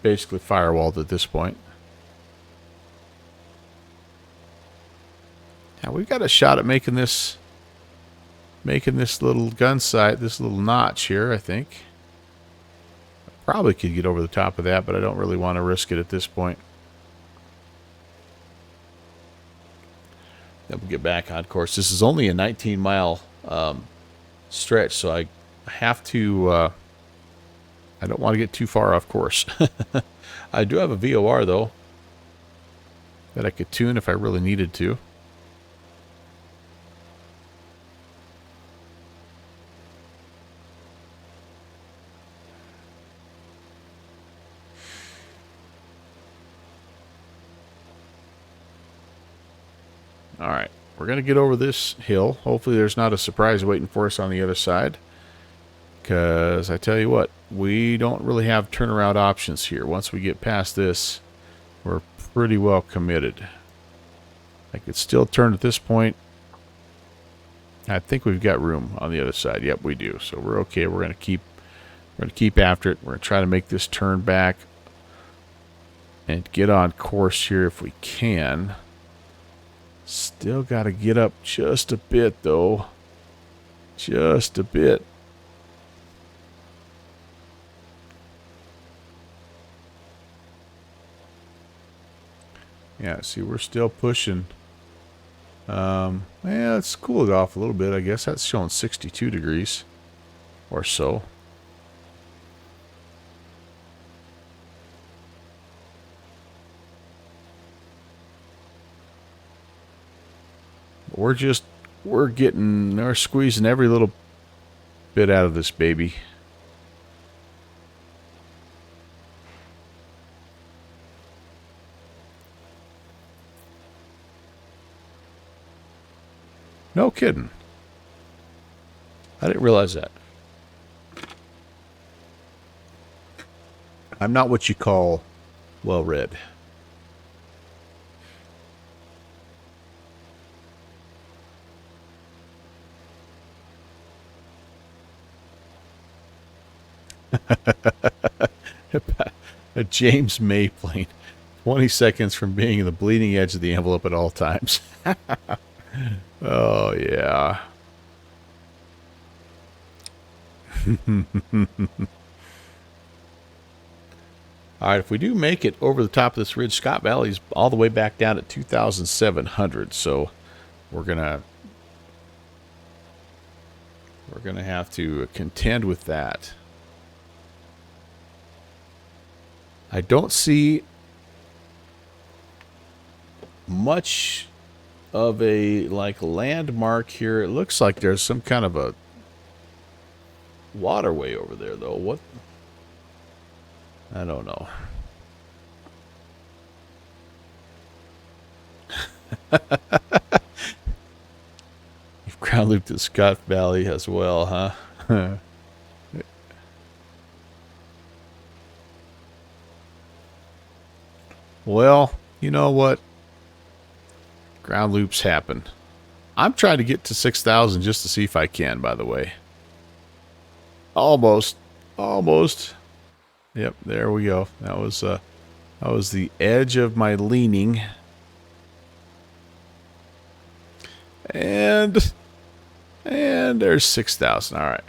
basically firewalled at this point. Now we've got a shot at making this making this little gun sight, this little notch here, I think. Probably could get over the top of that, but I don't really want to risk it at this point. Then we'll get back on course. This is only a 19-mile stretch, so I have to... I don't want to get too far off course. I do have a VOR, though, that I could tune if I really needed to. All right, we're going to get over this hill. Hopefully there's not a surprise waiting for us on the other side. Because I tell you what, we don't really have turnaround options here. Once we get past this, we're pretty well committed. I could still turn at this point. I think we've got room on the other side. Yep, we do. So we're okay. We're going to keep after it. We're going to try to make this turn back and get on course here if we can. Still got to get up just a bit, though. Just a bit. Yeah, see, we're still pushing. Yeah, let's cool it off a little bit. I guess that's showing 62 degrees or so. We're squeezing every little bit out of this baby. No kidding. I didn't realize that. I'm not what you call well-read. A James May plane. 20 seconds from being the bleeding edge of the envelope at all times. Oh, yeah. All right, if we do make it over the top of this ridge, Scott Valley's all the way back down at 2,700. So we're gonna have to contend with that. I don't see much of a landmark here. It looks like there's some kind of a waterway over there, though. What? I don't know. You've ground looped at Scott Valley as well, huh? Well, you know what? Ground loops happen. I'm trying to get to 6,000 just to see if I can, by the way. Almost. Almost. Yep, there we go. That was the edge of my leaning. And there's 6,000. All right.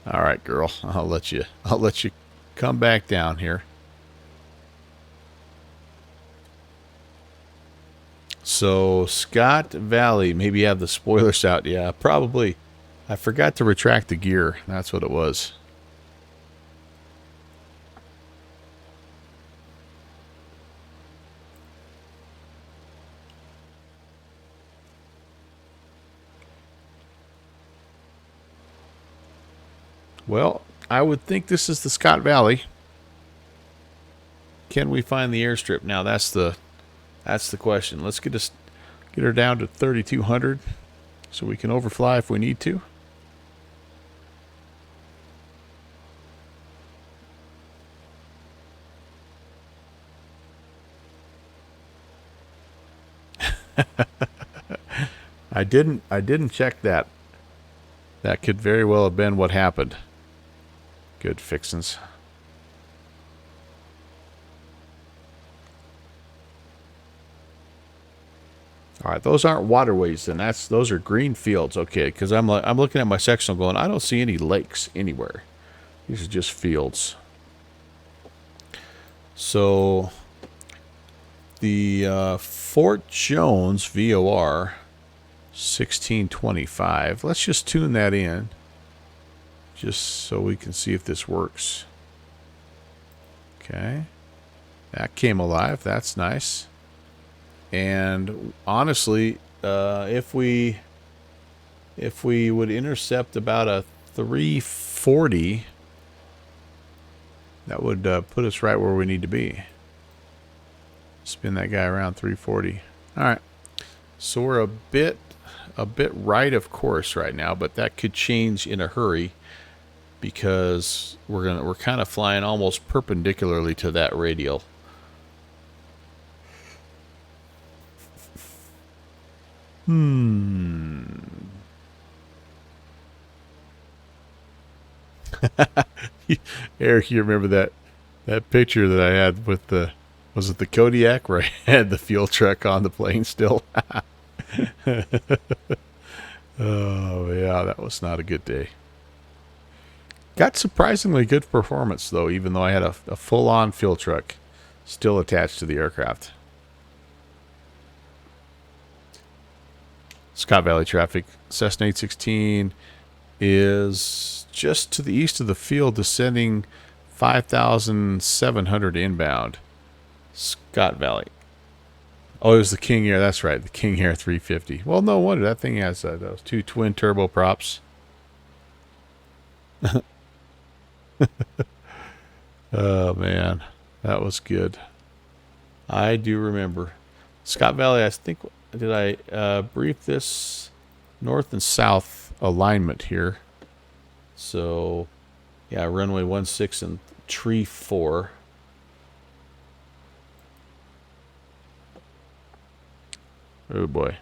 All right, girl. I'll let you come back down here. So, Scott Valley, maybe you have the spoilers out. Yeah, probably. I forgot to retract the gear. That's what it was. Well, I would think this is the Scott Valley. Can we find the airstrip? Now, that's the question. Let's get her down to 3,200 so we can overfly if we need to. I didn't check that. That could very well have been what happened. Good fixins. All right, those aren't waterways then. Those are green fields. Okay, because I'm looking at my sectional going, I don't see any lakes anywhere. These are just fields. So the Fort Jones VOR 1625. Let's just tune that in, just so we can see if this works. Okay, that came alive. That's nice. And honestly, if we would intercept about a 340, that would put us right where we need to be. Spin that guy around 340. All right. So we're a bit right of course right now, but that could change in a hurry because we're kind of flying almost perpendicularly to that radial. Eric, you remember that picture that I had with was it the Kodiak where I had the fuel truck on the plane still? Oh yeah, that was not a good day. Got surprisingly good performance though, even though I had a full-on fuel truck still attached to the aircraft. Scott Valley traffic, Cessna 816 is just to the east of the field, descending 5,700 inbound. Scott Valley. Oh, it was the King Air. That's right, the King Air 350. Well, no wonder. That thing has those two twin turbo props. Oh, man. That was good. I do remember. Scott Valley, I think, did I brief this north and south alignment here? So, yeah, runway 16 and tree 4. Oh boy.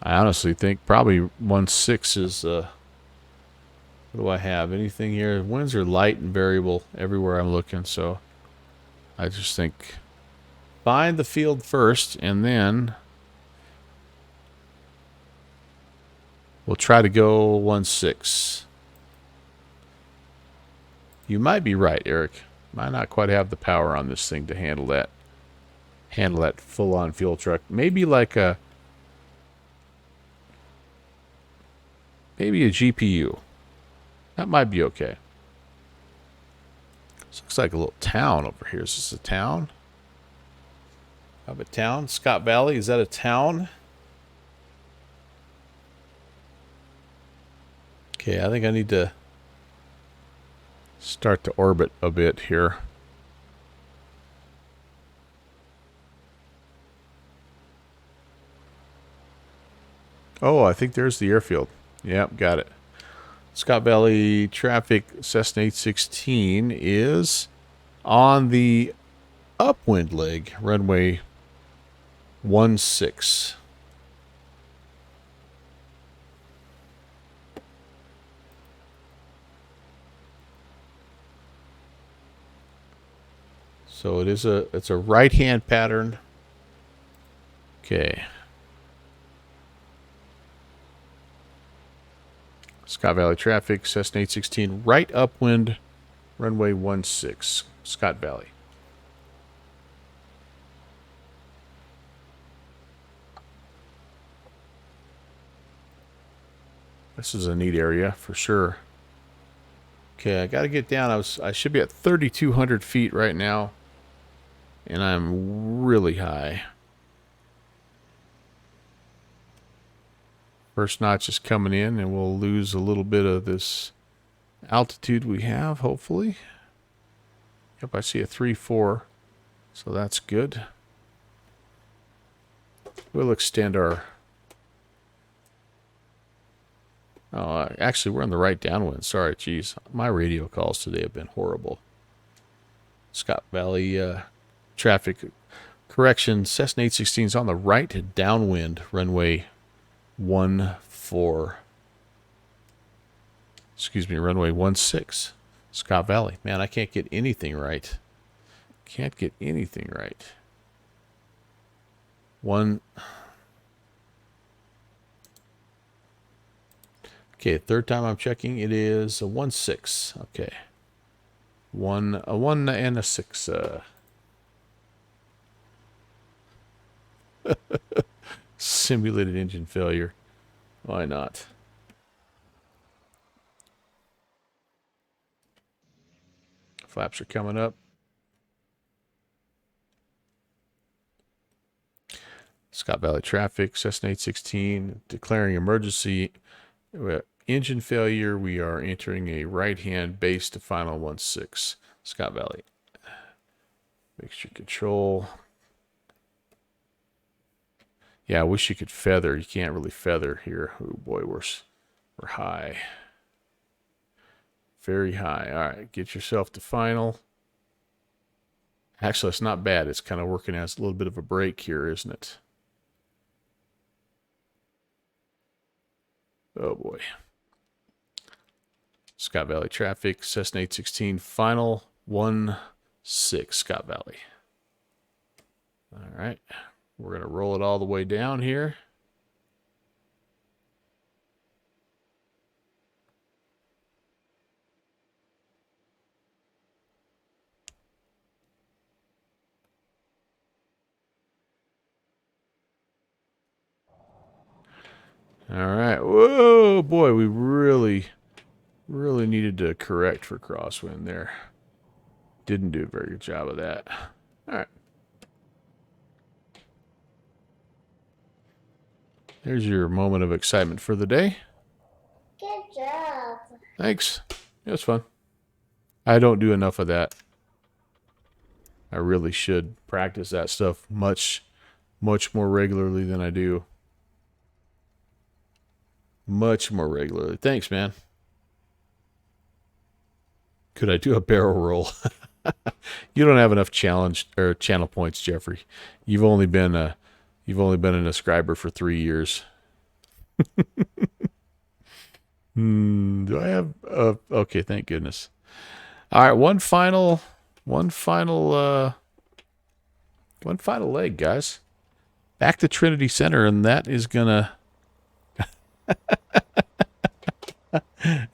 I honestly think probably 16 is, what do I have? Anything here? Winds are light and variable everywhere I'm looking, so I just think find the field first, and then we'll try to go 16. You might be right, Eric. Might not quite have the power on this thing to handle that full-on fuel truck. Maybe like maybe a GPU. That might be okay. This looks like a little town over here. Is this a town? How about town? Scott Valley, is that a town? Okay, I think I need to start to orbit a bit here. Oh, I think there's the airfield. Yep, got it. Scott Valley traffic, Cessna 816 is on the upwind leg, runway 16. So it's a right-hand pattern. Okay. Scott Valley traffic, Cessna 816, right upwind, runway 16, Scott Valley. This is a neat area for sure. Okay, I got to get down. I should be at 3,200 feet right now, and I'm really high. First notch is coming in, and we'll lose a little bit of this altitude we have, hopefully. Yep, I see a 3-4, so that's good. We'll extend our... Oh, actually, we're on the right downwind. Sorry, geez. My radio calls today have been horrible. Scott Valley traffic correction. Cessna 816 is on the right downwind, runway 14. Excuse me, runway 16. Scott Valley. Man, I can't get anything right. Can't get anything right. One. Okay, third time I'm checking. It is a 1-6. Okay. A 1 and a 6. Simulated engine failure. Why not? Flaps are coming up. Scott Valley traffic, Cessna 816, declaring emergency. Engine failure. We are entering a right-hand base to final 1-6. Scott Valley. Mixture control. Yeah, I wish you could feather. You can't really feather here. Oh boy, we're high. Very high. All right, get yourself to final. Actually, it's not bad. It's kind of working as a little bit of a break here, isn't it? Oh boy. Scott Valley traffic, Cessna 816, final 1-6, Scott Valley. All right. We're going to roll it all the way down here. All right. Whoa, boy, we really needed to correct for crosswind there. Didn't do a very good job of that. All right. There's your moment of excitement for the day. Good job. Thanks. It was fun. I don't do enough of that. I really should practice that stuff much more regularly than I do. Much more regularly. Thanks, man. Could I do a barrel roll? You don't have enough channel points, Jeffrey. You've only been an ascriber for 3 years. Do I have? Okay, thank goodness. All right, one final leg, guys. Back to Trinity Center, and that is gonna.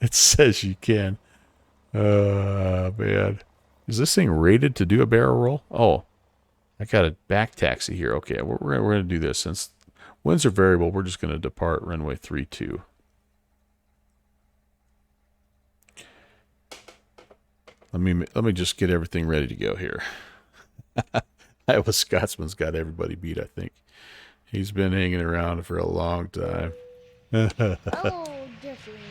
It says you can. Man. Is this thing rated to do a barrel roll? Oh, I got a back taxi here. Okay, we're going to do this. Since winds are variable, we're just going to depart runway 32. Let me just get everything ready to go here. Iowa Scotsman's got everybody beat, I think. He's been hanging around for a long time. Oh, definitely.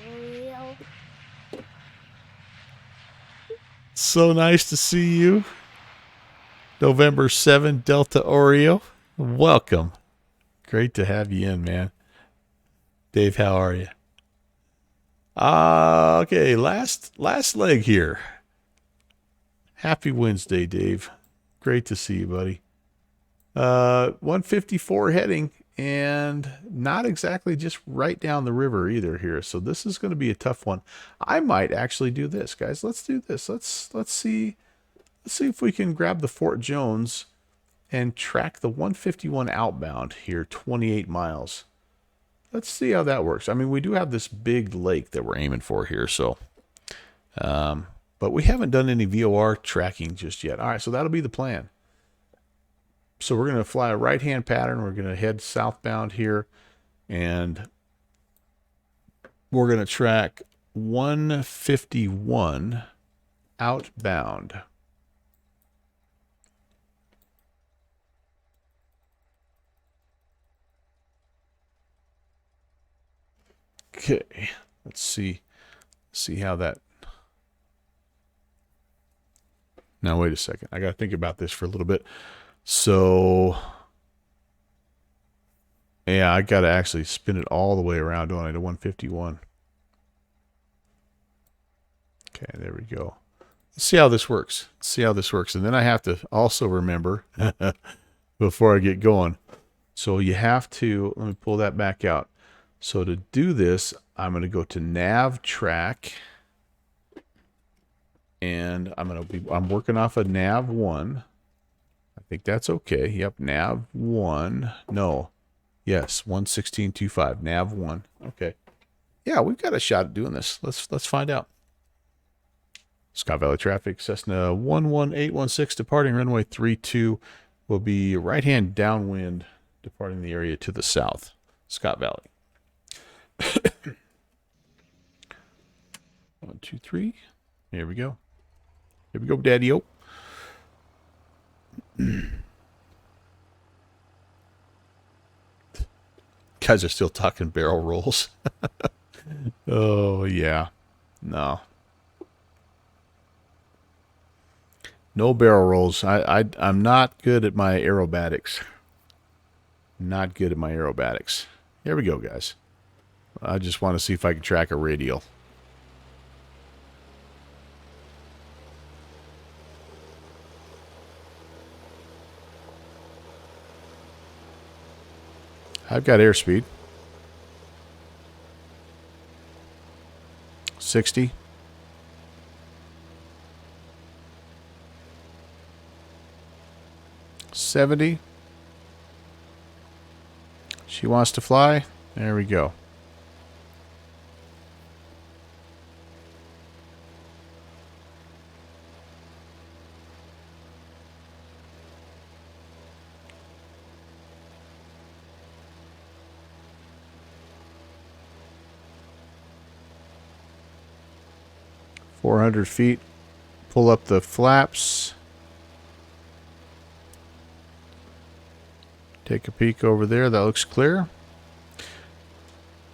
So nice to see you. November 7, Delta Oreo. Welcome. Great to have you in, man. Dave, how are you? Okay, last leg here. Happy Wednesday, Dave. Great to see you, buddy. 154 heading, and not exactly just right down the river either here. So this is going to be a tough one. I might actually do this, guys. Let's do this. Let's see if we can grab the Fort Jones and track the 151 outbound here, 28 miles. Let's see how that works. I mean, we do have this big lake that we're aiming for here, so but we haven't done any VOR tracking just yet. All right, so that'll be the plan. So we're going to fly a right-hand pattern. We're going to head southbound here, and we're going to track 151 outbound. Okay, let's see how that. Now wait a second. I got to think about this for a little bit. So, yeah, I got to actually spin it all the way around, don't I, to 151. Okay, there we go. Let's see how this works. And then I have to also remember, before I get going, so you have to, let me pull that back out. So to do this, I'm going to go to nav track. And I'm working off a nav 1. I think that's okay. Yep, nav 1. No. Yes, 116.25. Nav 1. Okay. Yeah, we've got a shot at doing this. Let's find out. Scott Valley traffic, Cessna 11816 departing runway 32 will be right-hand downwind departing the area to the south. Scott Valley. 1, 2, 3. Here we go. Here we go, Daddy-o. Guys are still talking barrel rolls. Oh, yeah. No. No barrel rolls. I'm not good at my aerobatics. Not good at my aerobatics. Here we go, guys. I just want to see if I can track a radial. I've got airspeed. 60. 70. She wants to fly. There we go. $400 feet. Pull up the flaps. Take a peek over there. That looks clear.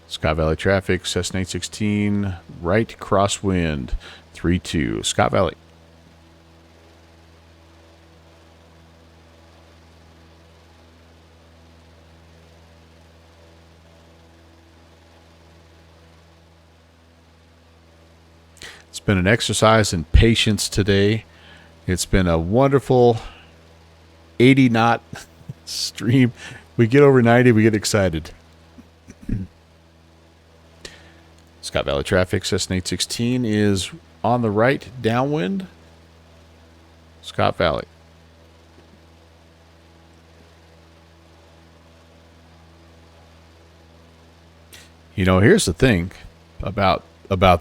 Scott Valley traffic, Cessna 816, right crosswind, 32. Scott Valley. It's been an exercise in patience today. It's been a wonderful 80 knot stream. We get over 90, we get excited. Scott Valley traffic, Cessna 816 is on the right, downwind. Scott Valley. You know, here's the thing about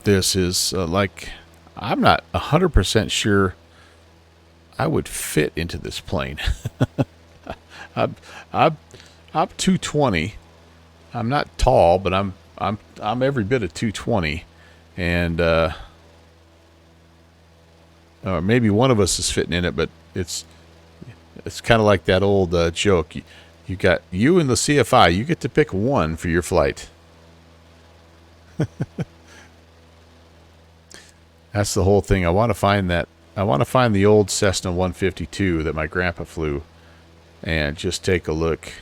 this is like I'm not 100% sure I would fit into this plane. I'm 220. I'm not tall, but I'm every bit of 220, and or maybe one of us is fitting in it, but it's kind of like that old joke. You got you and the CFI. You get to pick one for your flight. That's the whole thing. I want to find that. I want to find the old Cessna 152 that my grandpa flew, and just take a look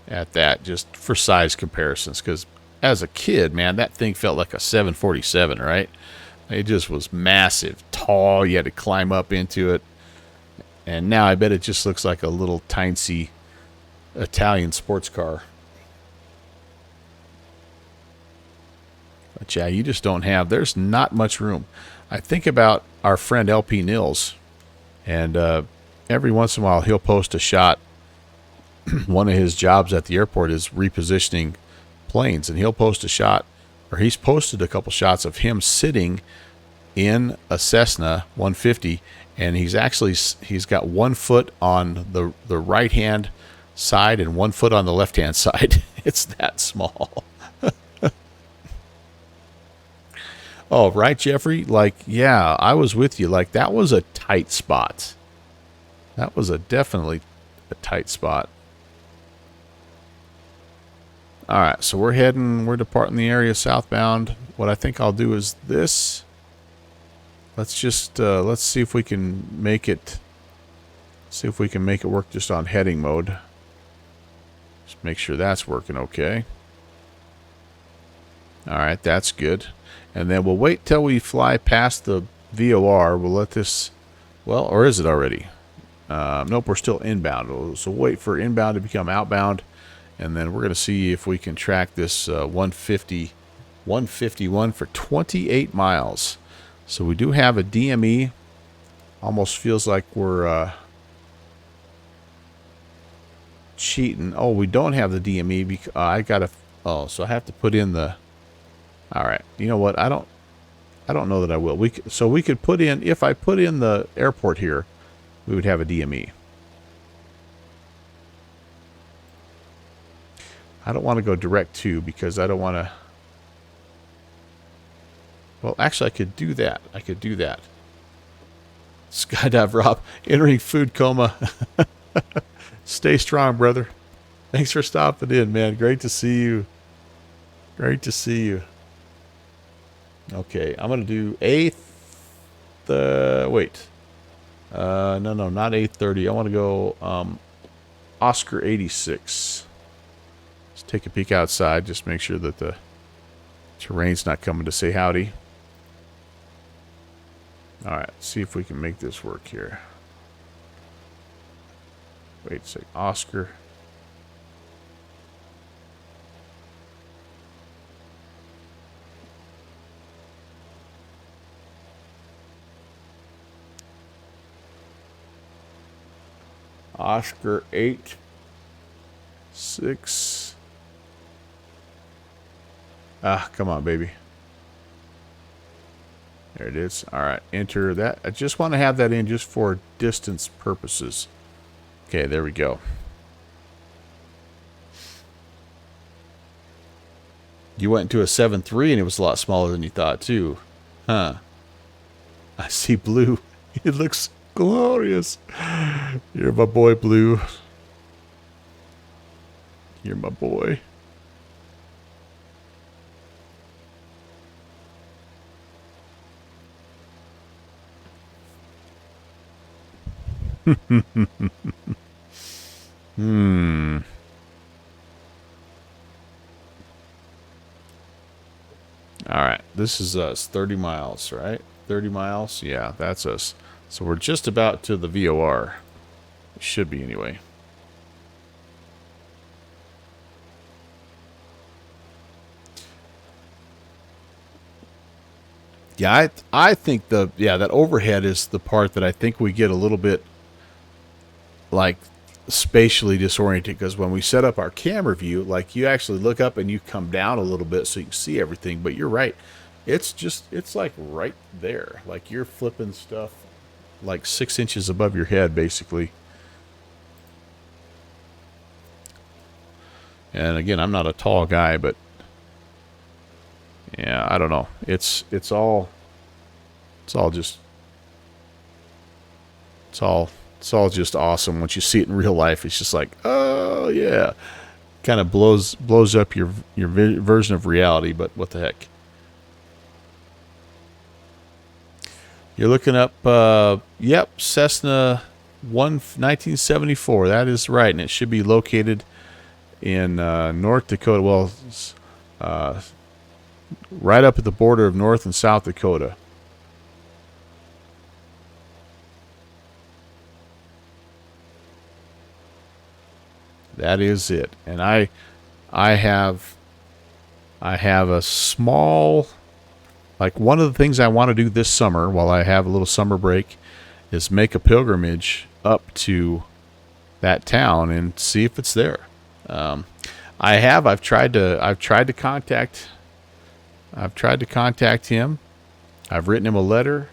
at that, just for size comparisons. Because as a kid, man, that thing felt like a 747, right? It just was massive, tall. You had to climb up into it. And now I bet it just looks like a little tiny Italian sports car. But yeah, you just don't have, there's not much room. I think about our friend LP Nils, and every once in a while he'll post a shot. One of his jobs at the airport is repositioning planes, and he'll post a shot, or he's posted a couple shots of him sitting in a Cessna 150, and he's got 1 foot on the right hand side and 1 foot on the left hand side. It's that small. Oh, right, Jeffrey? Like, yeah, I was with you. Like, that was a tight spot. That was definitely a tight spot. All right, so we're departing the area southbound. What I think I'll do is this. Let's just, let's see if we can make it, work just on heading mode. Just make sure that's working okay. All right, that's good. And then we'll wait till we fly past the VOR. We'll let this, well, or is it already? Nope, we're still inbound. So wait for inbound to become outbound. And then we're going to see if we can track this 151 for 28 miles. So we do have a DME Almost feels like we're cheating. Oh, we don't have the DME because I gotta. Oh, so I have to put in the. All right. You know what? I don't know that I will. So we could put in, if I put in the airport here, we would have a DME. I don't want to go direct to because I don't want to. Well, actually, I could do that. I could do that. Skydive Rob, entering food coma. Stay strong, brother. Thanks for stopping in, man. Great to see you. Great to see you. Okay, I'm going to do 8th. Wait. No, not 8:30. I want to go Oscar 86. Let's take a peek outside. Just make sure that the terrain's not coming to say howdy. All right, see if we can make this work here. Wait a sec. Oscar. Oscar 8, 6. Ah, come on, baby. There it is. All right, enter that. I just want to have that in just for distance purposes. Okay, there we go. You went into a 7.3 and it was a lot smaller than you thought too. Huh. I see blue. It looks glorious. You're my boy, Blue. You're my boy. All right, this is us. 30 miles, right? 30 miles? Yeah, that's us. So we're just about to the VOR. It should be anyway. Yeah, I think that overhead is the part that I think we get a little bit like spatially disoriented, because when we set up our camera view, like you actually look up and you come down a little bit so you can see everything, but you're right. It's like right there. Like you're flipping stuff like 6 inches above your head, basically. And again, I'm not a tall guy, but yeah, I don't know. It's all just awesome. Once you see it in real life, it's just like, oh yeah, kind of blows up your version of reality. But what the heck? You're looking up, yep, Cessna 1974. That is right, and it should be located in North Dakota. Well, right up at the border of North and South Dakota. That is it. And I have a small, like, one of the things I want to do this summer while I have a little summer break is make a pilgrimage up to that town and see if it's there. I've tried to contact him. I've written him a letter,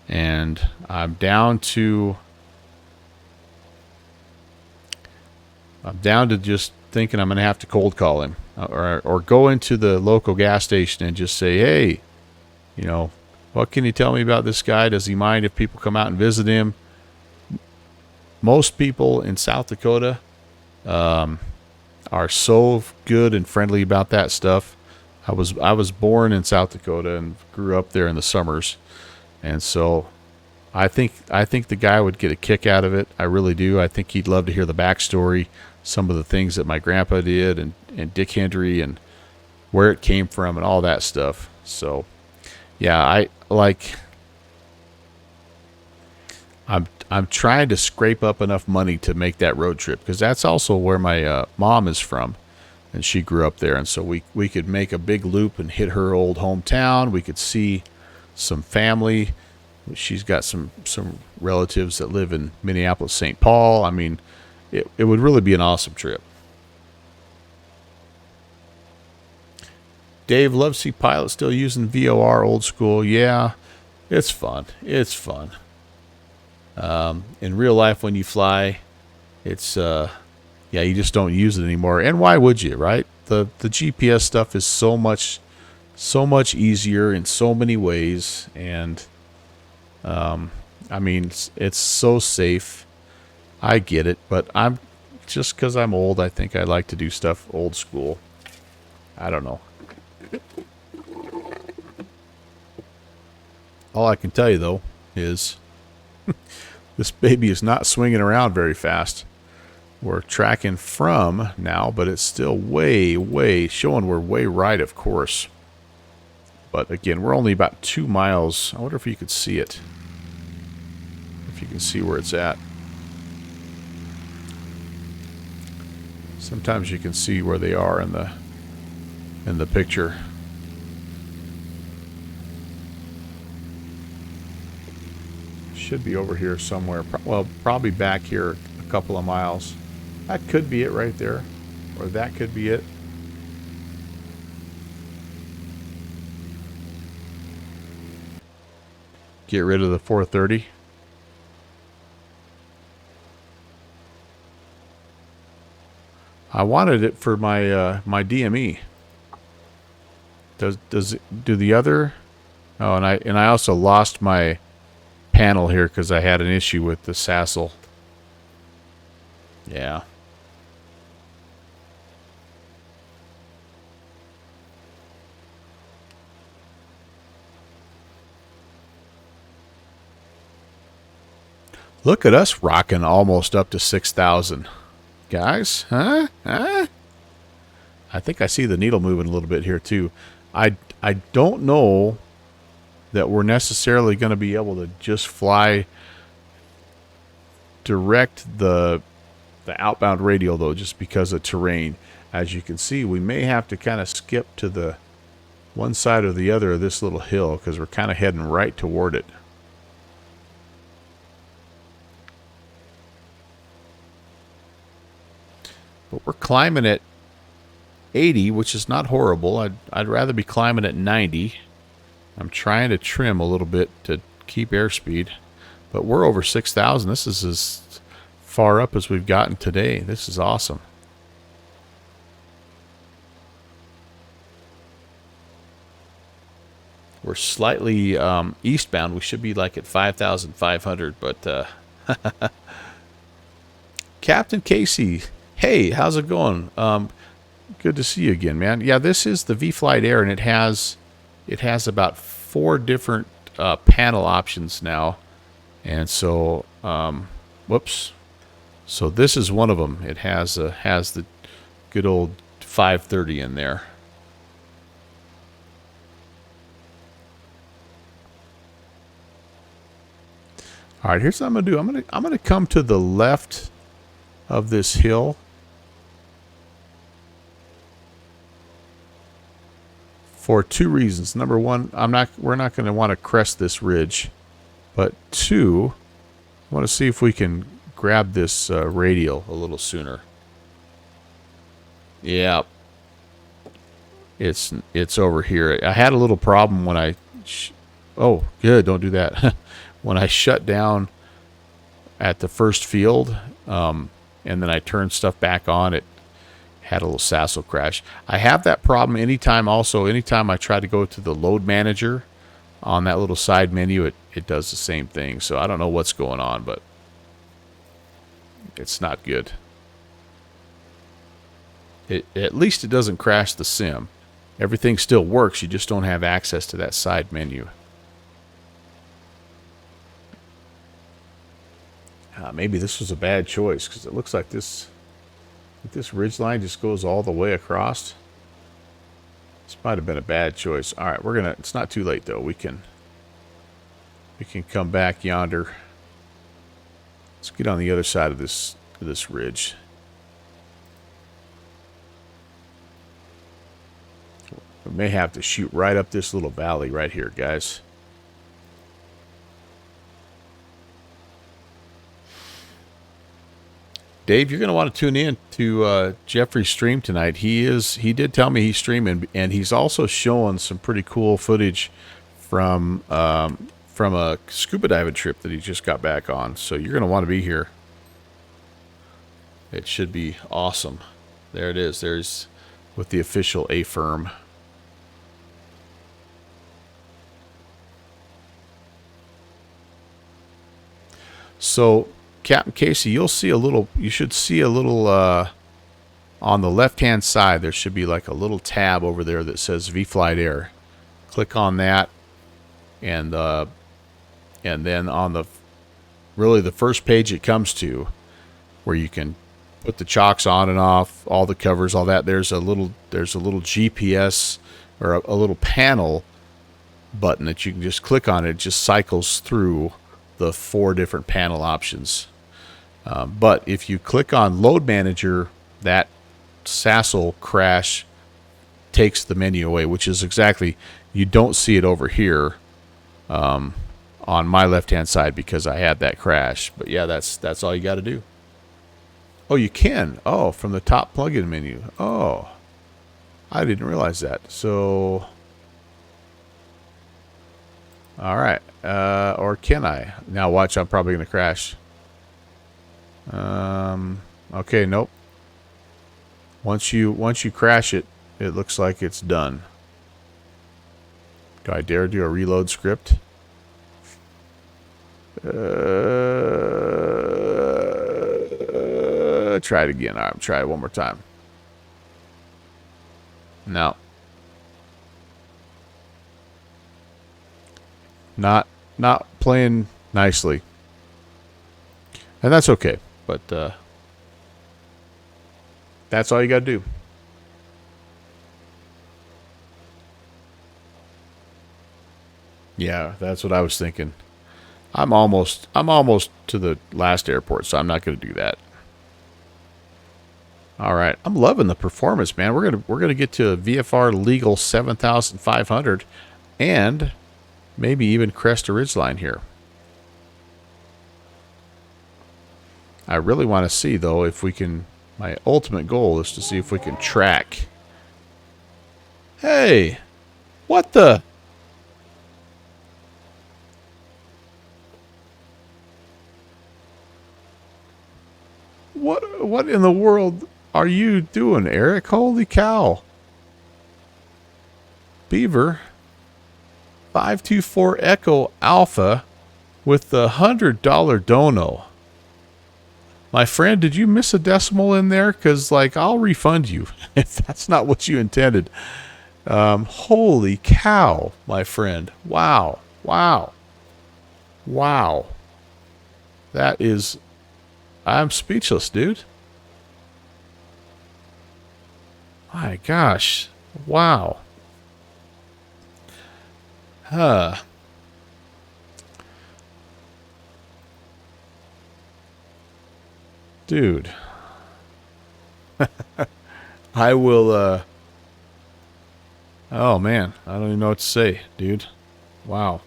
and I'm down to just thinking I'm going to have to cold call him, or go into the local gas station and just say, hey, you know, what can you tell me about this guy? Does he mind if people come out and visit him? Most people in South Dakota are so good and friendly about that stuff. I was born in South Dakota and grew up there in the summers, and so I think the guy would get a kick out of it. I really do. I think he'd love to hear the backstory, some of the things that my grandpa did, and Dick Hendry, and where it came from, and all that stuff. So, yeah, I'm trying to scrape up enough money to make that road trip, because that's also where my mom is from, and she grew up there, and so we could make a big loop and hit her old hometown. We could see some family, She's got some relatives that live in Minneapolis, St. Paul. I mean, it would really be an awesome trip. Dave, love to see pilots still using VOR old school. Yeah, it's fun. It's fun. In real life, when you fly, it's yeah, you just don't use it anymore. And why would you, right? The GPS stuff is so much easier in so many ways, and I mean, it's so safe. I get it, but I'm just because I'm old, I think I like to do stuff old school. I don't know. All I can tell you, though, is this baby is not swinging around very fast. We're tracking from now, but it's still way showing we're way right, of course. But again, we're only about 2 miles. I wonder if you could see it. If you can see where it's at. Sometimes you can see where they are in the picture. Should be over here somewhere. Well, probably back here a couple of miles. That could be it right there. Or that could be it. Get rid of the 430. I wanted it for my my DME. Do the other? Oh, and I also lost my panel here because I had an issue with the Sassel. Yeah. Look at us rocking almost up to 6,000. Guys, huh? I think I see the needle moving a little bit here too. I don't know that we're necessarily going to be able to just fly direct the outbound radial though, just because of terrain. As you can see, we may have to kind of skip to the one side or the other of this little hill because we're kind of heading right toward it. But we're climbing at 80, which is not horrible. I'd rather be climbing at 90. I'm trying to trim a little bit to keep airspeed. But we're over 6,000. This is as far up as we've gotten today. This is awesome. We're slightly eastbound. We should be like at 5,500, but Captain Casey, hey, how's it going? Good to see you again, man. Yeah, this is the vflyteair, and it has about 4 different panel options now, and so whoops. So this is one of them. It has the good old 530 in there. All right, here's what I'm gonna do. I'm gonna come to the left of this hill. For 2 reasons. Number one, we're not going to want to crest this ridge, but 2, I want to see if we can grab this radial a little sooner. Yeah, it's over here. I had a little problem when I oh, good, don't do that. When I shut down at the first field, and then I turned stuff back on, it had a little Sassel crash. I have that problem anytime I try to go to the load manager on that little side menu, it does the same thing. So I don't know what's going on, but it's not good. At least it doesn't crash the sim. Everything still works, you just don't have access to that side menu. Maybe this was a bad choice because it looks like this ridge line just goes all the way across. This might have been a bad choice. All right, it's not too late though. We can come back yonder. Let's get on the other side of this ridge. We may have to shoot right up this little valley right here, guys. Dave, you're going to want to tune in to Jeffrey's stream tonight. He did tell me he's streaming, and he's also showing some pretty cool footage from a scuba diving trip that he just got back on. So you're going to want to be here. It should be awesome. There it is. There's with the official A firm. So, Captain Casey, you should see a little, on the left-hand side, there should be like a little tab over there that says vflyteair. Click on that, and then on the first page it comes to, where you can put the chocks on and off, all the covers, all that. There's a little GPS or a little panel button that you can just click on. It just cycles through the 4 different panel options. But if you click on Load Manager, that Sassel crash takes the menu away, which is exactly, you don't see it over here on my left-hand side because I had that crash. But yeah, that's all you got to do. Oh, you can. Oh, from the top plugin menu. Oh, I didn't realize that. So, all right. Or can I? Now watch, I'm probably going to crash. Okay, nope. Once you crash it, it looks like it's done. Do I dare do a reload script? Try it again. All right, try it one more time. No. Not playing nicely. And that's okay. But that's all you got to do. Yeah, that's what I was thinking. I'm almost to the last airport, so I'm not going to do that. All right, I'm loving the performance, man. We're gonna get to a VFR legal 7,500, and maybe even crest a ridgeline here. I really want to see though if we can. My ultimate goal is to see if we can track. Hey, what the? What in the world are you doing, Eric? Holy cow. Beaver 524 Echo Alpha with the $100 dono. My friend, did you miss a decimal in there? Because, like, I'll refund you if that's not what you intended. Holy cow, my friend. Wow. Wow. Wow. That is... I'm speechless, dude. My gosh. Wow. Huh. Dude. I will, oh, man. I don't even know what to say, dude. Wow.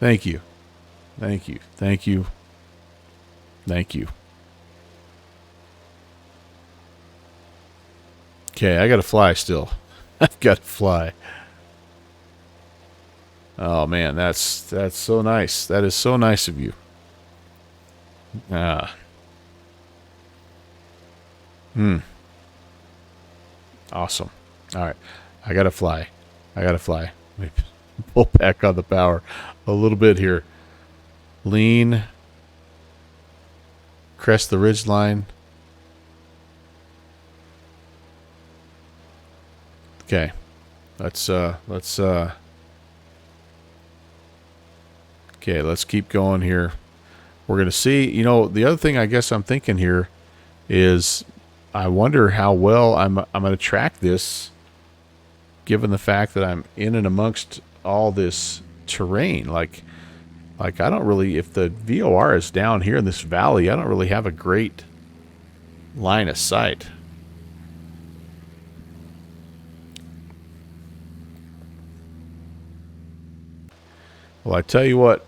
Thank you. Thank you. Thank you. Thank you. Okay, I gotta fly still. I've got to fly. Oh, man, that's so nice. That is so nice of you. Awesome. All right. I gotta fly. Let me pull back on the power a little bit here. Lean. Crest the ridge line. Okay. Let's keep going here. We're going to see, you know, the other thing I guess I'm thinking here is I wonder how well I'm going to track this given the fact that I'm in and amongst all this terrain. Like I don't really, if the VOR is down here in this valley, I don't really have a great line of sight. Well, I tell you what,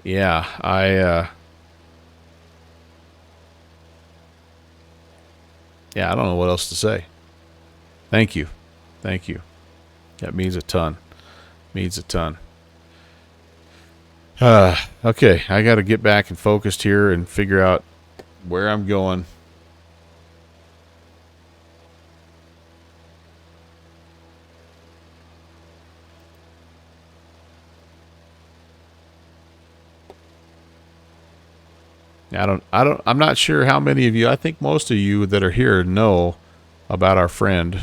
yeah, yeah, I don't know what else to say. Thank you. Thank you. That means a ton. Means a ton. Okay, I got to get back and focused here and figure out where I'm going. I'm not sure how many of you, I think most of you that are here know about our friend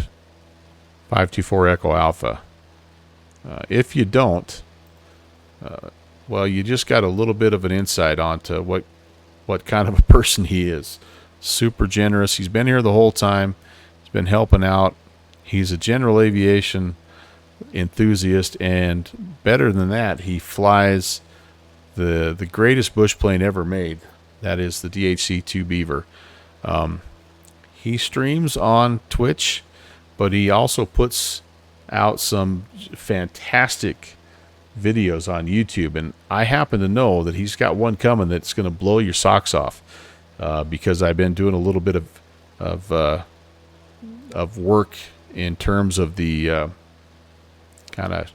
524 Echo Alpha. If you don't, well, you just got a little bit of an insight onto what kind of a person he is. Super generous. He's been here the whole time. He's been helping out. He's a general aviation enthusiast, and better than that, he flies the greatest bush plane ever made. That is the DHC-2 Beaver. He streams on Twitch, but he also puts out some fantastic videos on YouTube, and I happen to know that he's got one coming that's going to blow your socks off, because I've been doing a little bit of work in terms of the kind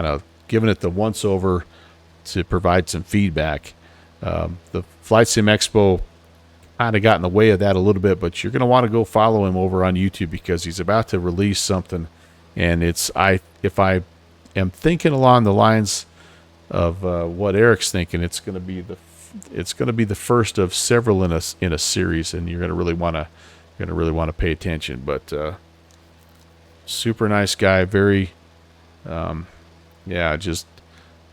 of giving it the once over to provide some feedback. The Flight Sim Expo kind of got in the way of that a little bit, but you're going to want to go follow him over on YouTube because he's about to release something, and if I am thinking along the lines of what Eric's thinking, it's going to be the first of several in a series, and you're going to really want to pay attention. But super nice guy, very just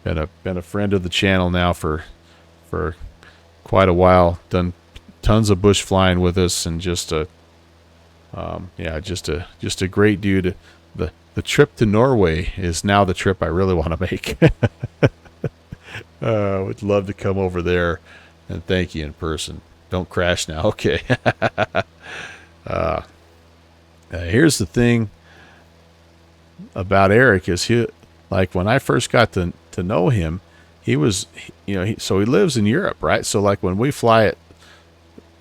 been a friend of the channel now for quite a while. Done tons of bush flying with us, and just a great dude. The trip to Norway is now the trip I really want to make. Would love to come over there and thank you in person. Don't crash now. Okay. Here's the thing about Eric is like when I first got to know him, he was, so he lives in Europe, right? So like when we fly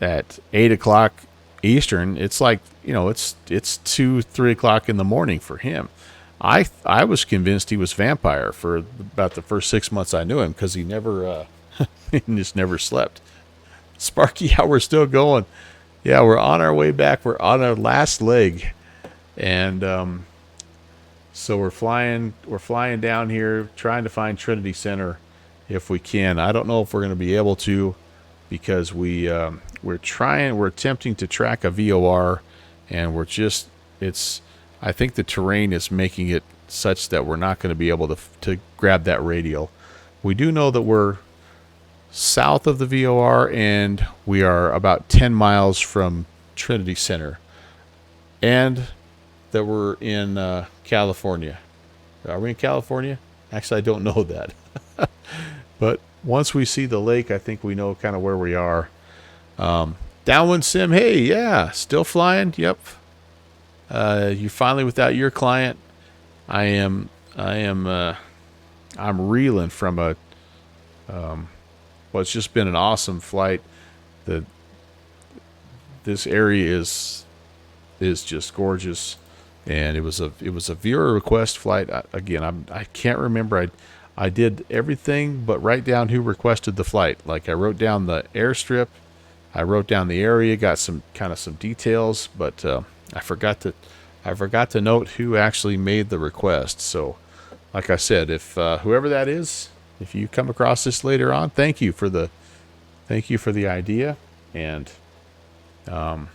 at 8 o'clock Eastern, it's like, it's 2-3 o'clock in the morning for him. I was convinced he was vampire for about the first 6 months I knew him, because he never he just never slept. Sparky, how we're still going. Yeah, we're on our way back. We're on our last leg, and so we're flying down here, trying to find Trinity Center if we can. I don't know if we're going to be able to, because we're attempting to track a VOR, and I think the terrain is making it such that we're not going to be able to grab that radial. We do know that we're south of the VOR, and we are about 10 miles from Trinity Center, and that we're in California. Are we in California? Actually, I don't know that. But once we see the lake, I think we know kind of where we are. Downwind Sim, hey, yeah, still flying. Yep. You finally without your client. I'm reeling from it's just been an awesome flight. This area is just gorgeous, and it was a viewer request flight. I can't remember. I did everything but write down who requested the flight. Like, I wrote down the airstrip, I wrote down the area, got some details, but I forgot to note who actually made the request. So, like I said, if whoever that is, if you come across this later on, thank you for the idea, and been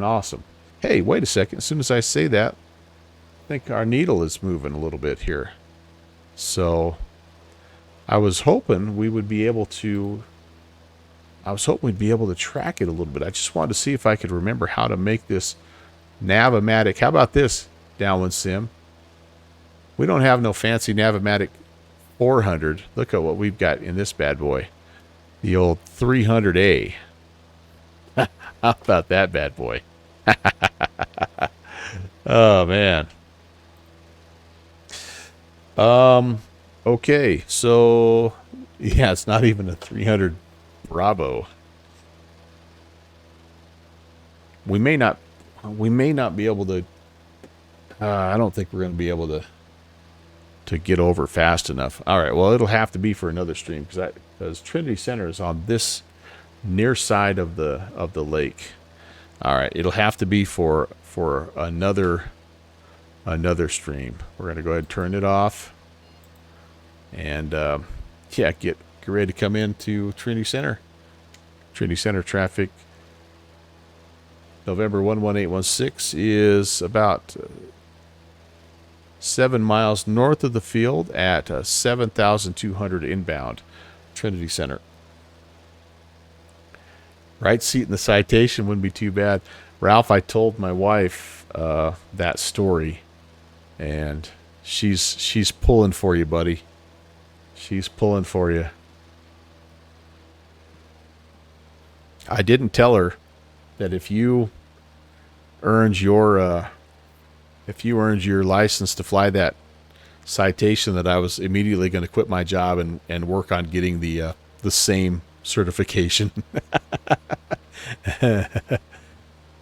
awesome. Hey, wait a second. As soon as I say that, I think our needle is moving a little bit here. So I was hoping we'd be able to track it a little bit. I just wanted to see if I could remember how to make this Navimatic. How about this, Downwind Sim? We don't have no fancy Navimatic 400. Look at what we've got in this bad boy. The old 300A. How about that bad boy? Oh, man. Okay, so yeah, it's not even a 300 Bravo. We may not be able to. I don't think we're going to be able to get over fast enough. All right, well, it'll have to be for another stream because Trinity Center is on this near side of the lake. All right, it'll have to be for another stream. We're going to go ahead and turn it off. And yeah, get ready to come into Trinity Center. Trinity Center traffic, November 11816, is about 7 miles north of the field at 7,200 inbound. Trinity Center. Right seat in the citation wouldn't be too bad. Ralph, I told my wife that story, and she's pulling for you, buddy. She's pulling for you. I didn't tell her that if you earned your license to fly that citation, that I was immediately going to quit my job and work on getting the same certification.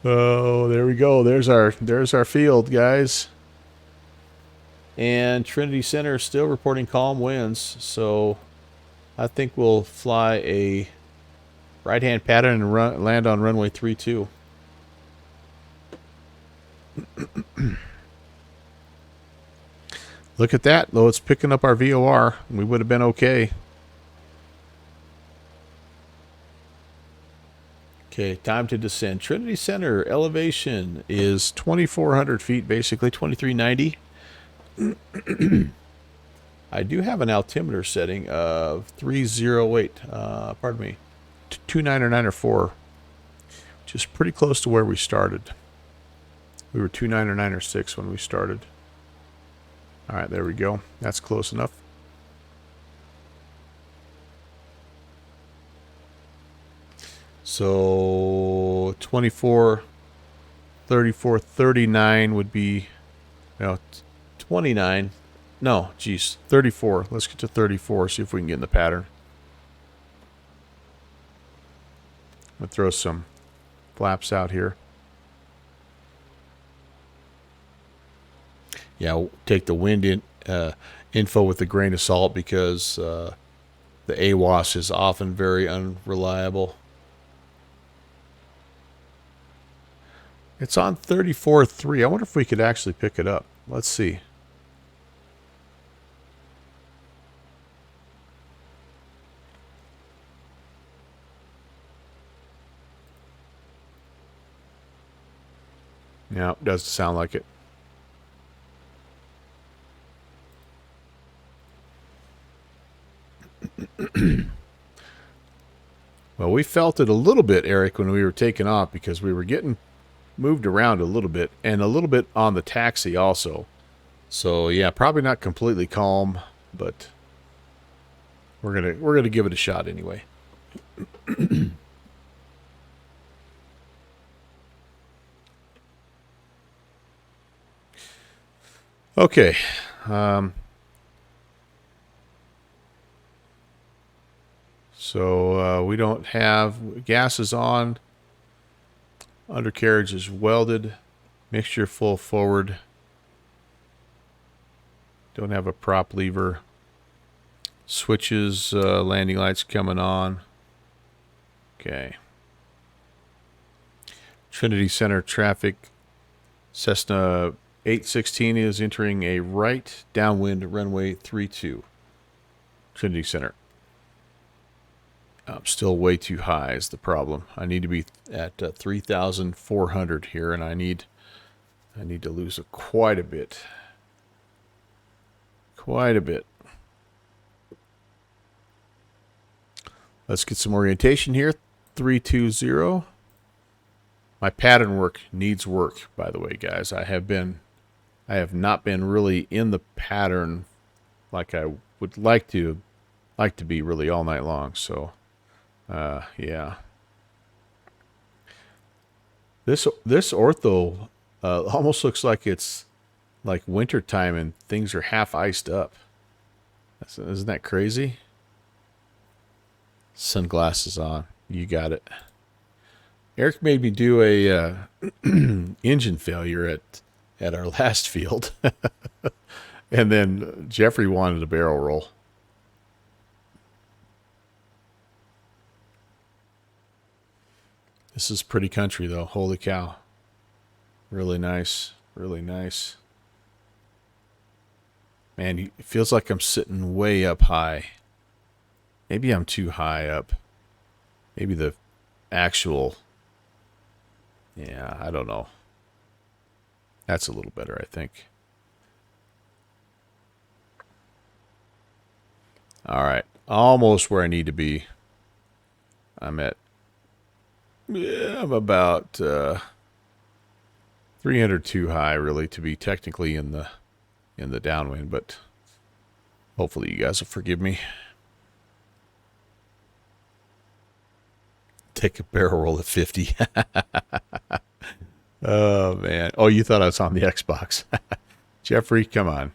Oh, there we go. There's our field, guys. And Trinity Center is still reporting calm winds, so I think we'll fly a right-hand pattern and land on runway 32. Look at that, though. It's picking up our VOR. We would have been okay. Okay, time to descend. Trinity Center elevation is 2,400 feet, basically 2,390. I do have an altimeter setting of 308. Pardon me, 299 which is pretty close to where we started. We were 299 when we started. All right, there we go. That's close enough. So 24, 34, 39 would be, 29. No, geez, 34. Let's get to 34, see if we can get in the pattern. I'm going to throw some flaps out here. Yeah, we'll take the wind info with a grain of salt because the AWAS is often very unreliable. It's on 34.3. I wonder if we could actually pick it up. Let's see. Yeah, it doesn't sound like it. Well, we felt it a little bit, Eric, when we were taking off because we were getting moved around a little bit and a little bit on the taxi also. So yeah, probably not completely calm, but we're gonna give it a shot anyway. Okay. So we don't have gas is on. Undercarriage is welded. Mixture full forward. Don't have a prop lever. Switches, landing lights coming on. Okay. Trinity Center traffic. Cessna 816 is entering a right downwind runway 32. Trinity Center. Still way too high is the problem. I need to be at 3,400 here, and I need to lose quite a bit. Quite a bit. Let's get some orientation here. 320. My pattern work needs work, by the way, guys. I have not been really in the pattern like I would like to be really all night long. So, yeah. This ortho almost looks like it's like winter time and things are half iced up. Isn't that crazy? Sunglasses on. You got it. Eric made me do a engine failure at our last field. And then Jeffrey wanted a barrel roll. This is pretty country, though. Holy cow. Really nice. Really nice. Man, it feels like I'm sitting way up high. Maybe I'm too high up. Maybe the actual... Yeah, I don't know. That's a little better, I think. All right. Almost where I need to be. I'm about 300 too high, really, to be technically in the downwind, but hopefully you guys will forgive me. Take a barrel roll at 50. Oh, man. Oh, you thought I was on the Xbox. Jeffrey, come on.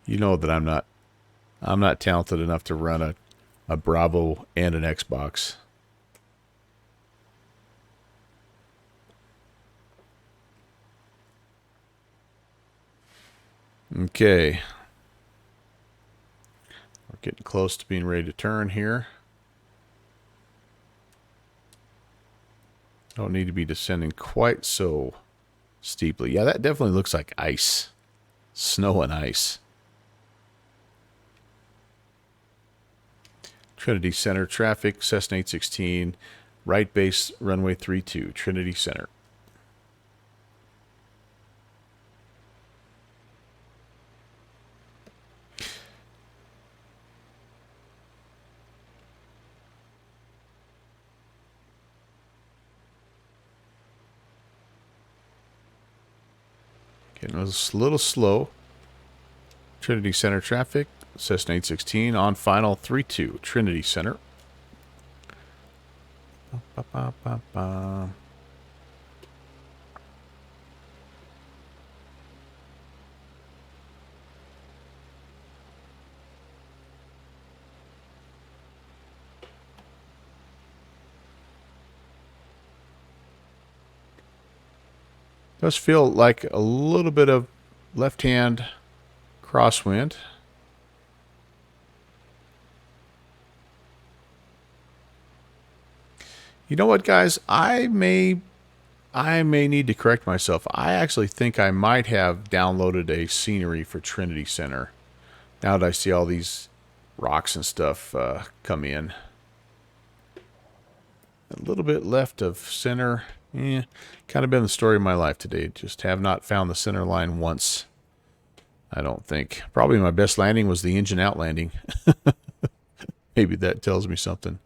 You know that I'm not talented enough to run a Bravo and an Xbox. Okay. We're getting close to being ready to turn here. Don't need to be descending quite so steeply. Yeah, that definitely looks like ice. Snow and ice. Trinity Center traffic, Cessna 816, right base, runway 32, Trinity Center. Getting a little slow. Trinity Center traffic, Cessna 816 on final 32, Trinity Center. Ba, ba, ba, ba. Does feel like a little bit of left-hand crosswind. You know what, guys? I may need to correct myself. I actually think I might have downloaded a scenery for Trinity Center. Now that I see all these rocks and stuff come in. A little bit left of center. Kind of been the story of my life today. Just have not found the center line once. I don't think. Probably my best landing was the engine out landing. Maybe that tells me something.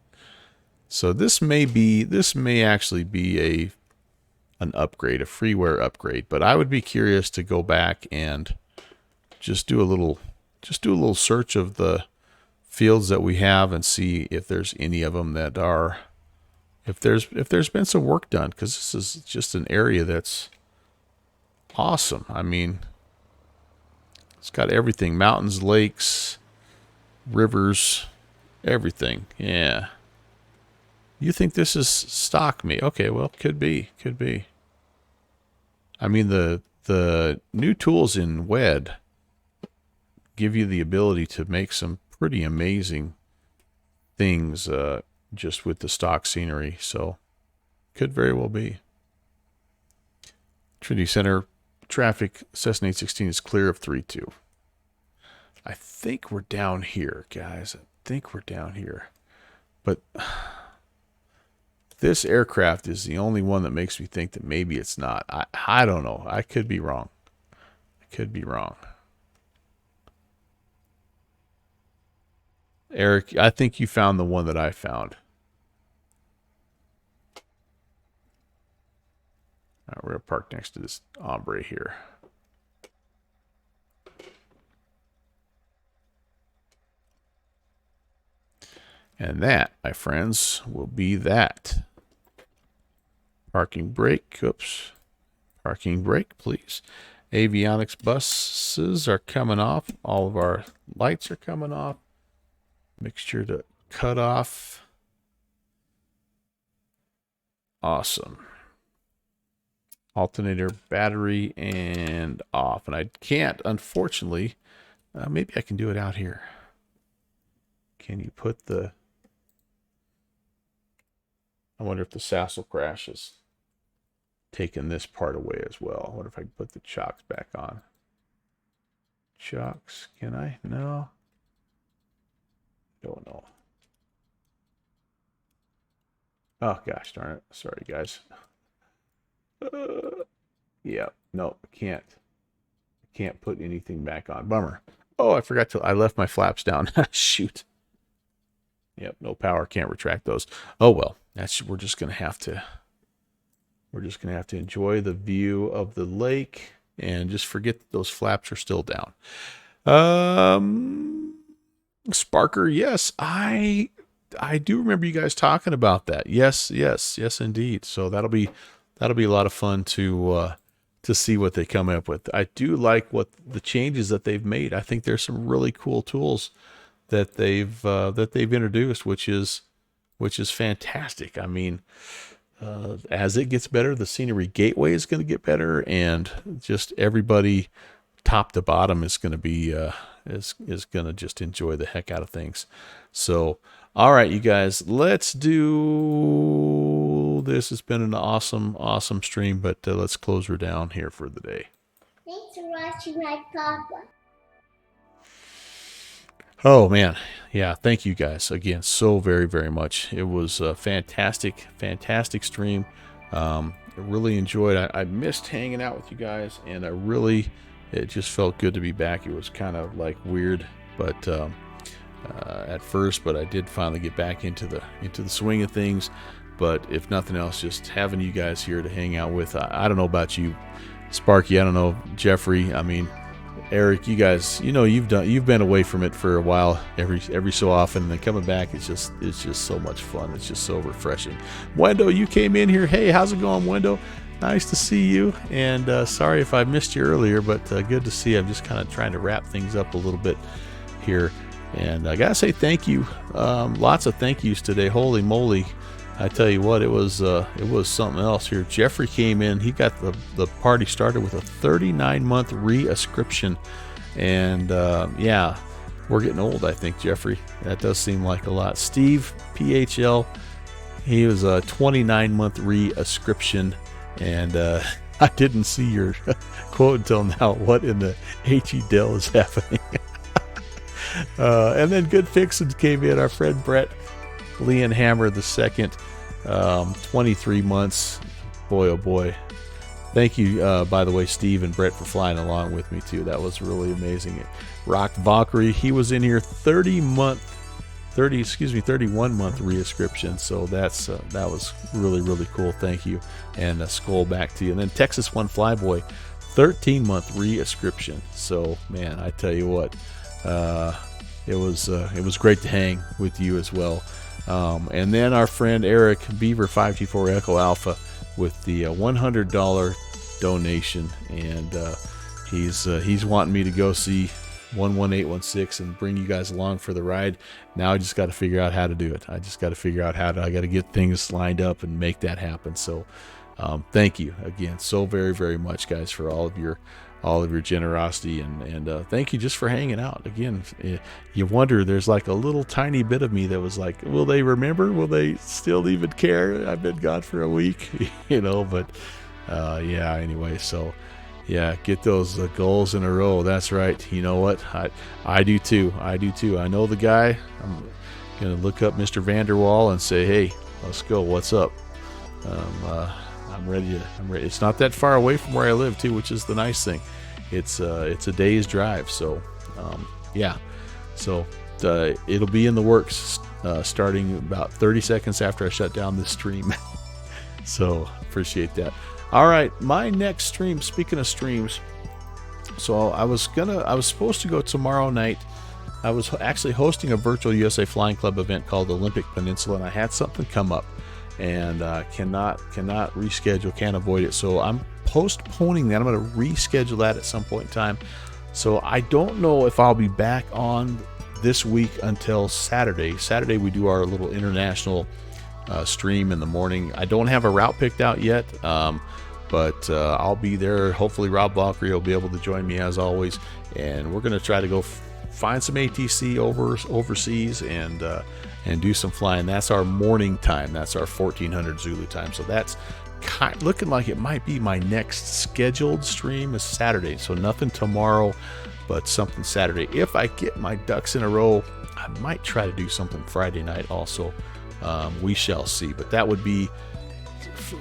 So this may actually be an upgrade, a freeware upgrade. But I would be curious to go back and just do a little search of the fields that we have and see if there's any of them that are, if there's been some work done, because this is just an area that's awesome. I mean, it's got everything: mountains, lakes, rivers, everything. Yeah. You think this is stock me? Okay, well, could be. I mean, the new tools in WED give you the ability to make some pretty amazing things just with the stock scenery. So, could very well be. Trinity Center traffic, Cessna 816 is clear of 32. I think we're down here, guys. I think we're down here. But this aircraft is the only one that makes me think that maybe it's not. I don't know. I could be wrong. Eric, I think you found the one that I found. All right, we're going to park next to this ombre here. And that, my friends, will be that. Parking brake. Oops. Parking brake, please. Avionics buses are coming off. All of our lights are coming off. Mixture to cut off. Awesome. Alternator battery and off. And I can't, unfortunately, maybe I can do it out here. Can you put the... I wonder if the Sassel crash has taken this part away as well. I wonder if I can put the chocks back on. Chocks, can I? No. Don't know. Oh, gosh darn it. Sorry, guys. Yeah, no, can't. Can't put anything back on. Bummer. Oh, I forgot to... I left my flaps down. Shoot. Yep, no power. Can't retract those. Oh, well. We're just going to have to... We're just going to have to enjoy the view of the lake and just forget that those flaps are still down. Sparker, yes, I do remember you guys talking about that. Yes, indeed. So that'll be a lot of fun to see what they come up with. I do like what the changes that they've made. I think there's some really cool tools that they've introduced, which is fantastic. I mean, as it gets better, the scenery gateway is going to get better, and just everybody, top to bottom, is going to be is going to just enjoy the heck out of things. So, all right, you guys, let's do this. It's been an awesome stream, but let's close her down here for the day. Thanks for watching my papa. Oh, man. Yeah, thank you guys again so very much. It was a fantastic stream. I really enjoyed it. I missed hanging out with you guys, and it just felt good to be back. It was kind of like weird, but at first, but I did finally get back into the swing of things. But if nothing else, just having you guys here to hang out with. I don't know about you, Sparky. I don't know, Jeffrey. I mean, Eric, you guys, you've been away from it for a while, every so often, and then coming back, it's just so much fun. It's just so refreshing. Wendo, you came in here. Hey, how's it going, Wendo? Nice to see you. And sorry if I missed you earlier, but good to see you. I'm just kind of trying to wrap things up a little bit here, and I gotta say thank you. Lots of thank yous today. Holy moly! I tell you what, it was something else here. Jeffrey came in. He got the party started with a 39-month re-ascription. And yeah, we're getting old, I think, Jeffrey. That does seem like a lot. Steve, PHL, he was a 29-month re-ascription. And I didn't see your quote until now. What in the H.E. Dell is happening? And then Good Fixins came in. Our friend Brett Leon Hammer the second, 23 months. Boy, oh boy. Thank you, by the way, Steve and Brett, for flying along with me too. That was really amazing. Rock Valkyrie, he was in here 31 month re-ascription. So that was really cool. Thank you. And Skull, back to you. And then Texas One Flyboy, 13-month re-ascription. So man, I tell you what, it was great to hang with you as well. And then our friend Eric Beaver 524 Echo Alpha with the $100 donation, and he's wanting me to go see 11816 and bring you guys along for the ride. Now I just got to figure out how to do it. I got to get things lined up and make that happen. So thank you again so very much, guys, for all of your generosity, and thank you just for hanging out. Again, you wonder, there's like a little tiny bit of me that was like, will they remember? Will they still even care? I've been gone for a week, but yeah, anyway, so yeah, get those goals in a row. That's right. You know what? I do too. I know the guy. I'm going to look up Mr. Vanderwall and say, hey, let's go. What's up? I'm ready. It's not that far away from where I live too, which is the nice thing. It's a day's drive. So, yeah. So it'll be in the works starting about 30 seconds after I shut down this stream. So appreciate that. All right, my next stream. Speaking of streams, so I was supposed to go tomorrow night. I was actually hosting a virtual USA Flying Club event called Olympic Peninsula, and I had something come up, and cannot reschedule, can't avoid it. So I'm postponing that. I'm going to reschedule that at some point in time. So I don't know if I'll be back on this week until Saturday. Saturday we do our little international stream in the morning. I don't have a route picked out yet, but I'll be there. Hopefully Rob Valkyrie will be able to join me as always, and we're going to try to go find some ATC overseas and do some flying. That's our morning time. That's our 1400 Zulu time. So that's looking like it might be my next scheduled stream is Saturday. So nothing tomorrow, but something Saturday. If I get my ducks in a row, I might try to do something Friday night also. We shall see. But that would be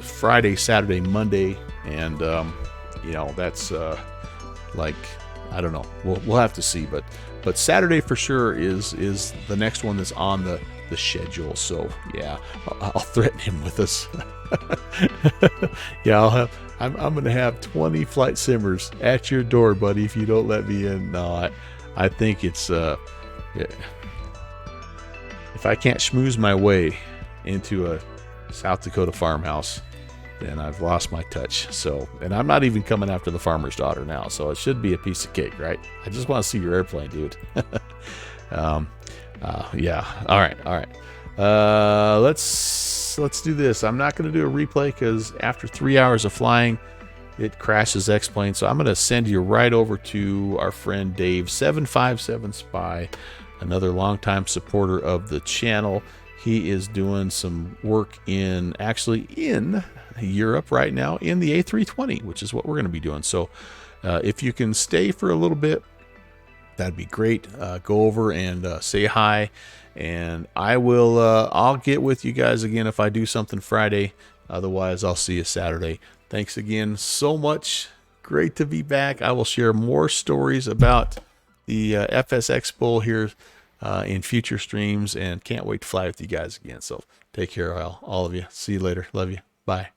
Friday, Saturday, Monday, and that's like, I don't know. We'll have to see. But Saturday for sure is the next one that's on the schedule. So yeah, I'll threaten him with this. Yeah, I'm gonna have 20 flight simmers at your door, buddy, if you don't let me in. No, I think it's yeah. If I can't schmooze my way into a South Dakota farmhouse, then I've lost my touch. So, and I'm not even coming after the farmer's daughter now, so it should be a piece of cake, right? I just want to see your airplane, dude. Yeah. All right. Let's do this. I'm not going to do a replay because after 3 hours of flying, it crashes X-plane. So I'm going to send you right over to our friend Dave 757 Spy, another longtime supporter of the channel. He is doing some work in Europe right now in the A320, which is what we're going to be doing. So if you can stay for a little bit, that'd be great. Go over and say hi, and I'll get with you guys again if I do something Friday. Otherwise, I'll see you Saturday. Thanks again so much. Great to be back. I will share more stories about the FS Expo here in future streams, and can't wait to fly with you guys again. So take care, all of you. See you later. Love you. Bye.